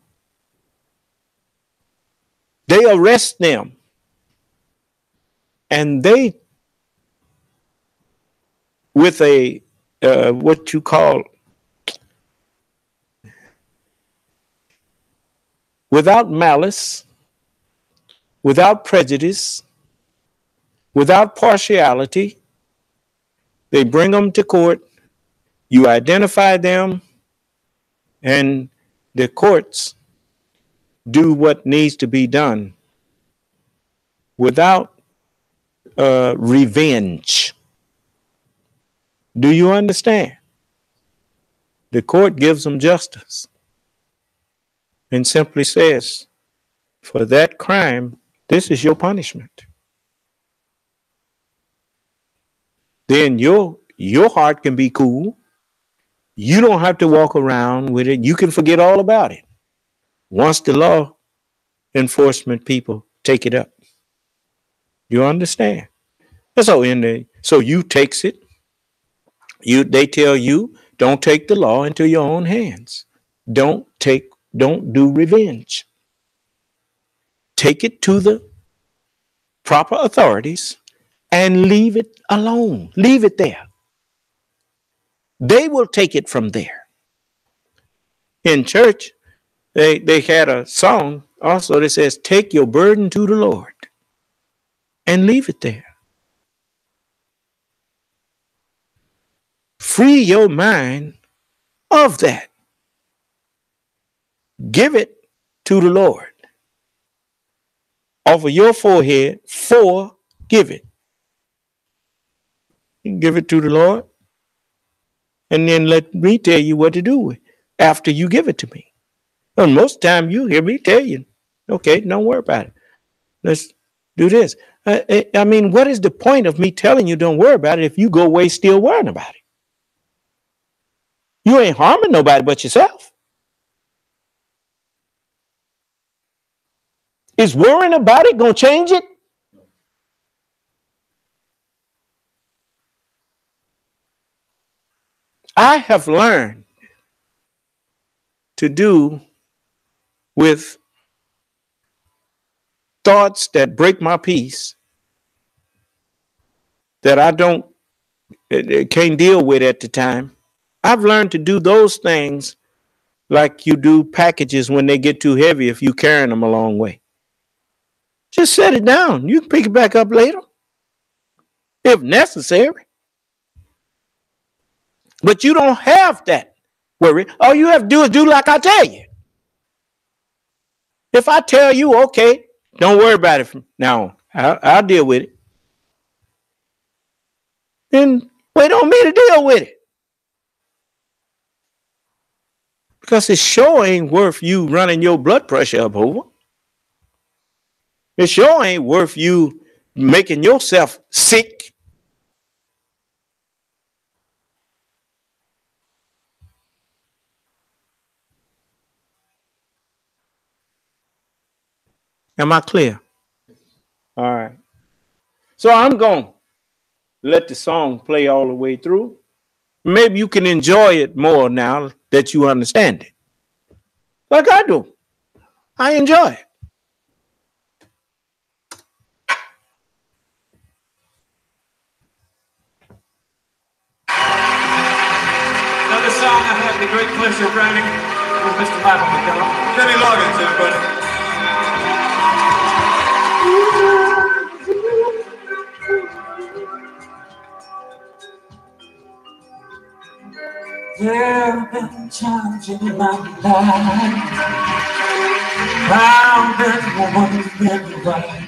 They arrest them and they, with a what you call, without malice, without prejudice, without partiality, they bring them to court. You identify them, and the courts do what needs to be done without revenge. Do you understand? The court gives them justice and simply says, for that crime, this is your punishment. Then your heart can be cool. You don't have to walk around with it. You can forget all about it once the law enforcement people take it up. You understand? So you takes it. They tell you, don't take the law into your own hands. Don't do revenge. Take it to the proper authorities and leave it alone. Leave it there. They will take it from there. In church, they had a song also that says, take your burden to the Lord and leave it there. Free your mind of that. Give it to the Lord. Off of your forehead, give it. You can give it to the Lord and then let me tell you what to do with it after you give it to me. And most of the time you hear me tell you, okay, don't worry about it. Let's do this. I mean, what is the point of me telling you don't worry about it if you go away still worrying about it? You ain't harming nobody but yourself. Is worrying about it going to change it? I have learned to do with thoughts that break my peace, that I can't deal with at the time. I've learned to do those things like you do packages when they get too heavy if you're carrying them a long way. Just set it down. You can pick it back up later if necessary. But you don't have that worry. All you have to do is do like I tell you. If I tell you, okay, don't worry about it from now on, I'll deal with it, then wait on me to deal with it. Because it sure ain't worth you running your blood pressure up over. It sure ain't worth you making yourself sick. Am I clear? All right. So I'm going to let the song play all the way through. Maybe you can enjoy it more now that you understand it. Like I do. I enjoy it. Another song I had the great pleasure of writing with Mr. Michael McDonald. Kenny Loggins, everybody. There have been times in my life found that woman right.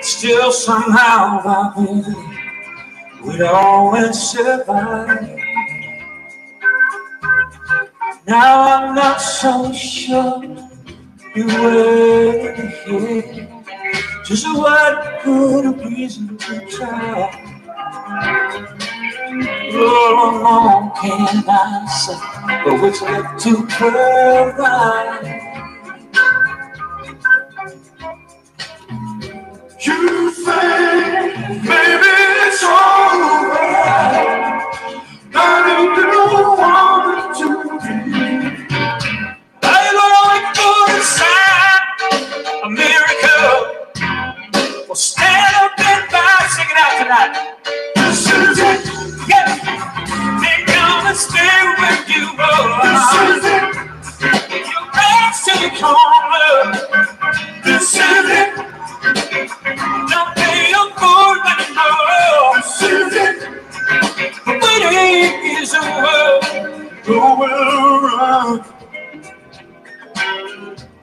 Still somehow I believe we'd always survive. Now I'm not so sure you were here. Just what could a reason to try? How long can I say, but what's left to provide? You say, maybe it's over, that you want it to be. I long for a sign, a miracle. Well, stand up and by, sing it out tonight. This is it. Yeah. They're gonna stay with you, oh. This is it. Your back's to the corner. This is it. Don't pay your food anymore. This is it. The waiting is over. Nowhere around.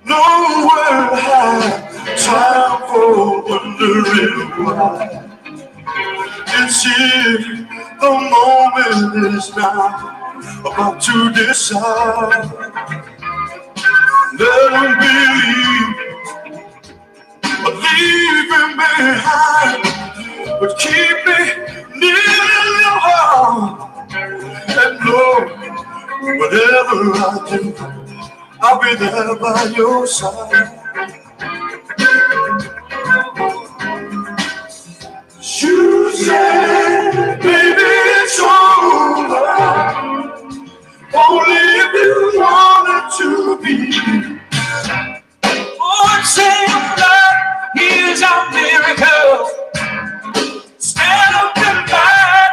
Nowhere to hide. Time for wondering why. It's here. The moment is now, about to decide. Let them leaving behind, but keep me near your heart. And Lord, whatever I do, I'll be there by your side. You said, baby, it's over, only if you want it to be. One single love, here's our miracle. Stand up and fight.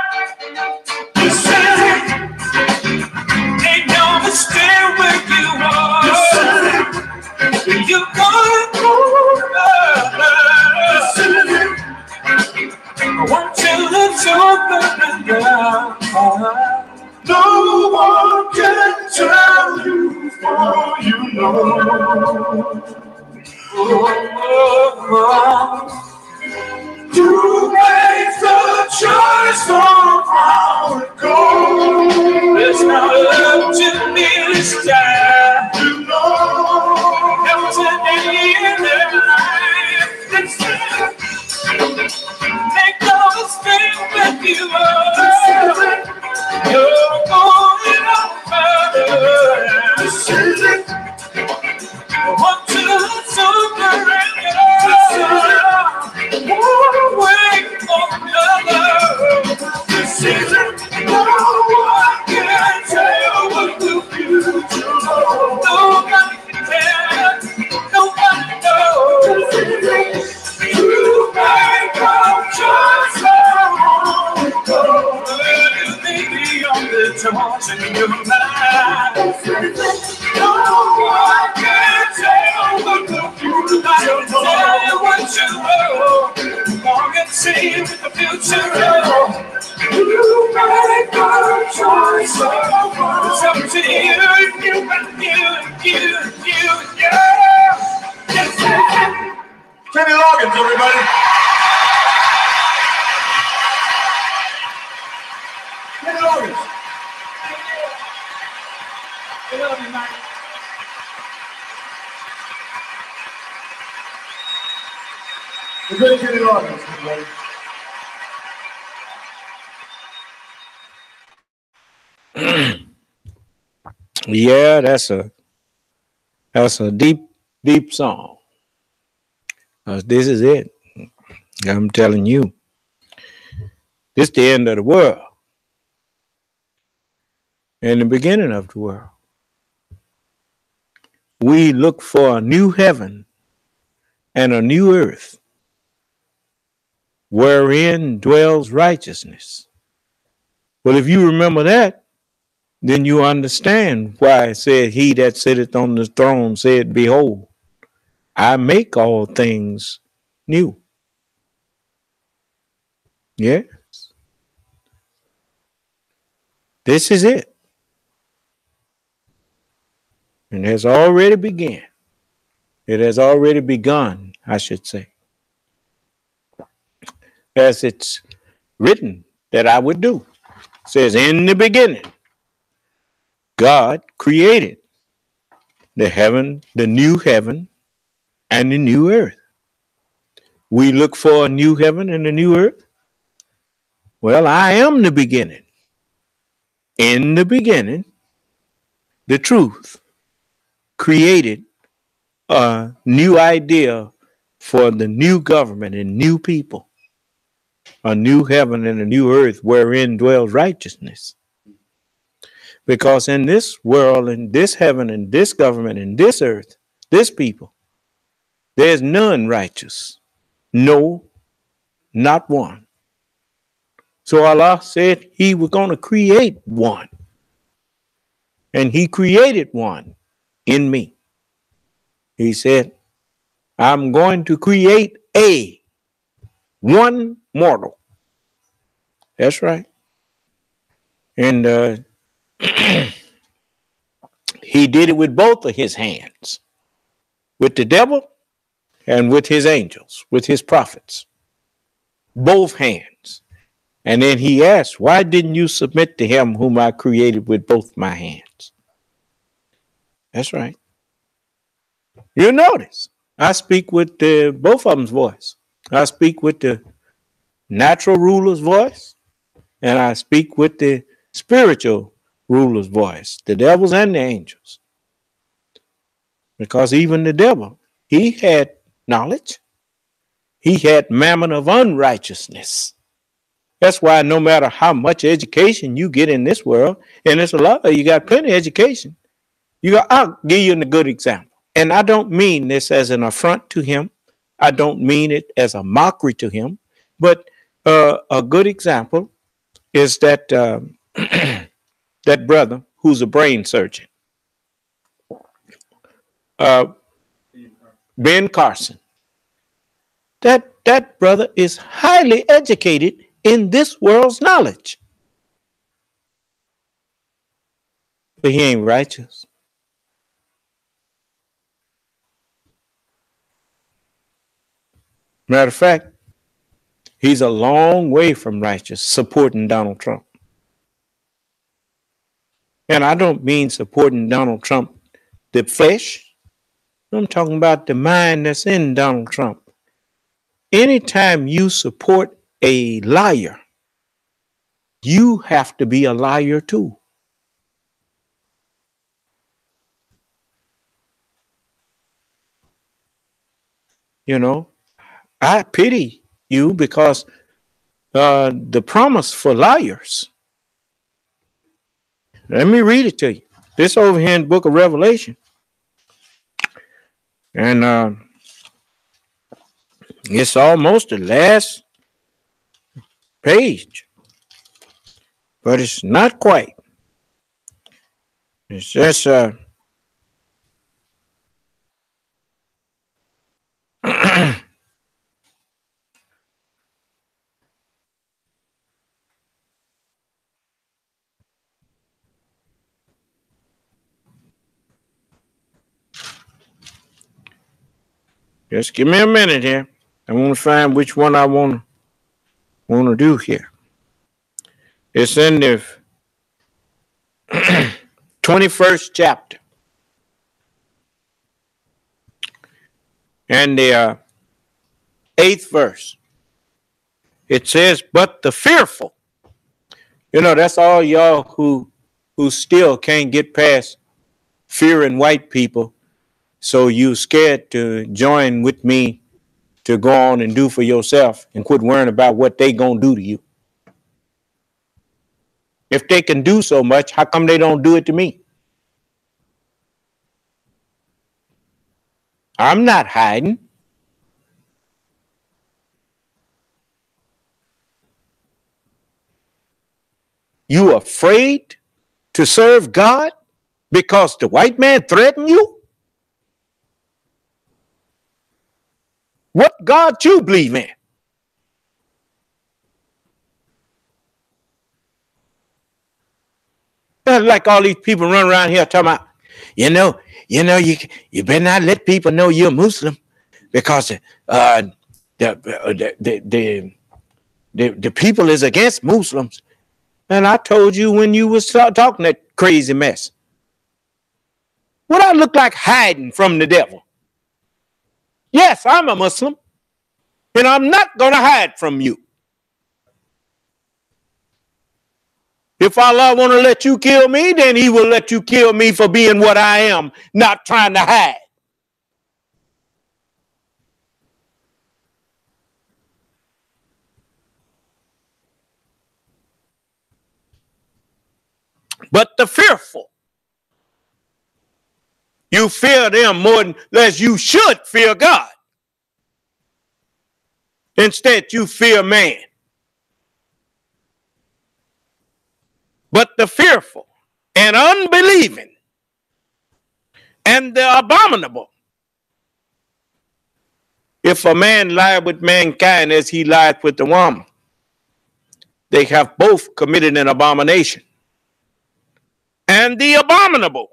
This is it. Ain't gonna stay with you, oh. This is it. You're gonna go. This is it. Until it's open down, no one can tell you, for you know. You make the choice of how in their life. Make no mistake with you. You're going on further. Want to surrender. Wait for another. This isn't no one can tell what the future holds. Nobody can tell. Nobody knows. You make a choice. You may be on the torch in your mind. No one can tell what the future holds. Tell what you know. Long and see what the future holds. You make a choice. It's up to you, you, yeah. Yes, Kenny Loggins, everybody. Kenny Loggins. I love you, Mike. The great Kenny Loggins, everybody. Yeah, that's a deep song. This is it. I'm telling you, this is the end of the world and the beginning of the world. We look for a new heaven and a new earth wherein dwells righteousness. Well, if you remember that, then you understand why it said, he that sitteth on the throne said, behold, I make all things new. Yes. This is it. And it has already begun. It has already begun, I should say. As it's written that I would do. It says, in the beginning, God created the new heaven and the new earth. We look for a new heaven and a new earth. Well, I am the beginning. In the beginning, the truth created a new idea for the new government and new people. A new heaven and a new earth wherein dwells righteousness. Because in this world, in this heaven, in this government, in this earth, this people, there's none righteous. No, not one. So Allah said he was going to create one. And he created one in me. He said, I'm going to create one mortal. That's right. And he did it with both of his hands. With the devil and with his angels, with his prophets. Both hands. And then he asked, why didn't you submit to him whom I created with both my hands? That's right. You notice, I speak with both of them's voice. I speak with the natural ruler's voice, and I speak with the spiritual ruler's voice, the devils and the angels. Because even the devil, he had knowledge. He had mammon of unrighteousness. That's why no matter how much education you get in this world, and it's a lot of you got plenty of education, I'll give you a good example. And I don't mean this as an affront to him. I don't mean it as a mockery to him. But a good example is that that brother who's a brain surgeon, Ben Carson. That brother is highly educated in this world's knowledge. But he ain't righteous. Matter of fact, he's a long way from righteous, supporting Donald Trump. And I don't mean supporting Donald Trump, the flesh. I'm talking about the mind that's in Donald Trump. Anytime you support a liar, you have to be a liar too. You know, I pity you because the promise for liars. Let me read it to you. This over here in the book of Revelation. And it's almost the last page, but it's not quite. It's just just give me a minute here. I want to find which one I want to do here. It's in the 21st chapter. And the 8th verse. It says, but the fearful. You know, that's all y'all who still can't get past fearing white people. So you scared to join with me to go on and do for yourself and quit worrying about what they gonna do to you. If they can do so much, how come they don't do it to me? I'm not hiding. You afraid to serve God because the white man threatened you? What God you believe in? Like all these people run around here talking about, you better not let people know you're Muslim because the people is against Muslims. And I told you when you was talking that crazy mess. What I look like hiding from the devil? Yes, I'm a Muslim, and I'm not going to hide from you. If Allah want to let you kill me, then he will let you kill me for being what I am, not trying to hide. But the fearful, you fear them more than less you should fear God. Instead, you fear man. But the fearful and unbelieving and the abominable. If a man lie with mankind as he lied with the woman, they have both committed an abomination. And the abominable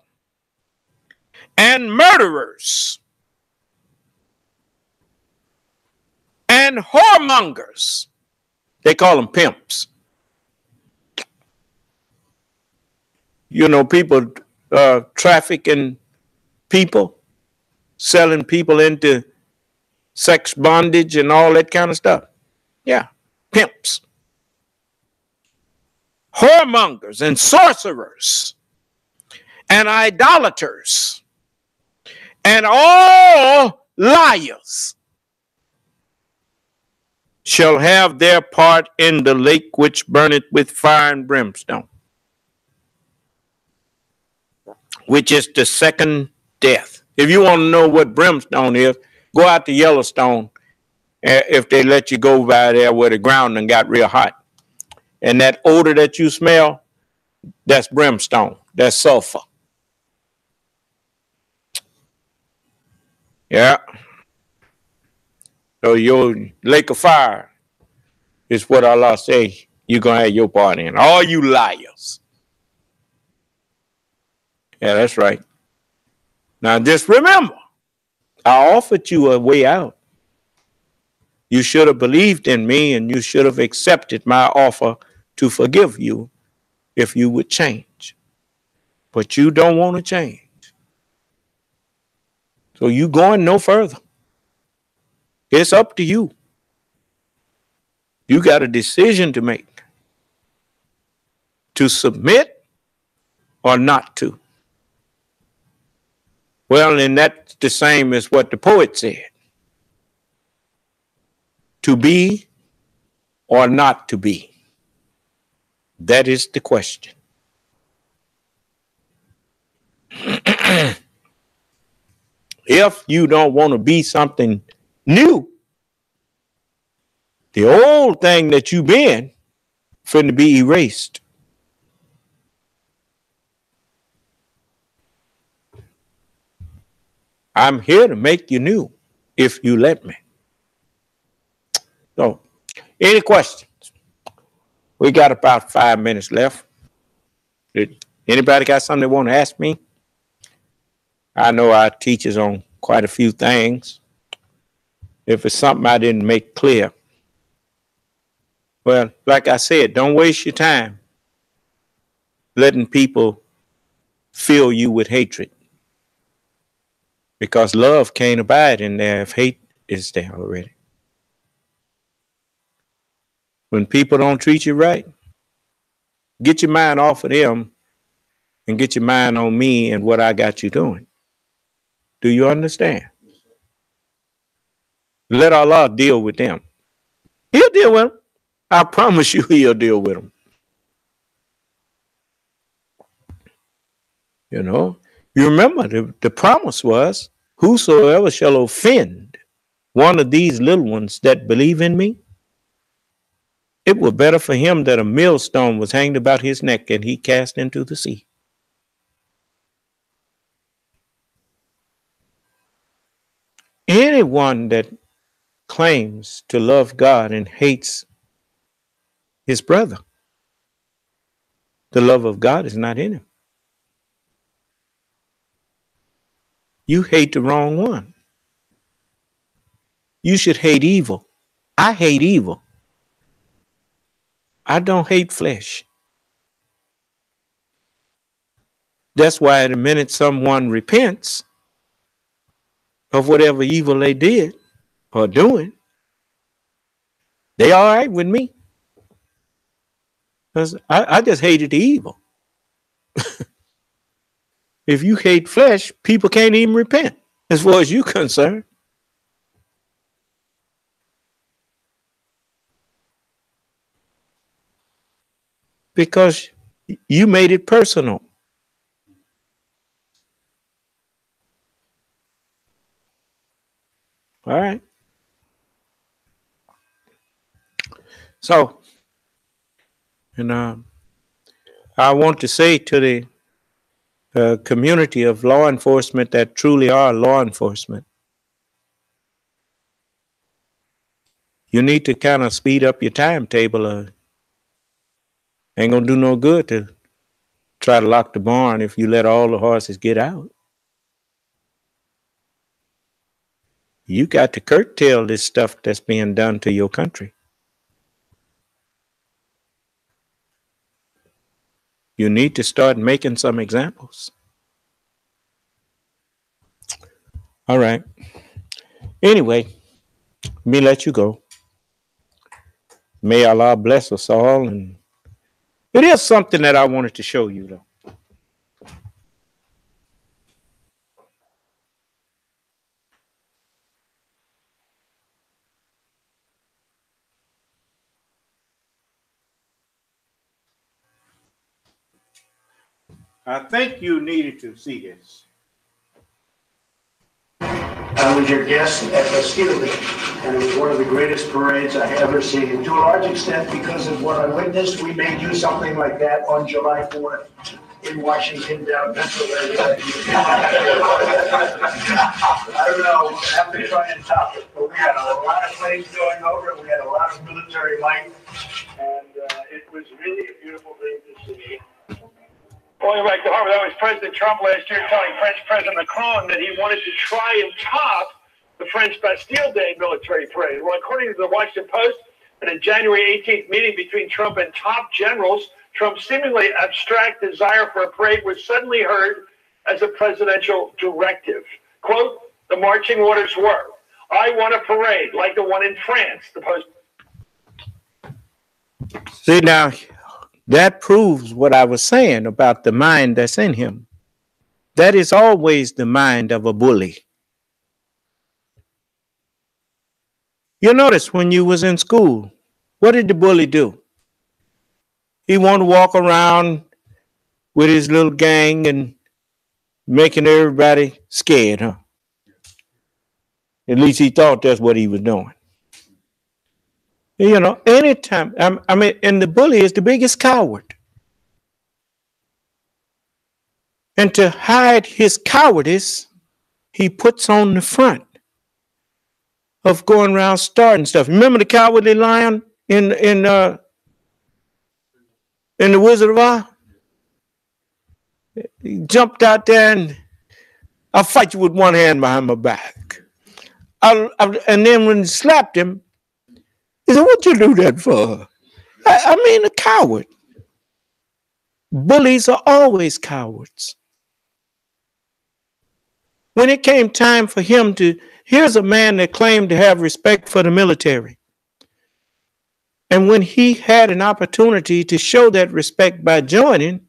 and murderers and whoremongers, they call them pimps. You know, people trafficking people, selling people into sex bondage and all that kind of stuff. Yeah, pimps. Whoremongers and sorcerers and idolaters and all liars shall have their part in the lake which burneth with fire and brimstone, which is the second death. If you want to know what brimstone is, go out to Yellowstone if they let you go by there where the ground done got real hot. And that odor that you smell, that's brimstone. That's sulfur. Yeah. So your lake of fire is what Allah say you're going to have your part in. All you liars. Yeah, that's right. Now just remember, I offered you a way out. You should have believed in me and you should have accepted my offer to forgive you if you would change. But you don't want to change. So you going no further. It's up to you. You got a decision to make. To submit or not to. Well, and that's the same as what the poet said. To be or not to be. That is the question. If you don't want to be something new, the old thing that you've been finna be erased. I'm here to make you new if you let me. So, any questions? We got about 5 minutes left. Anybody got something they want to ask me? I know our teachers on quite a few things. If it's something I didn't make clear, well, like I said, don't waste your time letting people fill you with hatred. Because love can't abide in there if hate is there already. When people don't treat you right, get your mind off of them and get your mind on me and what I got you doing. Do you understand? Let Allah deal with them. He'll deal with them. I promise you he'll deal with them. You know, you remember the promise was, whosoever shall offend one of these little ones that believe in me, it were better for him that a millstone was hanged about his neck and he cast into the sea. Anyone that claims to love God and hates his brother, the love of God is not in him. You hate the wrong one. You should hate evil. I hate evil. I don't hate flesh. That's why the minute someone repents of whatever evil they did or doing, they all right with me. Because I just hated the evil. If you hate flesh, people can't even repent as far as you're concerned. Because you made it personal. All right. So, and I want to say to the community of law enforcement that truly are law enforcement, you need to kind of speed up your timetable. Ain't gonna do no good to try to lock the barn if you let all the horses get out. You got to curtail this stuff that's being done to your country. You need to start making some examples. All right. Anyway, let me let you go. May Allah bless us all. And it is something that I wanted to show you, though. I think you needed to see this. I was your guest at Bastille Day, and it was one of the greatest parades I ever seen. And to a large extent, because of what I witnessed, we may do something like that on July 4th in Washington, down Pennsylvania. I don't know, we'll have to try and top it. But we had a lot of planes going over, and we had a lot of military might, and it was really a beautiful thing to see. Going back to Harvard, that was President Trump last year telling French President Macron that he wanted to try and top the French Bastille Day military parade. Well, according to the Washington Post, in a January 18th meeting between Trump and top generals, Trump's seemingly abstract desire for a parade was suddenly heard as a presidential directive. Quote, The marching orders were, I want a parade like the one in France. See, now, that proves what I was saying about the mind that's in him. That is always the mind of a bully. You notice when you was in school, what did the bully do? He wanted to walk around with his little gang and making everybody scared, huh? At least he thought that's what he was doing. You know, anytime, and the bully is the biggest coward. And to hide his cowardice, he puts on the front of going around starting stuff. Remember the Cowardly Lion in the Wizard of Oz? He jumped out there and I'll fight you with one hand behind my back. And then when he slapped him, he said, "What you do that for?" I mean, a coward. Bullies are always cowards. When it came time for him to, here's a man that claimed to have respect for the military. And when he had an opportunity to show that respect by joining,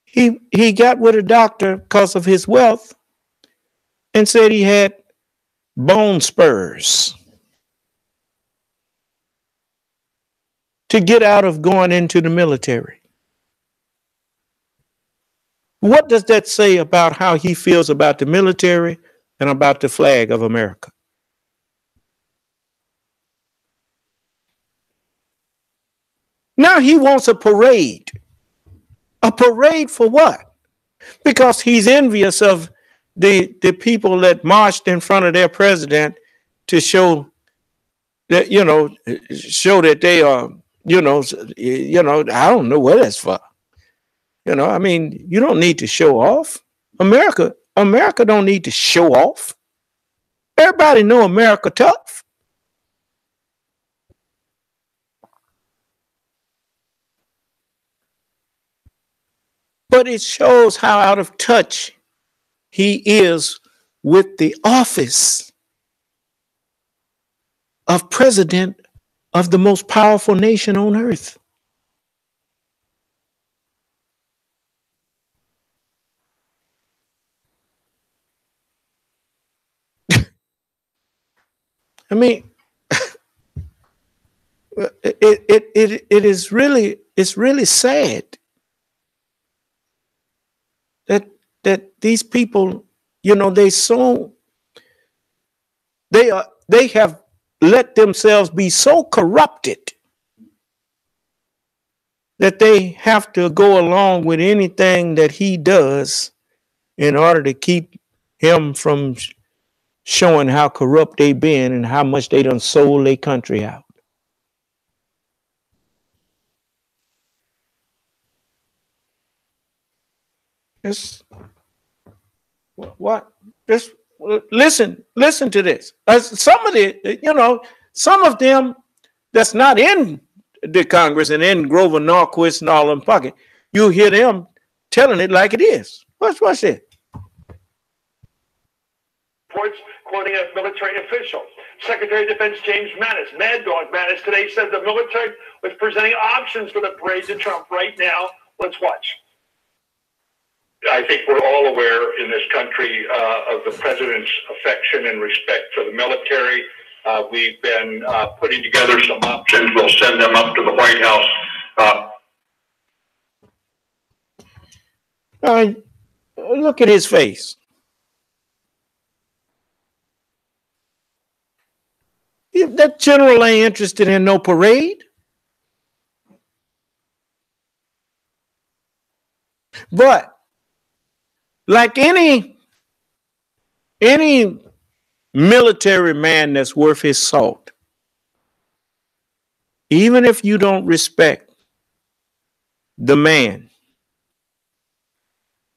he got with a doctor because of his wealth and said he had bone spurs to get out of going into the military. What does that say about how he feels about the military and about the flag of America? Now he wants a parade. A parade for what? Because he's envious of the people that marched in front of their president to show that, show that they are, I don't know what that's for. I mean, you don't need to show off. America don't need to show off. Everybody know America tough. But it shows how out of touch he is with the office of president of the most powerful nation on earth. I mean, it is really, it's really sad that these people, they have let themselves be so corrupted that they have to go along with anything that he does in order to keep him from showing how corrupt they been and how much they done sold their country out. Just what? Just listen to this. Some of them that's not in the Congress and in Grover Norquist and all them pocket, you hear them telling it like it is. What's it? Reports quoting a military official. Secretary of Defense James Mattis, Mad Dog Mattis, today said the military was presenting options for the parade to Trump right now. Let's watch. I think we're all aware in this country of the president's affection and respect for the military. We've been putting together some options. We'll send them up to the White House. Look at his face. That general ain't interested in no parade. But like any military man that's worth his salt, even if you don't respect the man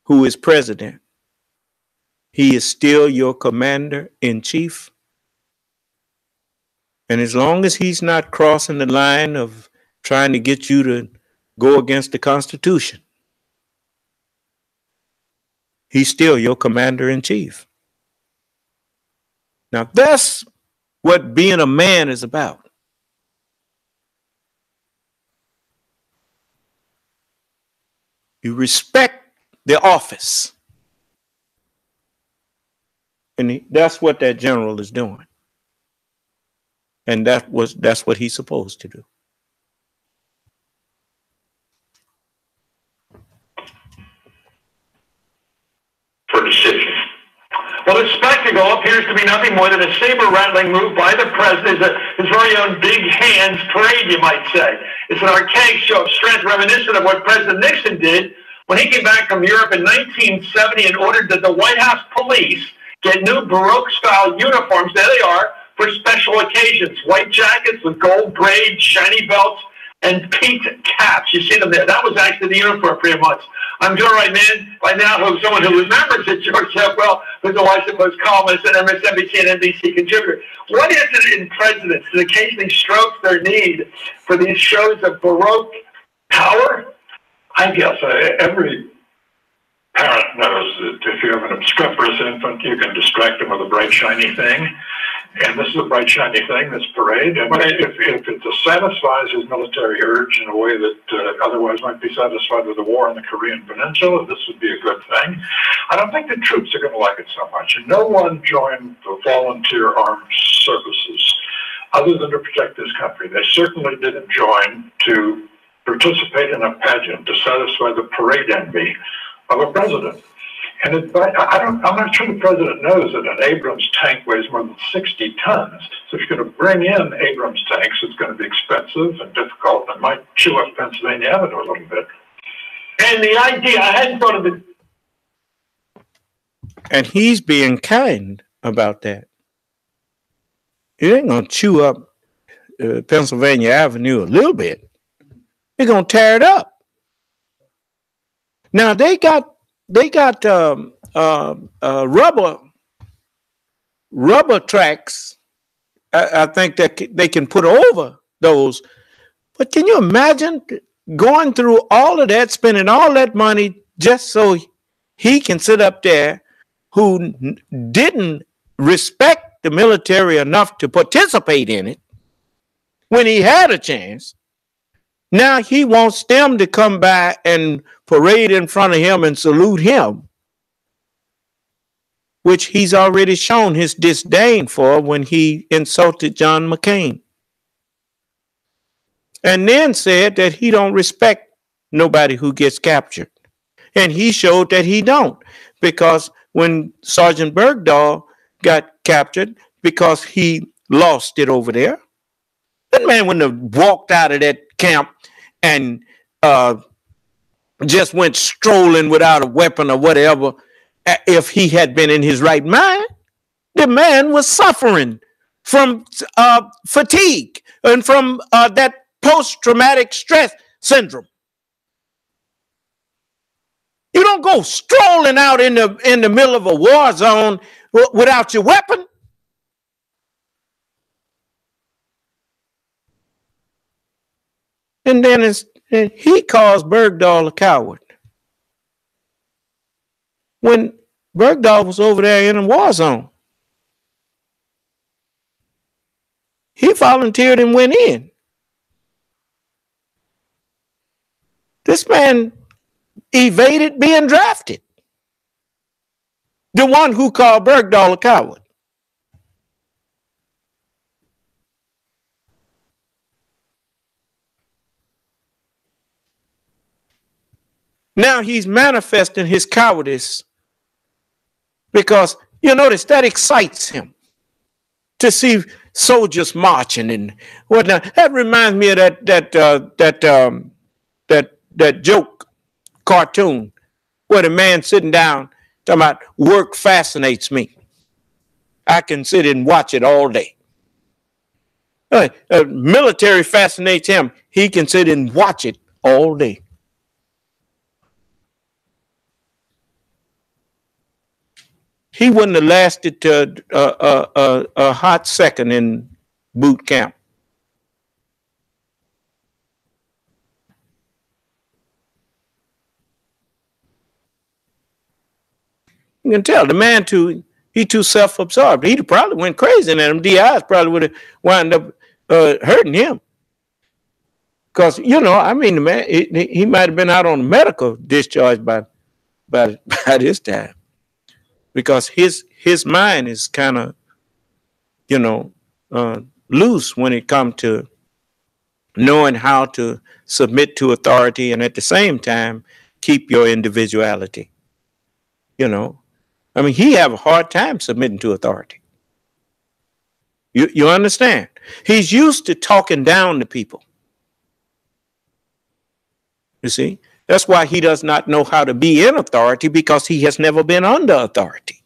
who is president, he is still your commander in chief. And as long as he's not crossing the line of trying to get you to go against the Constitution, He's still your commander-in-chief. Now, that's what being a man is about. You respect the office. And that's what that general is doing. And that's what he's supposed to do. For decision. Well, this spectacle appears to be nothing more than a saber-rattling move by the president, his very own big hands parade, you might say. It's an archaic show of strength reminiscent of what President Nixon did when he came back from Europe in 1970 and ordered that the White House police get new Baroque-style uniforms, there they are, for special occasions. White jackets with gold braids, shiny belts, and peaked caps. You see them there. That was actually the uniform pretty much. I'm joined right now with someone who remembers it, George well, who's a Washington Post columnist and MSNBC and NBC contributor. What is it in presidents that occasionally strokes their need for these shows of Baroque power? I guess every parent knows that if you have an obstreperous infant, you can distract them with a bright, shiny thing. And this is a bright, shiny thing, this parade. And if it satisfies his military urge in a way that otherwise might be satisfied with the war in the Korean Peninsula, this would be a good thing. I don't think the troops are going to like it so much. And no one joined the volunteer armed services other than to protect this country. They certainly didn't join to participate in a pageant to satisfy the parade envy of a president. And I'm not sure the president knows that an Abrams tank weighs more than 60 tons. So if you're going to bring in Abrams tanks, it's going to be expensive and difficult and might chew up Pennsylvania Avenue a little bit. And the idea, I hadn't thought of it. And he's being kind about that. He ain't going to chew up Pennsylvania Avenue a little bit. They're going to tear it up. Now, they got rubber tracks. I think that they can put over those. But can you imagine going through all of that, spending all that money just so he can sit up there, who didn't respect the military enough to participate in it when he had a chance? Now he wants them to come by and parade in front of him and salute him, which he's already shown his disdain for when he insulted John McCain. And then said that he don't respect nobody who gets captured. And he showed that he don't, because when Sergeant Bergdahl got captured because he lost it over there, that man wouldn't have walked out of that camp and just went strolling without a weapon or whatever if he had been in his right mind. The man was suffering from fatigue and from that post-traumatic stress syndrome. You don't go strolling out in the middle of a war zone without your weapon. And then he calls Bergdahl a coward. When Bergdahl was over there in a war zone, he volunteered and went in. This man evaded being drafted. The one who called Bergdahl a coward. Now he's manifesting his cowardice because, you notice, that excites him to see soldiers marching and whatnot. That reminds me of that joke cartoon where the man sitting down talking about work fascinates me. I can sit and watch it all day. Military fascinates him. He can sit and watch it all day. He wouldn't have lasted to a hot second in boot camp. You can tell the man he too self-absorbed. He'd probably went crazy, and them DIs probably would have wound up hurting him. Because, you know, I mean, the man, he might have been out on a medical discharge by this time. Because his mind is kind of, you know, loose when it comes to knowing how to submit to authority and at the same time keep your individuality. You know, I mean, he have a hard time submitting to authority. You understand? He's used to talking down to people. You see, that's why he does not know how to be in authority, because he has never been under authority.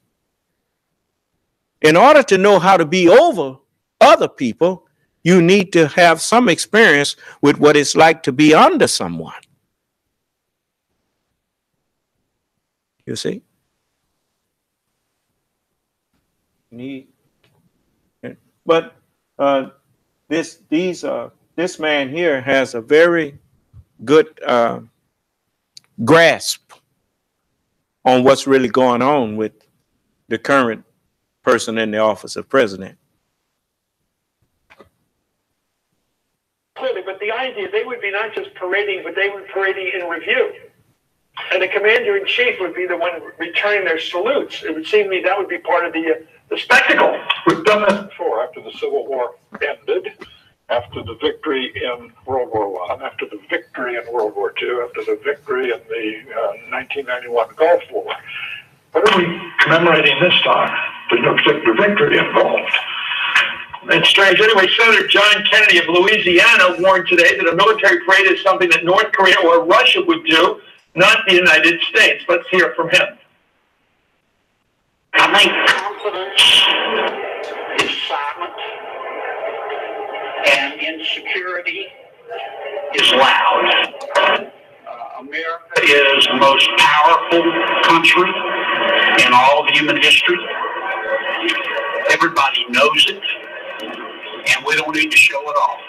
In order to know how to be over other people, you need to have some experience with what it's like to be under someone. You see? But this man here has a very good grasp on what's really going on with the current person in the office of president. Clearly, but the idea, they would be not just parading, but they would be parading in review. And the commander-in-chief would be the one returning their salutes. It would seem to me that would be part of the spectacle. We've done this before, after the Civil War ended, after the victory in World War I, after the victory in World War II, after the victory in the 1991 Gulf War. What are we commemorating this time? There's no particular victory involved. It's strange. Anyway, Senator John Kennedy of Louisiana warned today that a military parade is something that North Korea or Russia would do, not the United States. Let's hear from him. I think confidence is silent and insecurity is loud. America is the most powerful country in all of human history. Everybody knows it, and we don't need to show it off.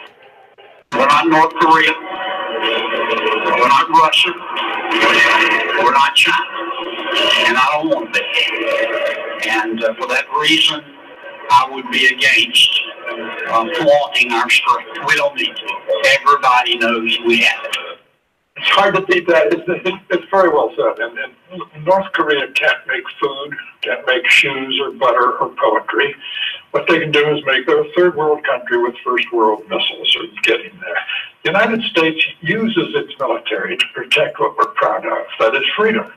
We're not North Korea. We're not Russia. We're not China. And I don't want to be. And for that reason, I would be against flaunting our strength. We don't need to. Everybody knows we have it. It's hard to beat that. It's very well said. And North Korea can't make food, can't make shoes or butter or poetry. What they can do is make them a third world country with first world missiles or getting there. The United States uses its military to protect what we're proud of, that is freedom.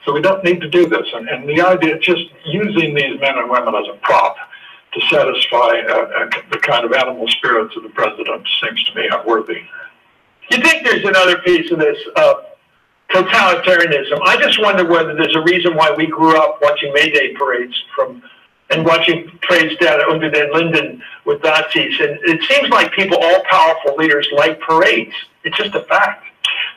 So we don't need to do this. And the idea of just using these men and women as a prop to satisfy the kind of animal spirits of the president seems to me unworthy. You think there's another piece of this totalitarianism? I just wonder whether there's a reason why we grew up watching May Day parades and watching parades down at Unter den Linden with Nazis. And it seems like people, all powerful leaders, like parades. It's just a fact.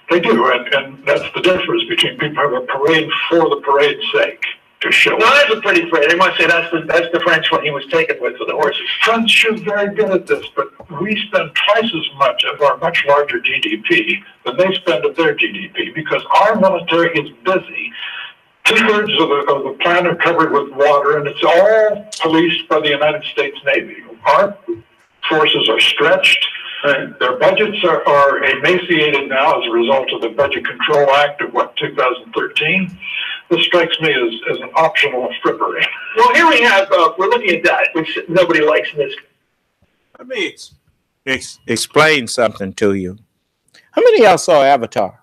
They do, and that's the difference between people who have a parade for the parade's sake. To show. No, that's a pretty parade. I must say that's the French one he was taken with for the horses. French is very good at this, but we spend twice as much of our much larger GDP than they spend of their GDP because our military is busy. 2/3 of the planet are covered with water, and it's all policed by the United States Navy. Our forces are stretched. Their budgets are emaciated now as a result of the Budget Control Act of, 2013? This strikes me as an optional frippery. Well, here we have, we're looking at that, which nobody likes in this. Let me explain something to you. How many of y'all saw Avatar?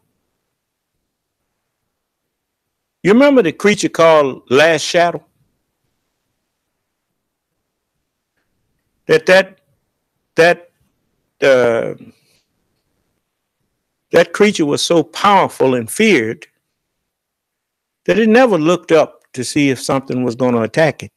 You remember the creature called Last Shadow? That creature was so powerful and feared that it never looked up to see if something was going to attack it.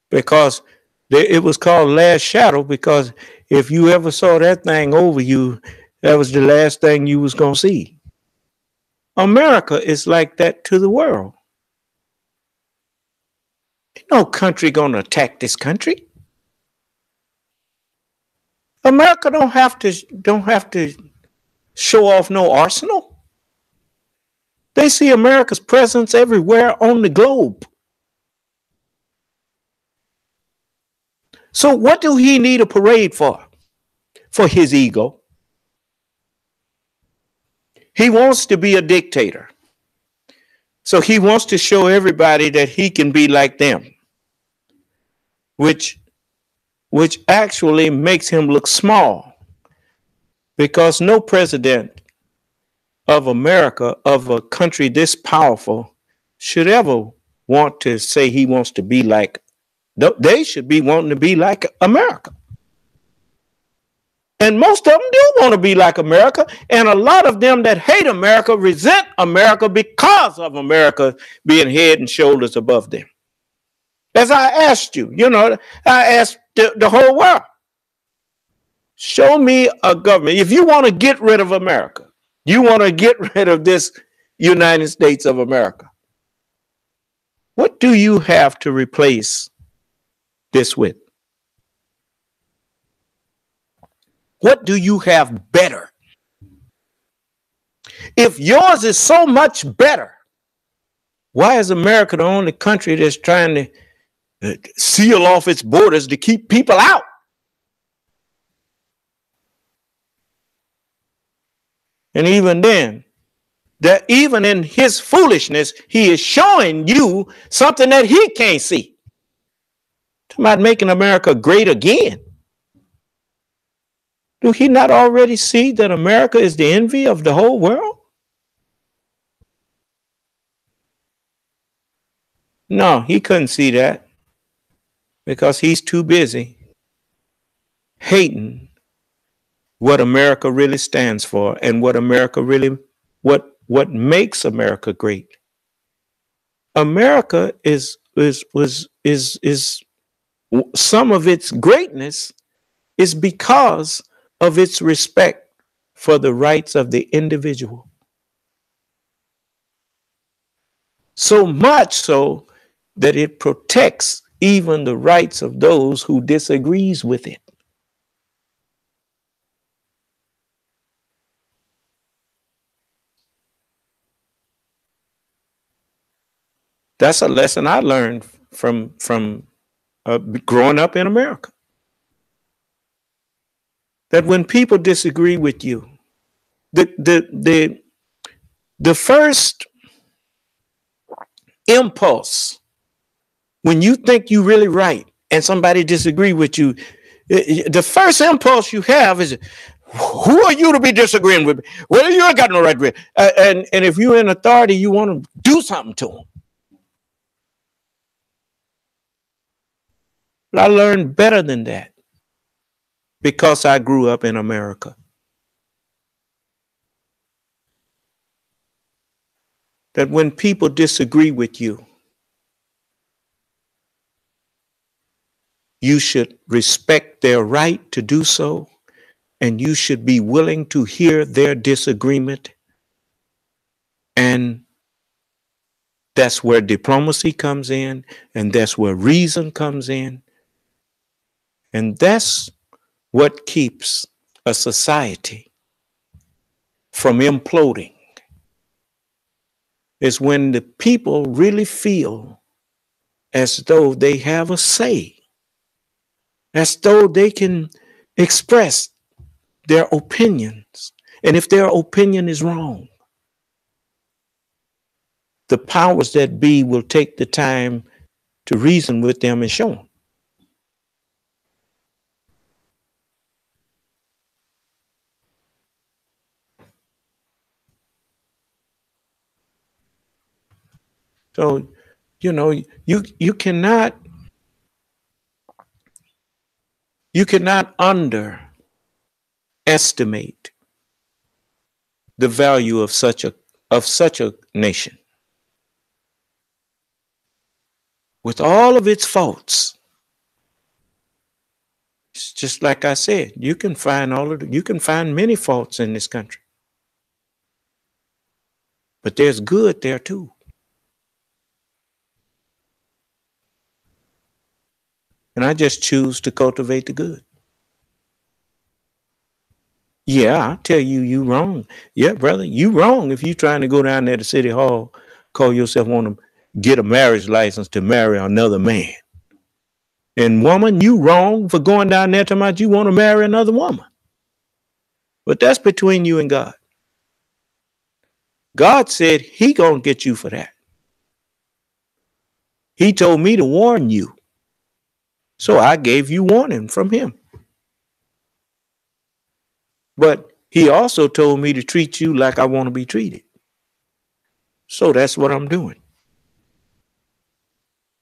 Because it was called Last Shadow, because if you ever saw that thing over you, that was the last thing you was going to see. America is like that to the world. Ain't no country going to attack this country. America don't have to show off no arsenal. They see America's presence everywhere on the globe. So what do he need a parade for? For his ego. He wants to be a dictator. So he wants to show everybody that he can be like them, which actually makes him look small, because no president of America, of a country this powerful, should ever want to say he wants to be like, they should be wanting to be like America. And most of them do want to be like America. And a lot of them that hate America resent America because of America being head and shoulders above them. As I asked you, I asked the whole world, show me a government. If you want to get rid of America, you want to get rid of this United States of America, what do you have to replace this with? What do you have better? If yours is so much better, why is America the only country that's trying to seal off its borders to keep people out? And even then, that even in his foolishness, he is showing you something that he can't see. Talking about making America great again. Do he not already see that America is the envy of the whole world? No, he couldn't see that because he's too busy hating what America really stands for and what America really, what makes America great. America is some of its greatness is because of its respect for the rights of the individual. So much so that it protects even the rights of those who disagrees with it. That's a lesson I learned from growing up in America. That when people disagree with you, the first impulse when you think you're really right and somebody disagree with you, the first impulse you have is, who are you to be disagreeing with me? Well, you ain't got no right to be. And if you're in authority, you want to do something to them. But I learned better than that because I grew up in America. That when people disagree with you, you should respect their right to do so, and you should be willing to hear their disagreement. And that's where diplomacy comes in, and that's where reason comes in. And that's what keeps a society from imploding, is when the people really feel as though they have a say, as though they can express their opinions. And if their opinion is wrong, the powers that be will take the time to reason with them and show them. So, you cannot underestimate the value of such a nation. With all of its faults, it's just like I said, you can find many faults in this country. But there's good there too. And I just choose to cultivate the good. Yeah, I tell you, you wrong. Yeah, brother, you wrong if you trying to go down there to City Hall, call yourself want to get a marriage license to marry another man. And woman, you wrong for going down there talking about you want to marry another woman. But that's between you and God. God said he gonna get you for that. He told me to warn you. So I gave you warning from him. But he also told me to treat you like I want to be treated. So that's what I'm doing.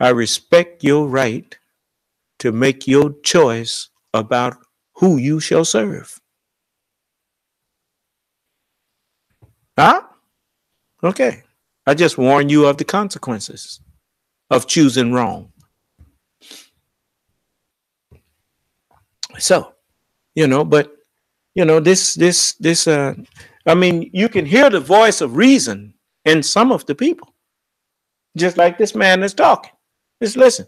I respect your right to make your choice about who you shall serve. Huh? Okay. I just warn you of the consequences of choosing wrong. So, but this I mean, you can hear the voice of reason in some of the people, just like this man is talking. Just listen.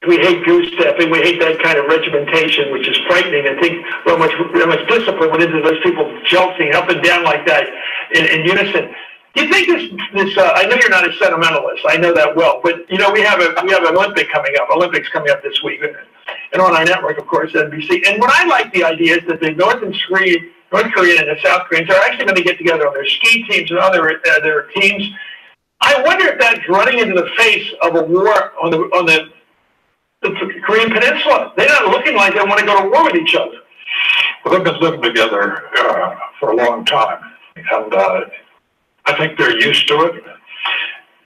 We hate goose-stepping. We hate that kind of regimentation, which is frightening. I think how much discipline went into those people jolting up and down like that in unison. Do you think this? I know you're not a sentimentalist. I know that well. But we have an Olympics coming up this week, and on our network, of course, NBC. And what I like the idea is that the North Korean and the South Koreans are actually going to get together on their ski teams and other their teams. I wonder if that's running into the face of a war on the Korean Peninsula. They're not looking like they want to go to war with each other. Well, they've been living together for a long time, and I think they're used to it.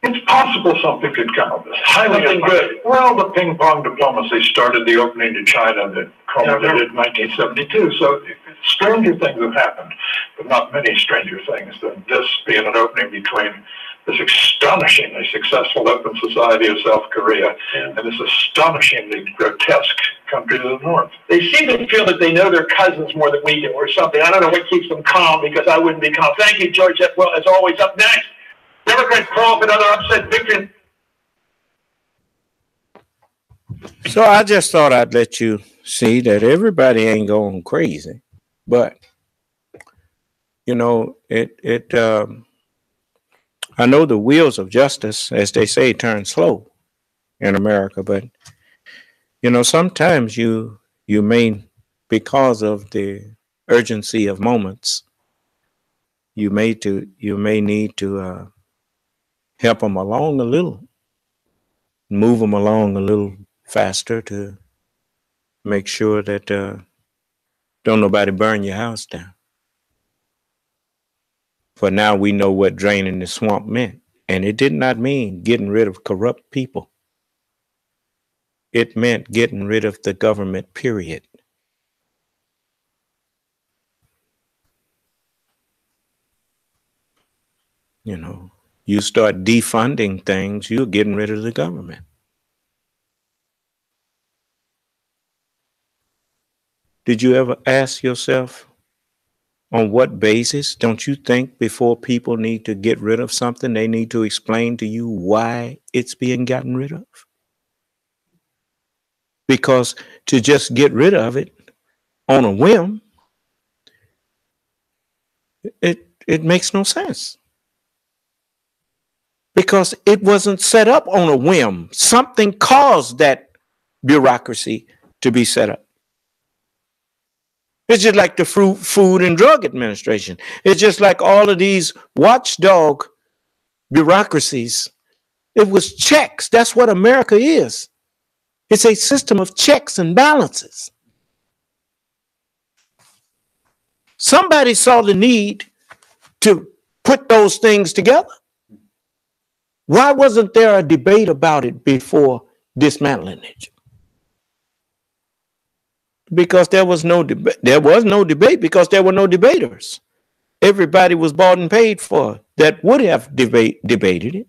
It's possible something could come of this. Something good. Well, the ping pong diplomacy started the opening to China that culminated in 1972. So stranger things have happened, but not many stranger things than this being an opening between this astonishingly successful open society of South Korea and this astonishingly grotesque country to the north. They seem to feel that they know their cousins more than we do or something. I don't know what keeps them calm, because I wouldn't be calm. Thank you, George. Well, as always, up next, Democrats call for another upset victory. So I just thought I'd let you see that everybody ain't going crazy, but I know the wheels of justice, as they say, turn slow in America, but sometimes you may, because of the urgency of moments, you may need to help them along a little, move them along a little faster to make sure that don't nobody burn your house down. For now we know what draining the swamp meant, and it did not mean getting rid of corrupt people. It meant getting rid of the government, period. You start defunding things, you're getting rid of the government. Did you ever ask yourself, on what basis? Don't you think before people need to get rid of something, they need to explain to you why it's being gotten rid of? Because to just get rid of it on a whim, it makes no sense. Because it wasn't set up on a whim. Something caused that bureaucracy to be set up. It's just like the Food and Drug Administration. It's just like all of these watchdog bureaucracies. It was checks. That's what America is. It's a system of checks and balances. Somebody saw the need to put those things together. Why wasn't there a debate about it before dismantling it? Because there was no debate. There was no debate because there were no debaters. Everybody was bought and paid for that would have debated it.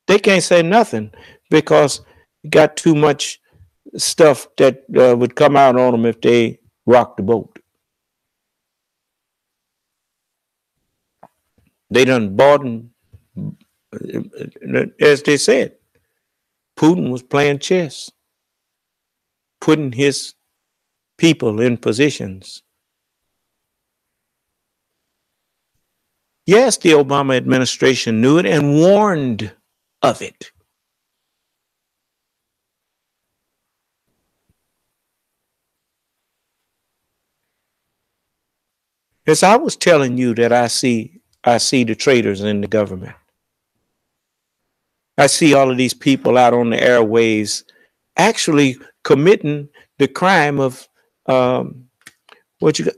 They can't say nothing because it got too much stuff that would come out on them if they rocked the boat. They done bought and, as they said, Putin was playing chess, putting his people in positions. Yes, the Obama administration knew it and warned of it. As I was telling you that I see the traitors in the government. I see all of these people out on the airways actually committing the crime of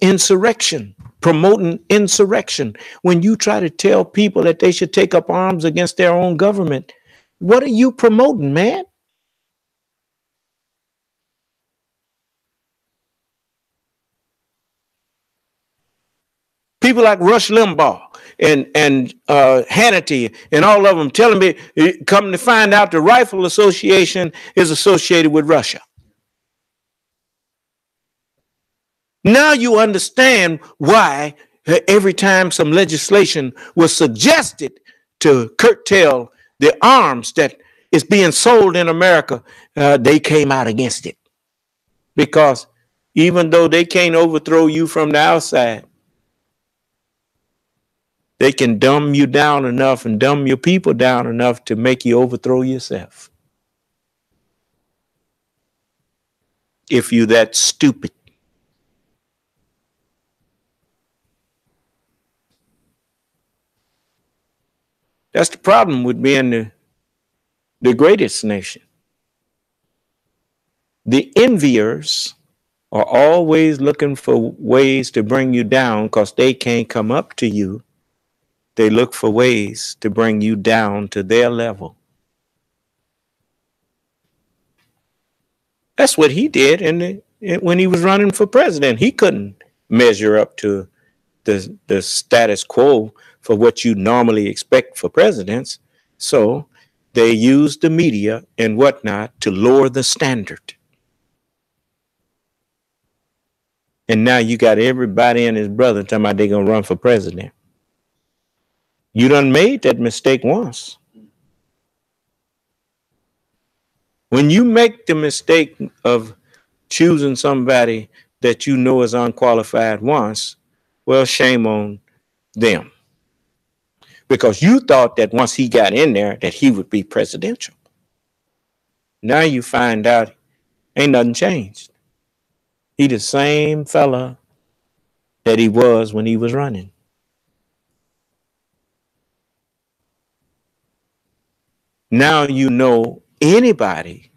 insurrection, promoting insurrection. When you try to tell people that they should take up arms against their own government, what are you promoting, man? People like Rush Limbaugh and Hannity and all of them telling me, come to find out the Rifle Association is associated with Russia. Now you understand why every time some legislation was suggested to curtail the arms that is being sold in America, they came out against it. Because even though they can't overthrow you from the outside, they can dumb you down enough and dumb your people down enough to make you overthrow yourself. If you're that stupid. That's the problem with being the greatest nation. The enviers are always looking for ways to bring you down because they can't come up to you. They look for ways to bring you down to their level. That's what he did when he was running for president. He couldn't measure up to the status quo for what you normally expect for presidents. So they used the media and whatnot to lower the standard. And now you got everybody and his brother talking about they're going to run for president. You done made that mistake once. When you make the mistake of choosing somebody that you know is unqualified once, well, shame on them. Because you thought that once he got in there that he would be presidential. Now you find out ain't nothing changed. He the same fella that he was when he was running. Now you know anybody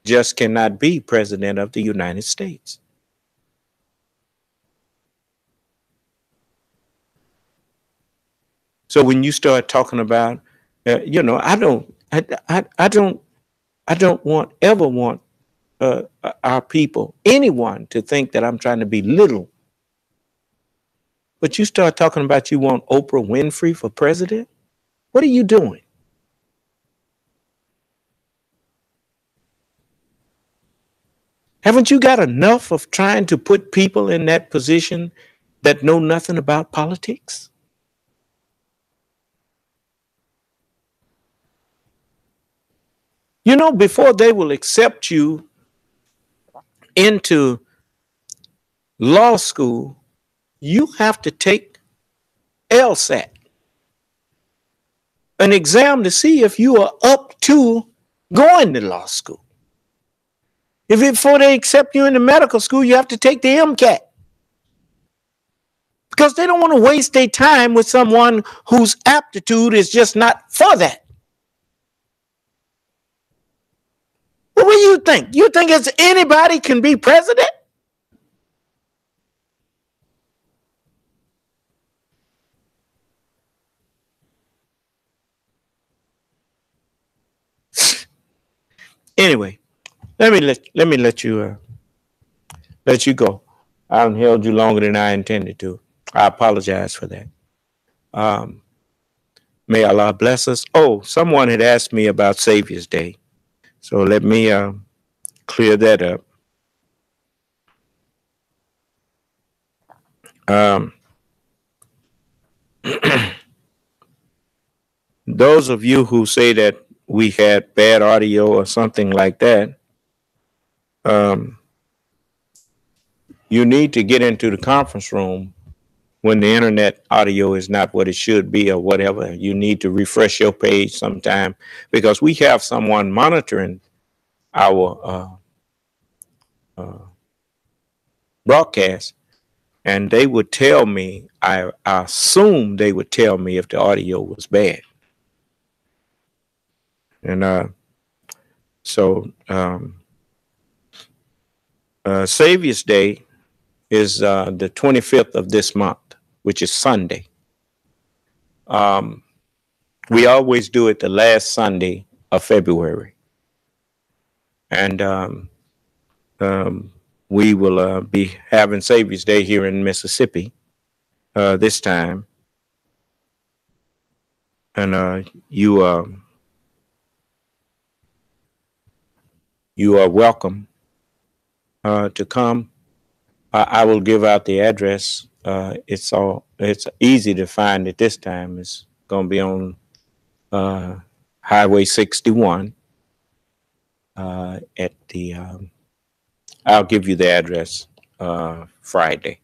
just cannot be president of the United States. So when you start talking about, I don't ever want our people, anyone, to think that I'm trying to be little. But you start talking about you want Oprah Winfrey for president? What are you doing? Haven't you got enough of trying to put people in that position that know nothing about politics? You know, before they will accept you into law school, you have to take LSAT, an exam to see if you are up to going to law school. Before they accept you into medical school, you have to take the MCAT. Because they don't want to waste their time with someone whose aptitude is just not for that. What do you think? You think it's anybody can be president? Anyway, let me let you go. I haven't held you longer than I intended to. I apologize for that. May Allah bless us. Oh, someone had asked me about Saviours Day. So let me clear that up. Those of you who say that we had bad audio or something like that, you need to get into the conference room when the internet audio is not what it should be or whatever. You need to refresh your page sometime, because we have someone monitoring our broadcast, and they would tell me, I assume they would tell me if the audio was bad. And so Saviours Day is the 25th of this month, which is Sunday. We always do it the last Sunday of February. And we will be having Saviours Day here in Mississippi this time. And you are welcome to come. I will give out the address. It's easy to find at this time. It's going to be on Highway 61 at the. I'll give you the address Friday,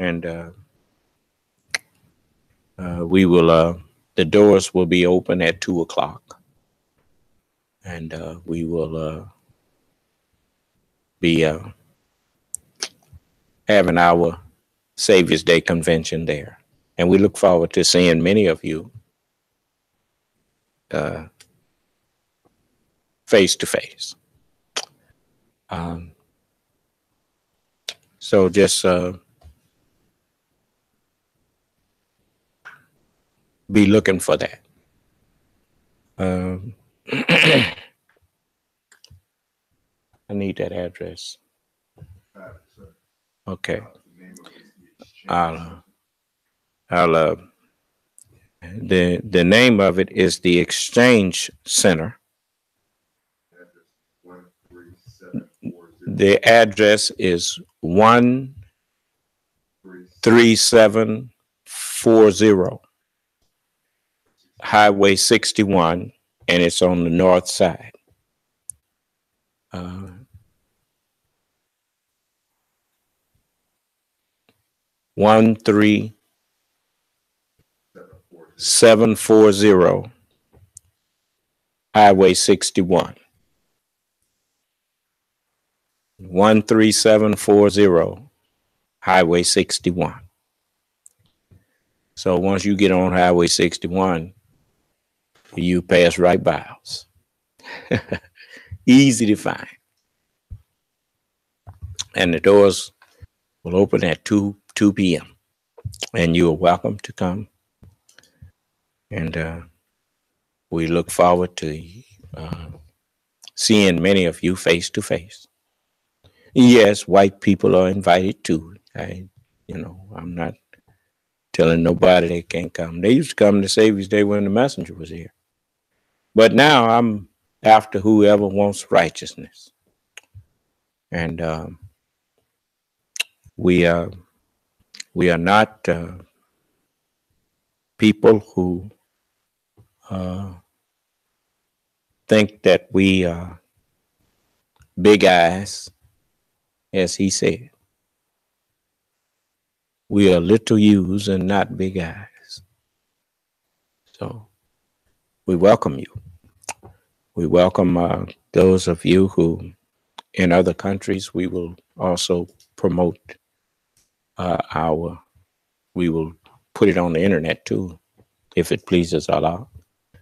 and we will. The doors will be open at 2:00, and we will be having our Saviours Day convention there. And we look forward to seeing many of you face to face. So just be looking for that. I need that address. Okay. The name of it is the Exchange Center. The address is 13740 Highway 61, and it's on the north side. 13740 Highway 61. 13740 Highway 61. So once you get on Highway 61, you pass right by us. Easy to find. And the doors will open at 2 p.m. And you are welcome to come. And we look forward to seeing many of you face to face. Yes, white people are invited too. I'm not telling nobody they can't come. They used to come to Saviours Day when the messenger was here. But now I'm after whoever wants righteousness. And we are not people who think that we are big eyes, as he said. We are little U's and not big eyes. So we welcome you. We welcome those of you who, in other countries, we will also promote we will put it on the internet too, if it pleases Allah,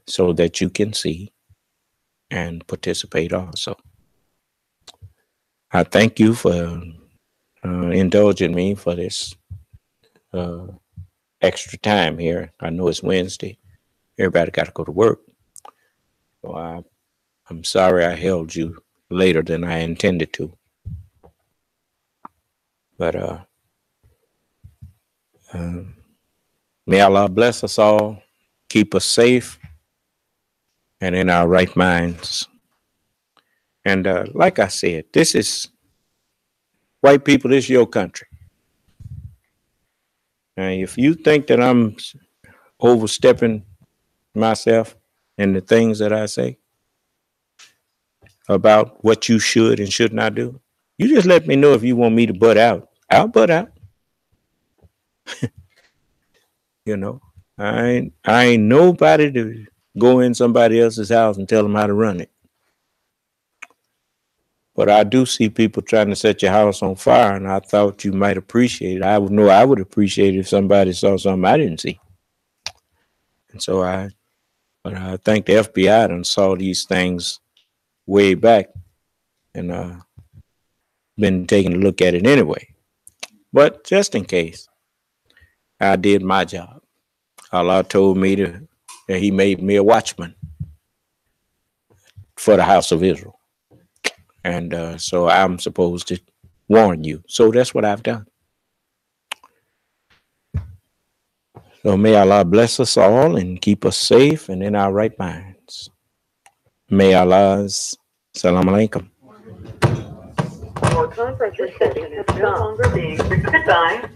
so that you can see and participate also. I thank you for indulging me for this extra time here. I know it's Wednesday. Everybody got to go to work. So I'm sorry I held you later than I intended to. But may Allah bless us all, keep us safe and in our right minds. And like I said, this is, white people, this is your country. Now, if you think that I'm overstepping myself in the things that I say about what you should and should not do, You just let me know if you want me to butt out. I'll butt out. You know, I ain't nobody to go in somebody else's house and tell them how to run it. But I do see people trying to set your house on fire, and I thought you might appreciate it. I would appreciate it if somebody saw something I didn't see. And so I think the FBI done saw these things way back and been taking a look at it anyway. But just in case, I did my job. Allah told me that He made me a watchman for the house of Israel. And so I'm supposed to warn you. So that's what I've done. So may Allah bless us all and keep us safe and in our right minds. May Allah's Salam Alaikum. Our conference session is no longer being. Goodbye.